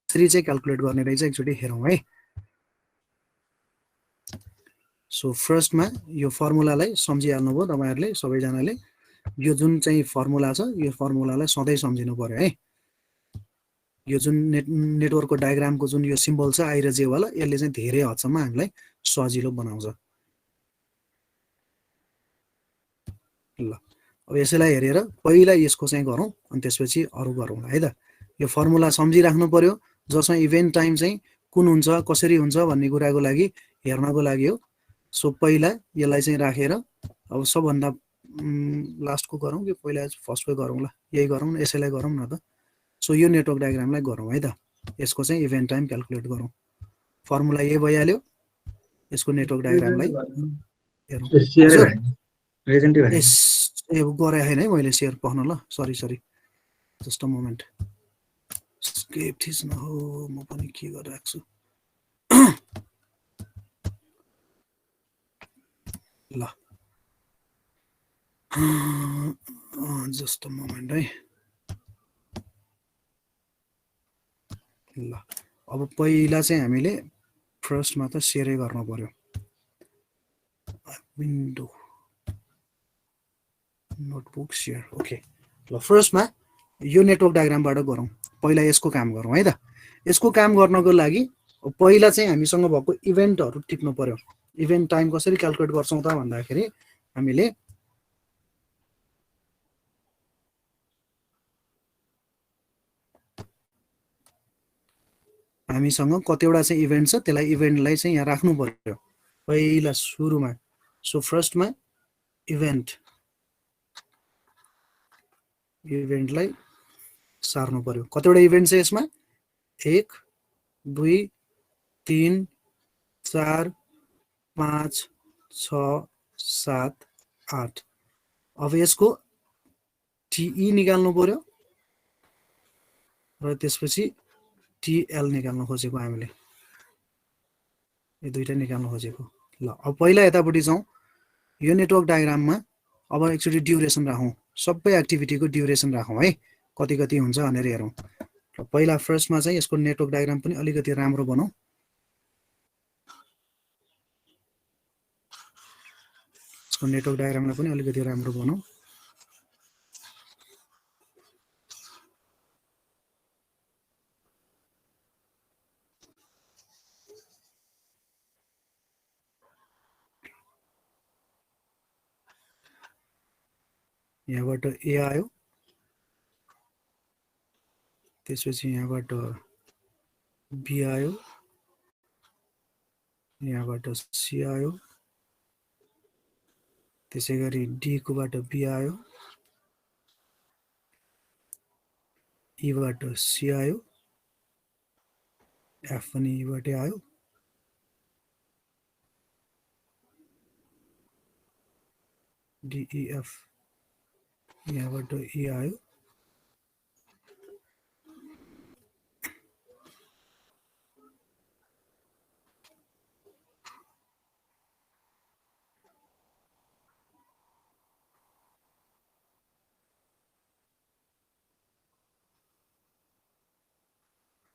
यसरी चाहिँ क्यालकुलेट गर्ने रहेछ, एकचोटि हेरौँ है। सो फर्स्टमा यो फर्मुलालाई सम्झिहाल्नुभयो तपाईँहरूले सबैजनाले, यो जुन चाहिँ फर्मुला छ यो फर्मुलालाई सधैँ सम्झिनु पर्यो है। यो जुन नेटवर्कको डायग्रामको जुन यो सिम्बल छ आई र जे वाला, यसले चाहिँ धेरै हदसम्म हामीलाई सजिलो बनाउँछ। ल अब यसैलाई हेरेर पहिला यसको चाहिँ गरौँ अनि त्यसपछि अरू गरौँ है त। यो फर्मुला सम्झिराख्नु पर्यो जसमा इभेन्ट टाइम चाहिँ कुन हुन्छ कसरी हुन्छ भन्ने कुराको लागि हेर्नको लागि हो। सो पहिला यसलाई चाहिँ राखेर अब सबभन्दा लास्टको गरौँ कि पहिला फर्स्टको गरौँ, ल यही गरौँ न, यसैलाई गरौँ न त। सो यो नेटवर्क डायग्रामलाई गरौँ है त, यसको चाहिँ इभेन्ट टाइम क्यालकुलेट गरौँ। फर्मुला यही भइहाल्यो, यसको नेटवर्क डायग्रामलाई हेरौँ। ए गरे होइन है मैले सेयर पढ्न, ल sorry just a moment, escape थिच्न हो, म पनि के गरिरहेको छु। ल जस्ट अ मोमेन्ट है। ल अब पहिला चाहिँ हामीले फर्स्टमा त सेयरै गर्नु पर्यो, विन्डो नोटबुक सेयर। ओके, ल फर्स्टमा यो नेटवर्क डायग्रामबाट गरौँ, पहिला यसको काम गरौँ है त। यसको काम गर्नको लागि पहिला चाहिँ हामीसँग भएको इभेन्टहरू टिप्नु पर्यो। इभेन्ट टाइम कसरी क्यालकुलेट गर्छौँ त भन्दाखेरि हामीले हामीसँग कतिवटा चाहिँ इभेन्ट छ त्यसलाई इभेन्टलाई चाहिँ यहाँ राख्नु पर्यो पहिला सुरुमा सो फर्स्टमा इभेन्टलाई सार्नु पर्यो कतिवटा इभेन्ट छ यसमा 1 2 3 4 5 6 7 8 अब यसको टिई निकाल्नु पर्यो र त्यसपछि टिएल निकाल्न खोजेको हामीले यो दुईटा निकाल्न खोजेको ल अब पहिला यतापट्टि जाउँ यो नेटवर्क डायग्राममा अब एकचोटि ड्युरेसन राखौँ सबै एक्टिभिटीको ड्युरेसन राखौँ है कति कति हुन्छ भनेर हेरौँ र पहिला फर्स्टमा चाहिँ यसको नेटवर्क डायग्राम पनि अलिकति राम्रो बनाऊ यसको नेटवर्क डायग्रामलाई पनि अलिकति राम्रो बनाऊ यहाँबाट ए आयो त्यसपछि यहाँबाट बी आयो यहाँबाट सी आयो त्यसैगरी डी कोबाट बी आयो ई बाट सी आयो एफ पनि ई बाटै आयो डीईएफ यहाँबाट ई आयो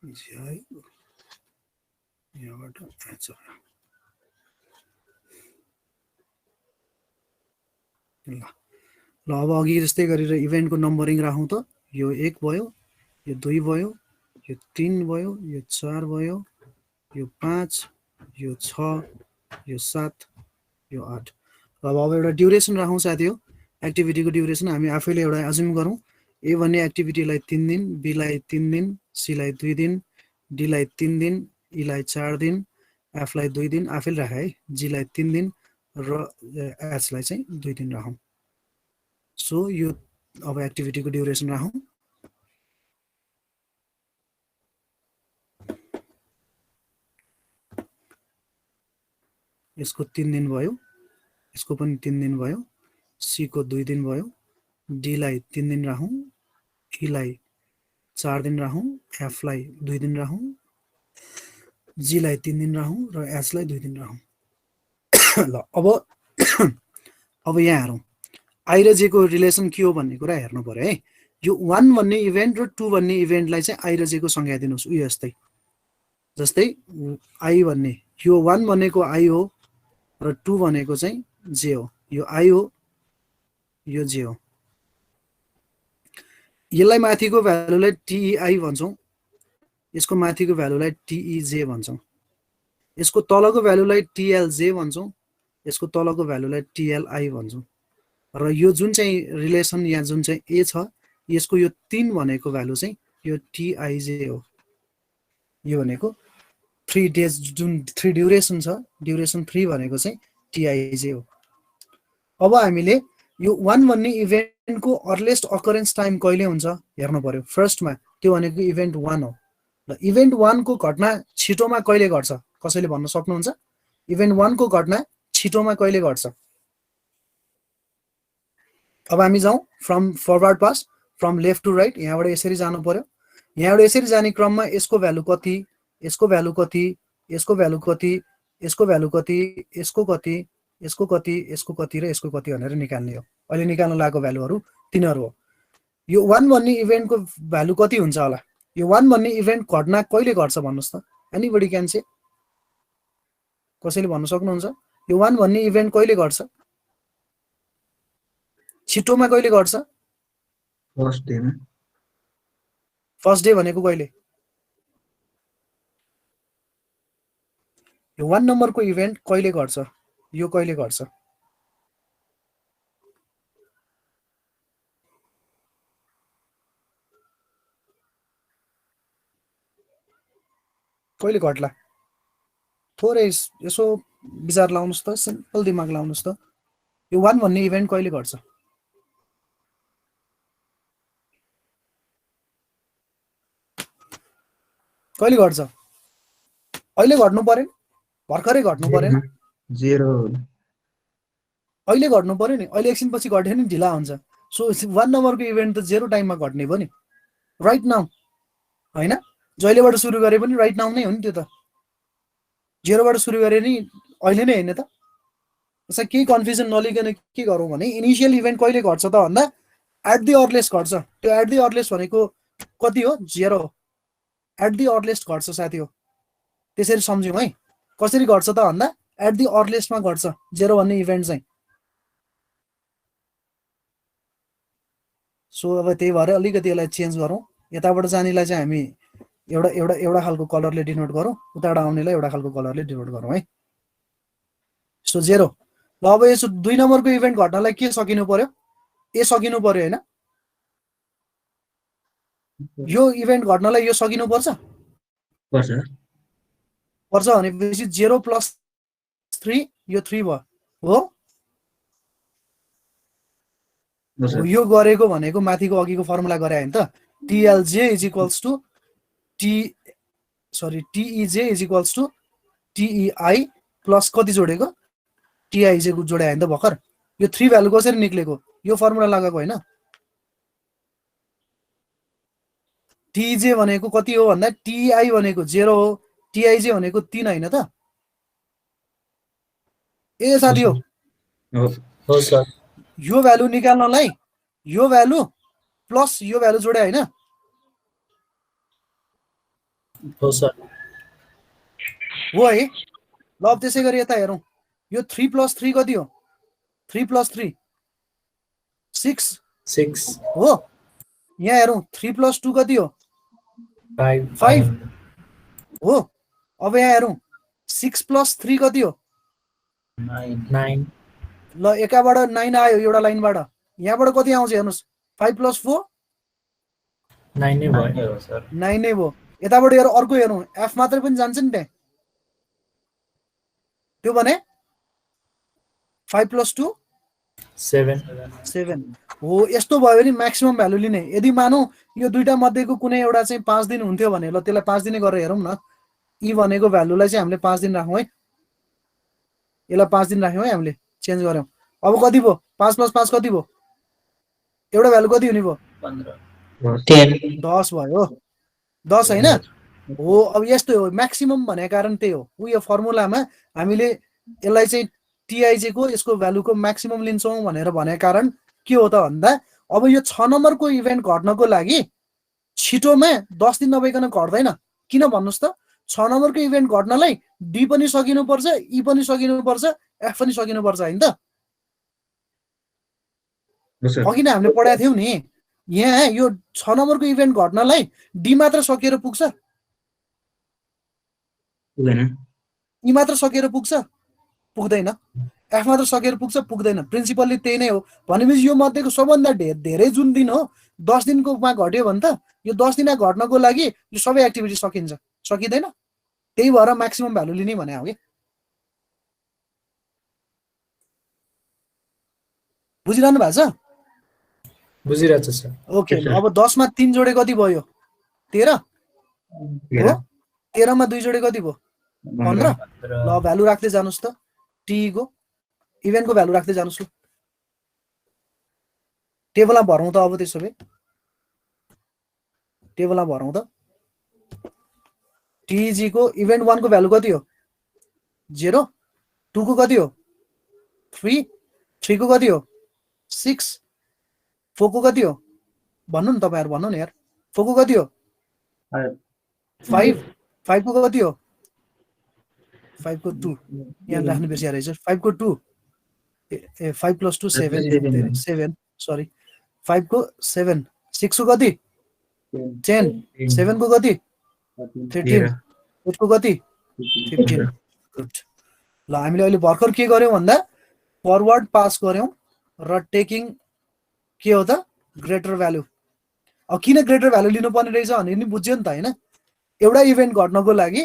जी आयो यहाँबाट एच आयो ल अब अघि जस्तै गरेर इभेन्टको नम्बरिङ राखौँ त यो 1 भयो यो 2 भयो यो 3 भयो यो 4 भयो यो 5 यो 6 यो 7 यो 8 अब एउटा ड्युरेसन राखौँ साथीहरु एक्टिभिटीको ड्युरेसन हामी आफैले एउटा अज्युम गरौँ ए भन्ने एक्टिभिटीलाई 3 दिन बी लाई 3 दिन सी लाई 2 दिन डी लाई 3 दिन ई लाई 4 दिन एफ लाई 2 दिन आफैले राखे है जी लाई 3 दिन र एच लाई चाहिँ 2 दिन राखौँ सो यो अब एक्टिभिटीको ड्युरेसन राखौँ यसको 3 दिन भयो यसको पनि 3 दिन भयो सी को 2 दिन भयो डी लाई 3 दिन राखौँ ई लाई 4 दिन राखौँ एफ लाई 2 दिन राखौँ जी लाई 3 दिन राखौँ र एच लाई 2 दिन राखौँ ल अब यहाँ हेरौँ आई र जे को रिलेसन के हो भन्ने कुरा हेर्नु पर्यो है यो 1 भन्ने इभेन्ट र 2 भन्ने इभेन्टलाई चाहिँ आई र जे को संज्ञा दिनुस् उयो जस्तै आई भन्ने यो 1 भनेको आई हो र 2 भनेको चाहिँ जे हो यो आई हो यो जे हो यसलाई माथिको भ्यालुलाई टीई भन्छौं यसको माथिको भ्यालुलाई टीईजे भन्छौं यसको तलको भ्यालुलाई टीएलजे भन्छौं यसको तलको भ्यालुलाई टीएलआई भन्छौं र यो जुन चाहिँ रिलेसन यहाँ जुन चाहिँ ए छ यसको यो 3 भनेको भ्यालु चाहिँ यो टीआईजे हो यो भनेको 3 डेज जुन 3 ड्युरेसन छ ड्युरेसन 3 भनेको चाहिँ टीआईजे हो अब हामीले यो 1 भन्ने इभेन्टको अर्लिएस्ट अकरेन्स टाइम कहिले हुन्छ हेर्नु पर्यो फर्स्टमा त्यो भनेको इभेन्ट 1 हो र इभेन्ट 1 को घटना छिटोमा कहिले घट्छ कसैले भन्न सक्नुहुन्छ इभेन्ट 1 को घटना छिटोमा कहिले घट्छ अब हामी जाउँ from forward pass from left to right यहाँबाट यसरी जानु पर्यो यहाँबाट यसरी जाने क्रममा यसको भ्यालु कति यसको भ्यालु कति यसको भ्यालु कति यसको भ्यालु कति यसको कति यसको कति यसको कति र यसको कति भनेर निकाल्ने हो अहिले निकाल्न लागेको भ्यालुहरु तिनीहरु हो यो 1 भन्ने इभेन्टको भ्यालु कति हुन्छ होला यो 1 भन्ने इभेन्ट घटना कहिले घट्छ भन्नुस् त एनीबडी क्यान से कसैले भन्न सक्नुहुन्छ यो 1 भन्ने इभेन्ट कहिले घट्छ छिटोमा कहिले घट्छ फर्स्ट डे भनेको कहिले यो 1 नम्बरको इभेन्ट कहिले घट्छ यो कहिले घट्छ कहिले घट्ला थोरै यसो विचार लाउनुहोस् त सिम्पल दिमाग लाउनुहोस् त यो 1 भन्ने इभेन्ट कहिले घट्छ कहिले घट्छ अहिले घट्नु पर्यो भर्खरै घट्नु पर्यो 0 अहिले घट्नु पर्यो नि अहिले एकछिन पछि घट्यो नि ढिला हुन्छ सो 1 नम्बरको इभेन्ट त 0 टाइममा घट्ने भयो नि राइट नाउ हैन जहिलेबाट सुरु गरे पनि राइट नाउ नै हो नि त्यो त 0 बाट सुरु गरे नि अहिले नै हैन त यसै केही कन्फ्युजन नलिकन के गरौँ भने इनिशियल इभेन्ट कहिले घट्छ त भन्दा एट दि अर्लिएस्ट घट्छ त्यो एट दि अर्लिएस्ट भनेको कति हो 0 एट दि अर्लिएस्ट घट्छ साथी हो त्यसरी सम्झौँ है कसरी घट्छ त भन्दा एट दि अर्लिएस्टमा घट्छ 0 भन्ने इभेन्ट चाहिँ सो अब त्यही भएर अलिकति यसलाई चेन्ज गरौँ यताबाट जानेलाई चाहिँ हामी एउटा खालको कलरले डिनोट गरौँ उताबाट आउनेलाई एउटा खालको कलरले डिनोट गरौँ है सो 0 ल अब यसो 2 नम्बरको इभेन्ट घट्नलाई के सकिनु पर्यो ए सकिनु पर्यो हैन यो इभेन्ट घट्नलाई यो सकिनु पर्छ पर्छ भनेपछि 0 + 3 यो 3 भयो हो यो गरेको भनेको माथिको अघिको फर्मुला गरे हैन त TLJ = TEJ = TEI प्लस कति जोडेको TIJ को जोडे हैन त भर्खर यो 3 भ्यालु कसरी निक्लेको यो फर्मुला लगाएको हैन TJ भनेको कति हो भन्दा TI भनेको 0 हो TIJ भनेको 3 हैन त ए साथी हो हो सर यो भ्यालु निकाल्नलाई यो भ्यालु प्लस यो भ्यालु जोडे हैन हो सर हो है ल अब त्यसै गरी यता हेरौँ यो 3 + 3 कति हो 3 + 3 6 6 हो यहाँ हेरौँ 3 + 2 कति हो 5 हो अब यहाँ हेरौँ 6 + 3 कति हो 9 ल एकाबाट 9 आयो एउटा लाइनबाट यहाँबाट कति आउँछ हेर्नुस् 5 + 4 9 नै भयो सर 9 नै भयो यताबाट हेर अर्को हेरौँ f मात्रै पनि जान्छ नि त्यहाँ त्यो भने 5 + 2 7 हो यस्तो भयो भने म्याक्सिमम भ्यालु लिने यदि मानौ यो दुईटा मध्येको कुनै एउटा चाहिँ 5 दिन हुन्थ्यो भने ल त्यसलाई 5 दिनै गरेर हेरौँ न e भनेको भ्यालुलाई चाहिँ हामीले 5 दिन राखौँ है यसलाई 5 दिन राख्यौँ है हामीले चेन्ज गर्यौँ अब कति भयो 5 + 5 कति भयो एउटा भ्यालु कति हुने भयो 10 भयो 10 हैन हो अब यस्तो हो म्याक्सिमम भनेको कारण त्यही हो यो फर्मुलामा हामीले यसलाई चाहिँ TIJ को यसको भ्यालुको म्याक्सिमम लिन्छौँ भनेर भनेको कारण के हो त भन्दा अब यो 6 नम्बरको इभेन्ट घट्नको लागि छिटोमा 10 दिन नभइकन घट्दैन किन भन्नुस् त 6 नम्बरको इभेन्ट घट्नलाई D पनि सकिनु पर्छ E पनि सकिनु पर्छ F पनि सकिनु पर्छ हैन त अघि नै हामीले पढाएको थियौ नि यहाँ यो 6 नम्बरको इभेन्ट घट्नलाई D मात्र सकिएर पुग्छ E मात्र सकिएर पुग्छ पुग्दैन F मात्र सकिएर पुग्छ पुग्दैन प्रिन्सिपलली त्यही नै हो भनेपछि यो मध्येको सबभन्दा धेरै जुन दिन हो 10 दिनकोमा घट्यो भने त यो 10 दिनमा घट्नको लागि यो सबै एक्टिभिटी सकिन्छ सकिदैन त्यही भएर म्याक्सिमम भ्यालु लिने भने हो के बुझिरहनु भएको छ बुझिरहेछ सर ओके अब 10 मा 3 जोडे कति भयो 13 हो 13 मा 2 जोडे कति भयो 15 ल भ्यालु राख्दै जानुस् त टी को इभेन्ट को भ्यालु राख्दै जानुस् ल टेबलमा भरौँ त अब त्यसो भए टेबलमा भरौँ त टीजी को इभेन्ट 1 को भ्यालु कति हो 0 2 को कति हो 3 3 को कति हो 6 4 को कति हो भन्नु नि तपाईहरु भन्नु नि यार 4 को कति हो 5 5 को कति हो 5 को 2 यहाँ राख्नु बिर्सिया रहेछ 5 को 2 ए 5 + 2 7 7 सरी 5 को 7 6 को कति 10 7 को कति 13 8 को कति 15 गुड ल हामीले अहिले भर्खर के गर्यौं भन्दा फरवर्ड पास गर्यौं र टेकिङ के हो त ग्रेटर भ्यालु अब किन ग्रेटर भ्यालु लिनु पर्ने रहेछ भने नि बुझ्यो नि त हैन एउटा इभेन्ट घट्नको लागि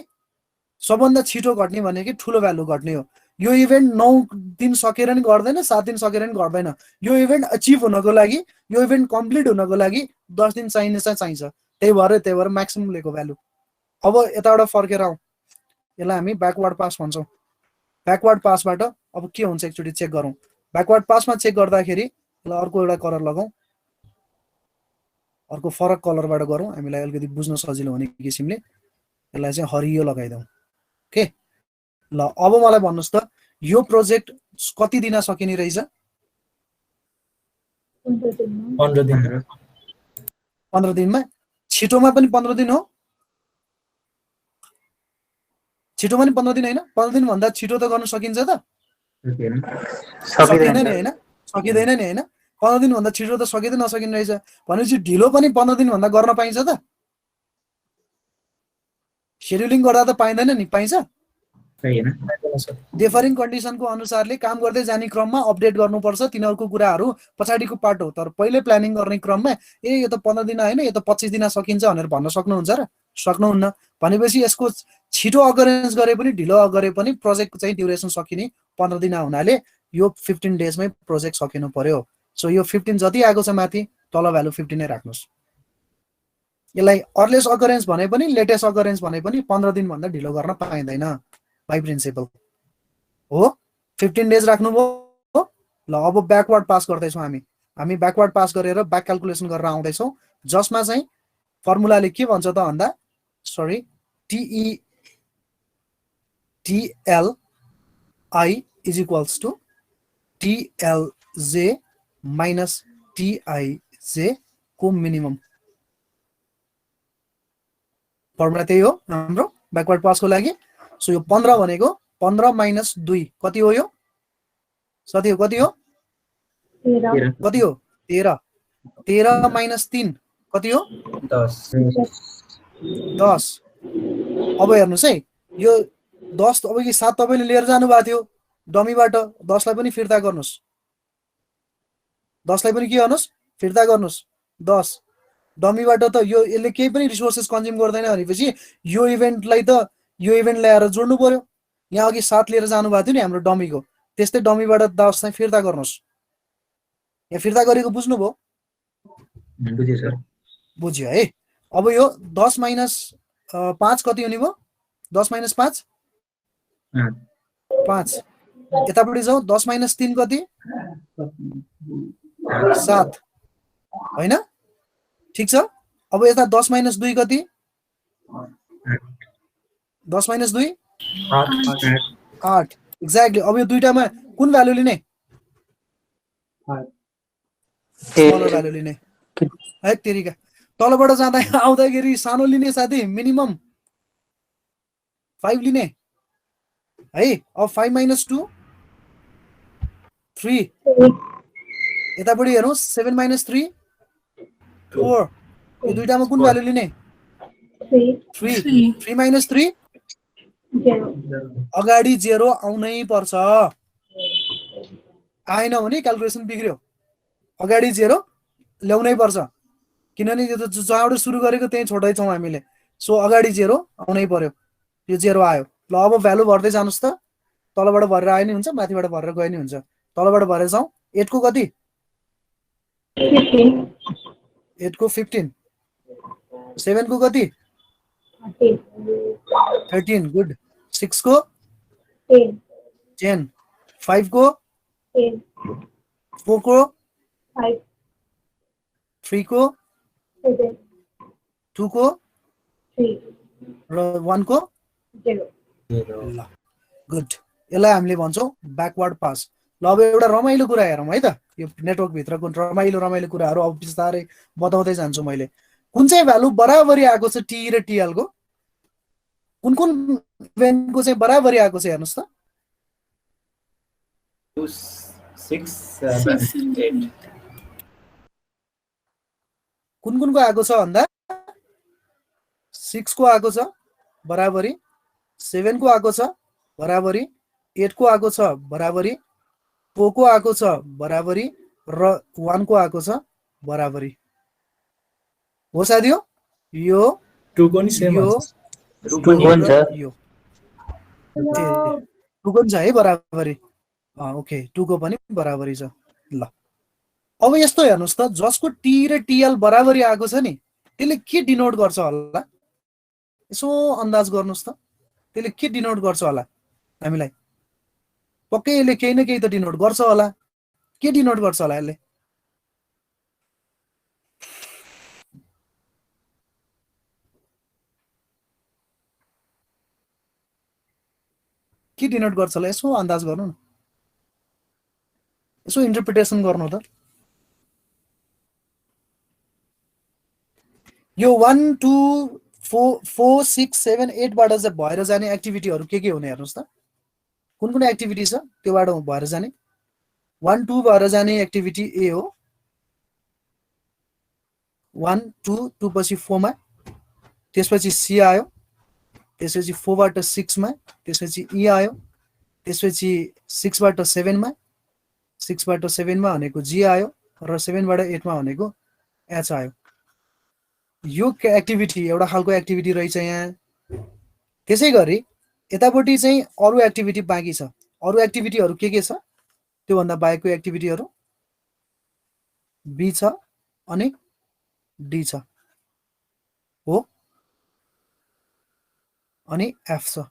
सबभन्दा छिटो घट्ने भनेको ठुलो भ्यालु घट्ने हो। यो इभेन्ट 9 दिन सकेर नि गर्दैन, 7 दिन सकेर नि गर्दैन। यो इभेन्ट अचिभ हुनको लागि, यो इभेन्ट कम्प्लिट हुनको लागि 10 दिन चाहिन्छ। त्यही भएर म्याक्सिमम लिएको भ्यालु। अब यताबाट फर्केर आउँ, यसलाई हामी ब्याकवर्ड पास भन्छौँ। ब्याकवर्ड पासबाट अब के हुन्छ एकचोटि चेक गरौँ। ब्याकवर्ड पासमा चेक गर्दाखेरि यसलाई अर्को एउटा कलर लगाउँ, अर्को फरक कलरबाट गरौँ, हामीलाई अलिकति बुझ्न सजिलो हुने किसिमले यसलाई चाहिँ हरियो लगाइदिउँ। ओके, ल अब मलाई भन्नुहोस् त यो प्रोजेक्ट कति दिन सकिने रहेछ? 15 दिन 15 दिनमा। छिटोमा पनि 15 दिन हो, छिटोमा पनि 15 दिन होइन? 15 दिन भन्दा छिटो त गर्न सकिन्छ त? सकिँदैन नि होइन? सकिँदैन नि होइन? 15 दिन भन्दा छिटो त सकिँदै नसकिने रहेछ भनेपछि ढिलो पनि 15 दिन भन्दा गर्न पाइन्छ त? शेड्युलिङ गर्दा त पाइँदैन नि, पाइन्छ? डिफरिङ कन्डिसनको अनुसारले काम गर्दै जाने क्रममा अपडेट गर्नुपर्छ तिनीहरूको कुराहरू पछाडिको पार्ट हो। तर पहिले प्लानिङ गर्ने क्रममा यो त 15 दिन होइन, यो त 25 दिन सकिन्छ भनेर भन्न सक्नुहुन्छ र? सक्नुहुन्न। भनेपछि यसको छिटो अकरेन्स गरे पनि ढिलो गरे पनि प्रोजेक्टको चाहिँ ड्युरेसन सकिने 15 दिन हुनाले यो 15 डेजमै प्रोजेक्ट सकिनु पर्यो। सो यो 15 जति आएको छ माथि तल भ्यालु 15 नै राख्नुहोस्। यसलाई अर्लेस अकरेन्स भने पनि लेटेस्ट अकरेन्स भने पनि 15 दिन भन्दा ढिलो गर्न पाइँदैन बाइ प्रिन्सिपल हो। 15 डेज राख्नुभयो। ल अब ब्याकवर्ड पास गर्दैछौँ हामी ब्याकवर्ड पास गरेर ब्याक क्याल्कुलेसन गरेर आउँदैछौँ, जसमा चाहिँ फर्मुलाले के भन्छ त भन्दा sorry TLI is equals to TLJ minus TIJ को मिनिमम। फर्मुला त्यही हो हाम्रो ब्याकवर्ड पासको लागि। सो यो 15 भनेको 15 माइनस 2 कति हो? यो साथी हो कति हो? 13। 13 माइनस 3 कति हो? 10। अब हेर्नुहोस् है, यो 10 अब कि 7 तपाईँले लिएर जानुभएको थियो डमीबाट, 10 लाई पनि फिर्ता गर्नुहोस्। 10 लाई पनि के गर्नुहोस्? फिर्ता गर्नुहोस्। 10 डमीबाट त यो यसले केही पनि रिसोर्सेस कन्ज्युम गर्दैन भनेपछि यो इभेन्टलाई त यो इभेन्ट ल्याएर जोड्नु पर्यो। यहाँ अघि 7 लिएर जानुभएको थियो नि हाम्रो डमीको, त्यस्तै डमीबाट 10 चाहिँ फिर्ता गर्नुहोस्। यहाँ फिर्ता गरेको बुझ्नुभयो? बुझ्यो है। अब यो 10 माइनस 5 कति हुने भयो? 10 माइनस 5 5। यतापट्टि जाउँ, 10 माइनस 3 कति? 7 होइन? ठिक छ। अब यता 10 माइनस 2 कति? 10 माइनस 2 8। एक्ज्याक्टली। अब यो दुईटामा कुन भ्यालु लिने? स्मलर भ्यालु लिने है। तेरिका तलबाट जाँदा आउँदाखेरि सानो लिने साथी, मिनिमम 5 लिने है। अब 5 माइनस 2 3। यतापट्टि हेरौँ, 7 माइनस 3 4। यो दुईटामा कुन भ्यालु लिने? 3। 3 माइनस 3 अगाडि 0 आउनै पर्छ। आएन भने क्याल्कुलेसन बिग्रियो। अगाडि 0 ल्याउनै पर्छ, किनभने यो त जहाँबाट सुरु गरेको त्यही छोड्दैछौँ हामीले। सो अगाडि 0 आउनै पर्यो। यो 0 आयो। ल अब भ्यालु भर्दै जानुहोस् त। तलबाट भरेर आए नि हुन्छ, माथिबाट भरेर गए नि हुन्छ। तलबाट भरेर जाउँ। 8 को कति? 8 को 15। 7 को कति? 13। गुड। 6 को 10। 5 को 4 को 3 को 2 को र 1 को 0। गुड। यसलाई हामीले भन्छौँ ब्याकवर्ड पास। ल अब एउटा रमाइलो कुरा हेरौँ है त। यो नेटवर्क भित्रको रमाइलो कुराहरू अब बिस्तारै बताउँदै जान्छु मैले। कुन चाहिँ भ्यालु बराबरी आएको छ टी र टिएल को? कुन इभेन्टको चाहिँ बराबरी आएको छ हेर्नुहोस् त। 2 6 7 8। कुनको आएको छ भन्दा 6 को आएको छ बराबरी, 7 को आएको छ बराबरी, 8 को आएको छ बराबरी, 4 को आएको छ बराबरी र 1 को आएको छ बराबरी हो साथी हो। यो 2 को नि सेम यो हुन्छ। 2 को नि र यो 2 को पनि छ है बराबरी ओके 2 को पनि बराबरी छ ल अब यस्तो हेर्नुस् त जसको टी र टीएल बराबरी आएको छ नि त्यसले के डिनोट गर्छ होला यसो अन्दाज गर्नुस् त त्यसले के डिनोट गर्छ होला हामीलाई पक्कै यसले केही न केही त डिनोट गर्छ होला के डिनोट गर्छ होला यसले के डिनोट गर्छ होला यसो अन्दाज गर्नु न यसो इन्टरप्रिटेसन गर्नु त यो 1 2 4 6 7 8 बाट चाहिँ भएर जाने एक्टिभिटीहरु के हुने हेर्नुस् त कुन कुन एक्टिभिटी छ त्योबाट भएर जाने 1 2 भएर जाने एक्टिभिटी ए हो 1 2 2 पछि 4 मा त्यसपछि सी आयो त्यसपछि 4 बाट 6 मा त्यसपछि ई आयो त्यसपछि 6 बाट 7 मा 6 बाट 7 मा भनेको जी आयो र 7 बाट 8 मा भनेको एच आयो यो एक्टिभिटी एउटा खालको एक्टिभिटी रहेछ यहाँ त्यसैगरी यतापट्टि चाहिँ अरु एक्टिभिटी बाँकी छ अरु एक्टिभिटीहरु के छ त्यो भन्दा बाहेकको एक्टिभिटीहरु बी छ अनि डी छ हो अनि एफ छ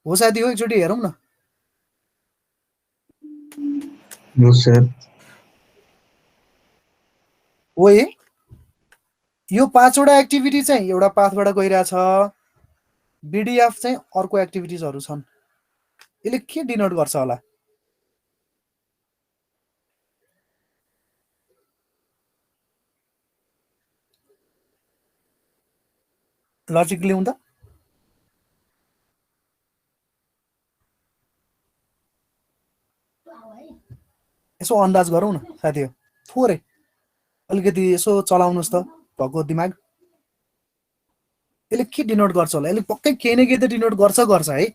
हो साथी हो एकचोटी हेरौं न नो सर ओए यो 5 वटा एक्टिभिटी चाहिँ एउटा पाथबाट गइराछ बीडीएफ चाहिँ अर्को एक्टिभिटीजहरु छन् यसले के डिनोट गर्छ होला लजिक ल्याउँ त यसो अन्दाज गरौँ न साथीहरु थोरै अलिकति यसो चलाउनुस् त भएको दिमाग यसले के डिनोट गर्छ होला यसले पक्कै केही न केही त डिनोट गर्छ है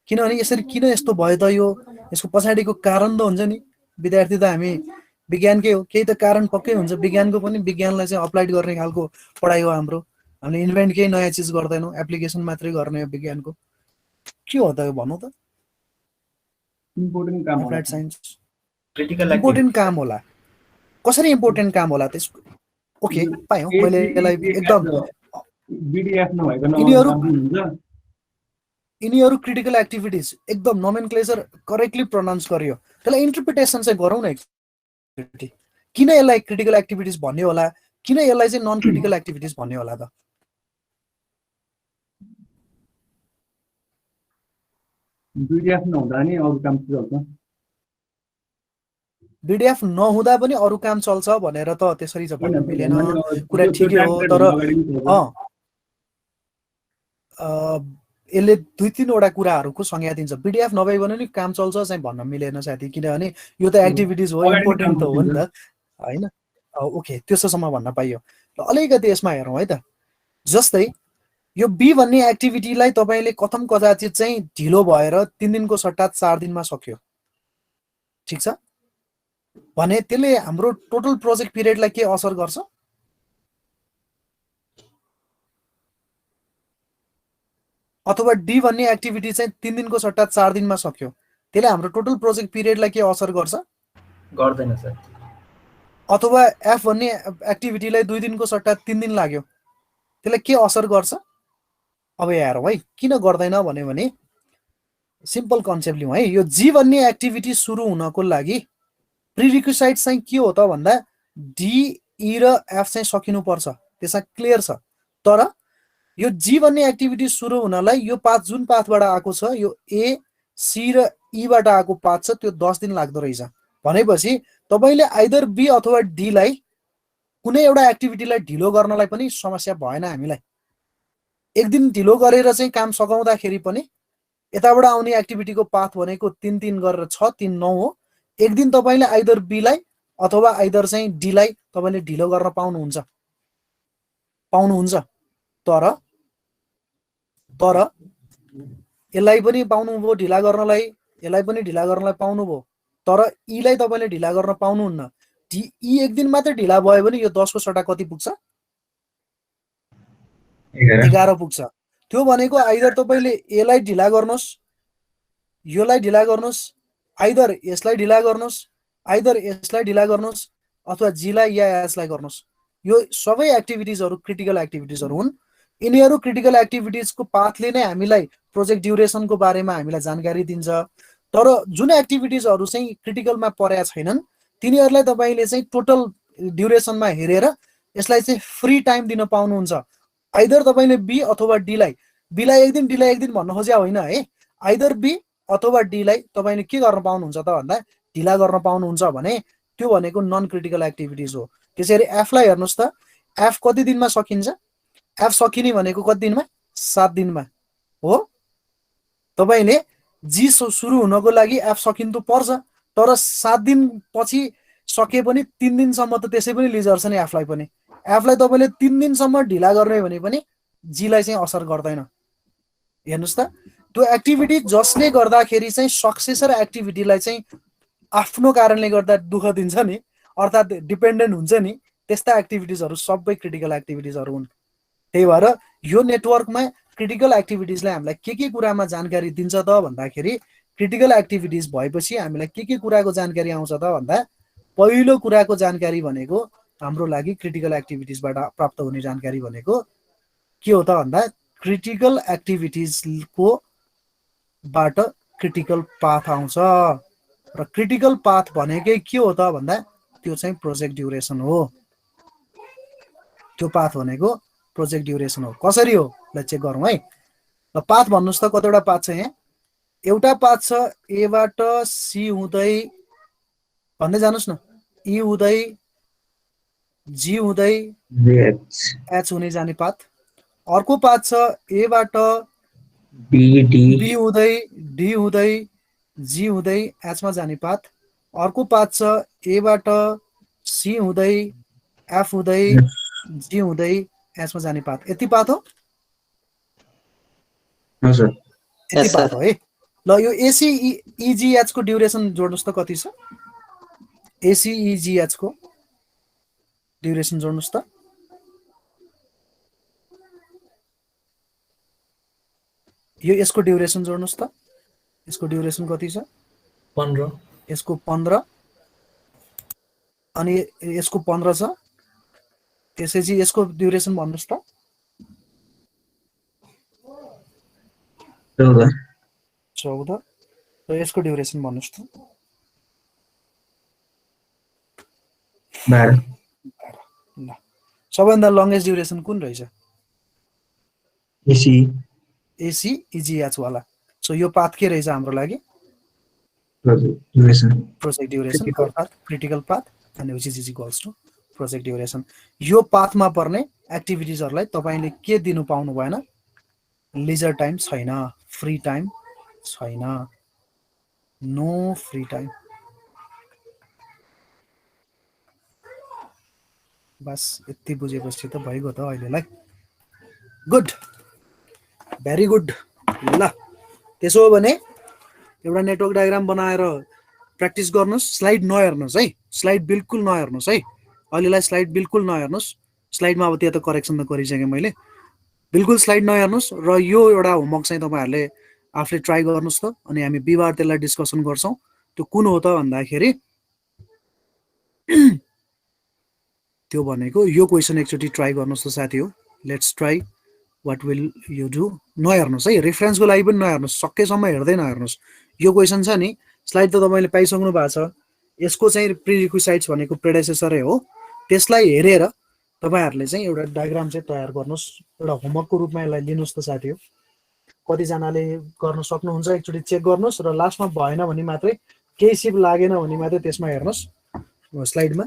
किनभने यसरी किन यस्तो भयो त यो यसको पछाडीको कारण त हुन्छ नि विद्यार्थी त हामी विज्ञानकै हो केही त कारण पक्कै हुन्छ विज्ञानको पनि विज्ञानलाई चाहिँ अप्लाइड गर्ने खालको पढाइ हो हाम्रो हामीले इन्भेन्ट केही नयाँ चीज गर्दैनौं एप्लिकेसन मात्रै गर्ने हो विज्ञानको के हो त भन्नु त इम्पोर्टेन्ट काम हो एप्लाइड साइन्स क्रिटिकल इम्पोर्टेन्ट काम होला कसरी इम्पोर्टेन्ट काम होला त्यसको ओके पाएँ मैले यसलाई एकदम बीडीएफ नभएको यिनीहरु हुन्छ यिनीहरु क्रिटिकल एक्टिभिटीज एकदम नोमेनक्लेचर करेक्टली प्रोनाउन्स गरियो त्यसलाई इन्टरप्रिटेसन चाहिँ गरौँ न एकचोटी किन यसलाई क्रिटिकल एक्टिभिटीज भन्ने होला किन यसलाई चाहिँ नन क्रिटिकल एक्टिभिटीज भन्ने होला त बीडीएफ नहुँदा नि अरु काम चल्छ बीडीएफ नहुँदा पनि अरु काम चल्छ भनेर त त्यसरी चाहिँ भन्न मिलेन कुरा ठिकै हो तर यसले 2-3 वटा कुराहरुको संज्ञा दिन्छ बीडीएफ नभइबन नि काम चल्छ चाहिँ भन्न मिलेन साथी किनभने यो त एक्टिभिटीज हो इम्पोर्टेन्ट त हो नि त हैन ओके त्यसोसम्म भन्न पाइयो ल अलिकति यसमा हेरौँ है त जस्तै यो बी भन्ने एक्टिभिटीलाई तपाईले कथम कदाचित चाहिँ ढिलो भएर 3 दिनको सट्टा 4 दिनमा सक्यो ठीक छ भने त्यसले हाम्रो टोटल प्रोजेक्ट पिरियडलाई के असर गर्छ अथवा डी भन्ने एक्टिभिटी चाहिँ 3 दिनको सट्टा 4 दिनमा सक्यो त्यसले हाम्रो टोटल प्रोजेक्ट पिरियडलाई के असर गर्छ गर्दैन सर अथवा एफ भन्ने एक्टिभिटीलाई 2 दिनको सट्टा 3 दिन लाग्यो त्यसले के असर गर्छ अब हेरौँ है किन गर्दैन भने सिम्पल कन्सेप्ट लिउँ है यो जी भन्ने एक्टिभिटी सुरु हुनको लागि प्रिरिक्विसाइट चाहिँ के हो त भन्दा डी ई र एफ चाहिँ सकिनु पर्छ त्यसमा क्लियर छ तर यो जी भन्ने एक्टिभिटी सुरु हुनलाई यो पाथ जुन पाथबाट आएको छ यो ए सी र ई बाट आएको पाथ छ त्यो 10 दिन लाग्दो रहेछ भनेपछि तपाईले आइदर बी अथवा डी लाई कुनै एउटा एक्टिभिटीलाई ढिलो गर्नलाई पनि समस्या भएन हामीलाई एक दिन ढिलो गरेर चाहिँ काम सकाउँदाखेरि पनि यताबाट आउने एक्टिभिटीको पाथ भनेको 3 गरेर 6 3 9 हो एक दिन तपाईले आइदर बी लाई अथवा आइदर चाहिँ डी लाई तपाईले ढिलो गर्न पाउनुहुन्छ तर यसलाई पनि पाउनुभयो ढिला गर्नलाई यसलाई पनि ढिला गर्नलाई पाउनुभयो तर ई लाई तपाईले ढिला गर्न पाउनुहुन्न ई एक दिन मात्र ढिला भयो भने यो 10 को सट्टा कति पुग्छ 11 पुग्छ त्यो भनेको आइदर तपाईले एलाई ढिला गर्नुस्, योलाई ढिला गर्नुस्, आइदर यसलाई ढिला गर्नुस्, आइदर यसलाई ढिला गर्नुस् अथवा जीलाई या एसलाई गर्नुस्। यो सबै एक्टिभिटिजहरु क्रिटिकल एक्टिभिटिजहरु हुन्। यिनीहरु क्रिटिकल एक्टिभिटिजको पाथले नै हामीलाई प्रोजेक्ट ड्युरेसनको बारेमा हामीलाई जानकारी दिन्छ। तर जुन एक्टिभिटिजहरु चाहिँ क्रिटिकलमा परेका छैनन् तिनीहरुलाई तपाईले चाहिँ टोटल ड्युरेसनमा हेरेर यसलाई चाहिँ फ्री टाइम दिन पाउनुहुन्छ। आइदर तपाईले बी अथवा डी लाई, बी लाई एक दिन डी लाई एक दिन भन्न खोजे होइन है, आइदर बी अथवा डी लाई तपाईले के गर्न पाउनुहुन्छ त भन्दा ढिला गर्न पाउनुहुन्छ भने त्यो भनेको नन क्रिटिकल एक्टिभिटिज हो। त्यसैले एफ लाई हेर्नुस् त, एफ कति दिनमा सकिन्छ? एफ सकिने भनेको कति दिनमा? 7 दिनमा हो। तपाईले जी सुरु हुनको लागि एफ सकिनु पर्छ, तर 7 दिन पछि सके पनि 3 दिनसम्म त त्यसै पनि लिजर्छ नि एफ लाई पनि। एफ लाई तपाईले 3 दिनसम्म ढिला गर्ने भने पनि जी लाई चाहिँ असर गर्दैन। हेर्नुस् त, त्यो एक्टिभिटी जसले गर्दाखेरि चाहिँ सक्सेसर एक्टिभिटीलाई चाहिँ आफ्नो कारणले गर्दा दुःख दिन्छ नि, अर्थात् डिपेन्डेन्ट हुन्छ नि, त्यस्ता एक्टिभिटिजहरु सबै क्रिटिकल एक्टिभिटिजहरु हुन्। त्यही भएर यो नेटवर्कमा क्रिटिकल एक्टिभिटिजले हामीलाई के कुरामा जानकारी दिन्छ त भन्दाखेरि क्रिटिकल एक्टिभिटिज भएपछि हामीलाई के कुराको जानकारी आउँछ त भन्दा पहिलो कुराको जानकारी भनेको हाम्रो लागि क्रिटिकल एक्टिभिटिजबाट प्राप्त हुने जानकारी भनेको के हो त भन्दा क्रिटिकल एक्टिभिटिजको बाट क्रिटिकल पाथ आउँछ र क्रिटिकल पाथ भनेकै के हो त भन्दा त्यो चाहिँ प्रोजेक्ट ड्युरेसन हो। त्यो पाथ भनेको प्रोजेक्ट ड्युरेसन हो। कसरी हो ल चेक गरौँ है। ल पाथ भन्नुस् त कतिवटा पाथ छ यहाँ? एउटा पाथ छ ए बाट सी हुँदै भन्दै जानुस् न, ई हुँदै जी हुँदै एच हुने जाने पाथ। अर्को पाथ छ ए बाट बी हुँदै डी हुँदै जी हुँदै एचमा जाने पाथ। अर्को पाथ छ ए बाट सी हुँदै एफ हुँदै जी हुँदै एचमा जाने पाथ। यति पाथ हो? यति पाथ हो है। ल यो एसी इजिएच को ड्युरेसन जोड्नुस् त कति छ? एसी इजिएच को ड्युरेसन जोड्नुस् त। यो यसको ड्युरेसन जोड्नुस् त। यसको ड्युरेसन कति छ? 15। यसको 15 अनि यसको 15 छ। त्यसैले यसको ड्युरेसन भन्नुस् त। 14 र यसको ड्युरेसन भन्नुस् त। 12। ल सबैभन्दा लङ्गेस्ट ड्युरेसन कुन रहेछ? एसी एसी इजिएच वाला। सो यो पाथ के रहेछ हाम्रो लागि? प्रोजेक्ट ड्युरेसन अर्थात् critical path and which is equals to project duration. यो पाथमा पर्ने एक्टिभिटिजहरुलाई तपाईले के दिनु पाउनु भएन? लिजर टाइम छैन, फ्री टाइम छैन, नो फ्री टाइम। बस यति बुझेपछि त भइगयो त अहिलेलाई। Good, very good. ल त्यसो हो भने एउटा नेटवर्क डायग्राम बनाएर प्र्याक्टिस गर्नुस्। स्लाइड नहेर्नुस् है, स्लाइड बिल्कुल नहेर्नुस् है। अहिलेलाई स्लाइड बिल्कुल नहेर्नुस्। स्लाइडमा अब त्यहाँ त करेक्सन त गरिसकेँ मैले। बिल्कुल स्लाइड नहेर्नुस् र यो एउटा होमवर्क चाहिँ तपाईहरुले आफूले ट्राई गर्नुस् त। अनि हामी बिहिबार त्यसलाई डिस्कसन गर्छौं। त्यो कुन हो त भन्दाखेरि त्यो भनेको यो क्वेशन एकचोटी ट्राई गर्नुस् त साथी हो। Let's try what will you do. नहेर्नुस् है, रेफरेन्सको लागि पनि नहेर्नुस्, सकेसम्म हेर्दै नहेर्नुस्। यो क्वेशन छ नि, स्लाइड त तपाईले पाइसक्नु भएको छ। यसको चाहिँ प्रिरिक्विसाइट्स भनेको प्रेडेसेसरै हो। त्यसलाई हेरेर तपाईहरुले चाहिँ एउटा डायग्राम चाहिँ तयार गर्नुस्। एउटा होमवर्कको रूपमा यसलाई लिनुस् त साथी हो। कतिजनाले गर्न सक्नुहुन्छ एकचोटी चेक गर्नुस् र लास्टमा भएन भने मात्रै केही सिप लागेन भने मात्रै त्यसमा हेर्नुस् स्लाइडमा।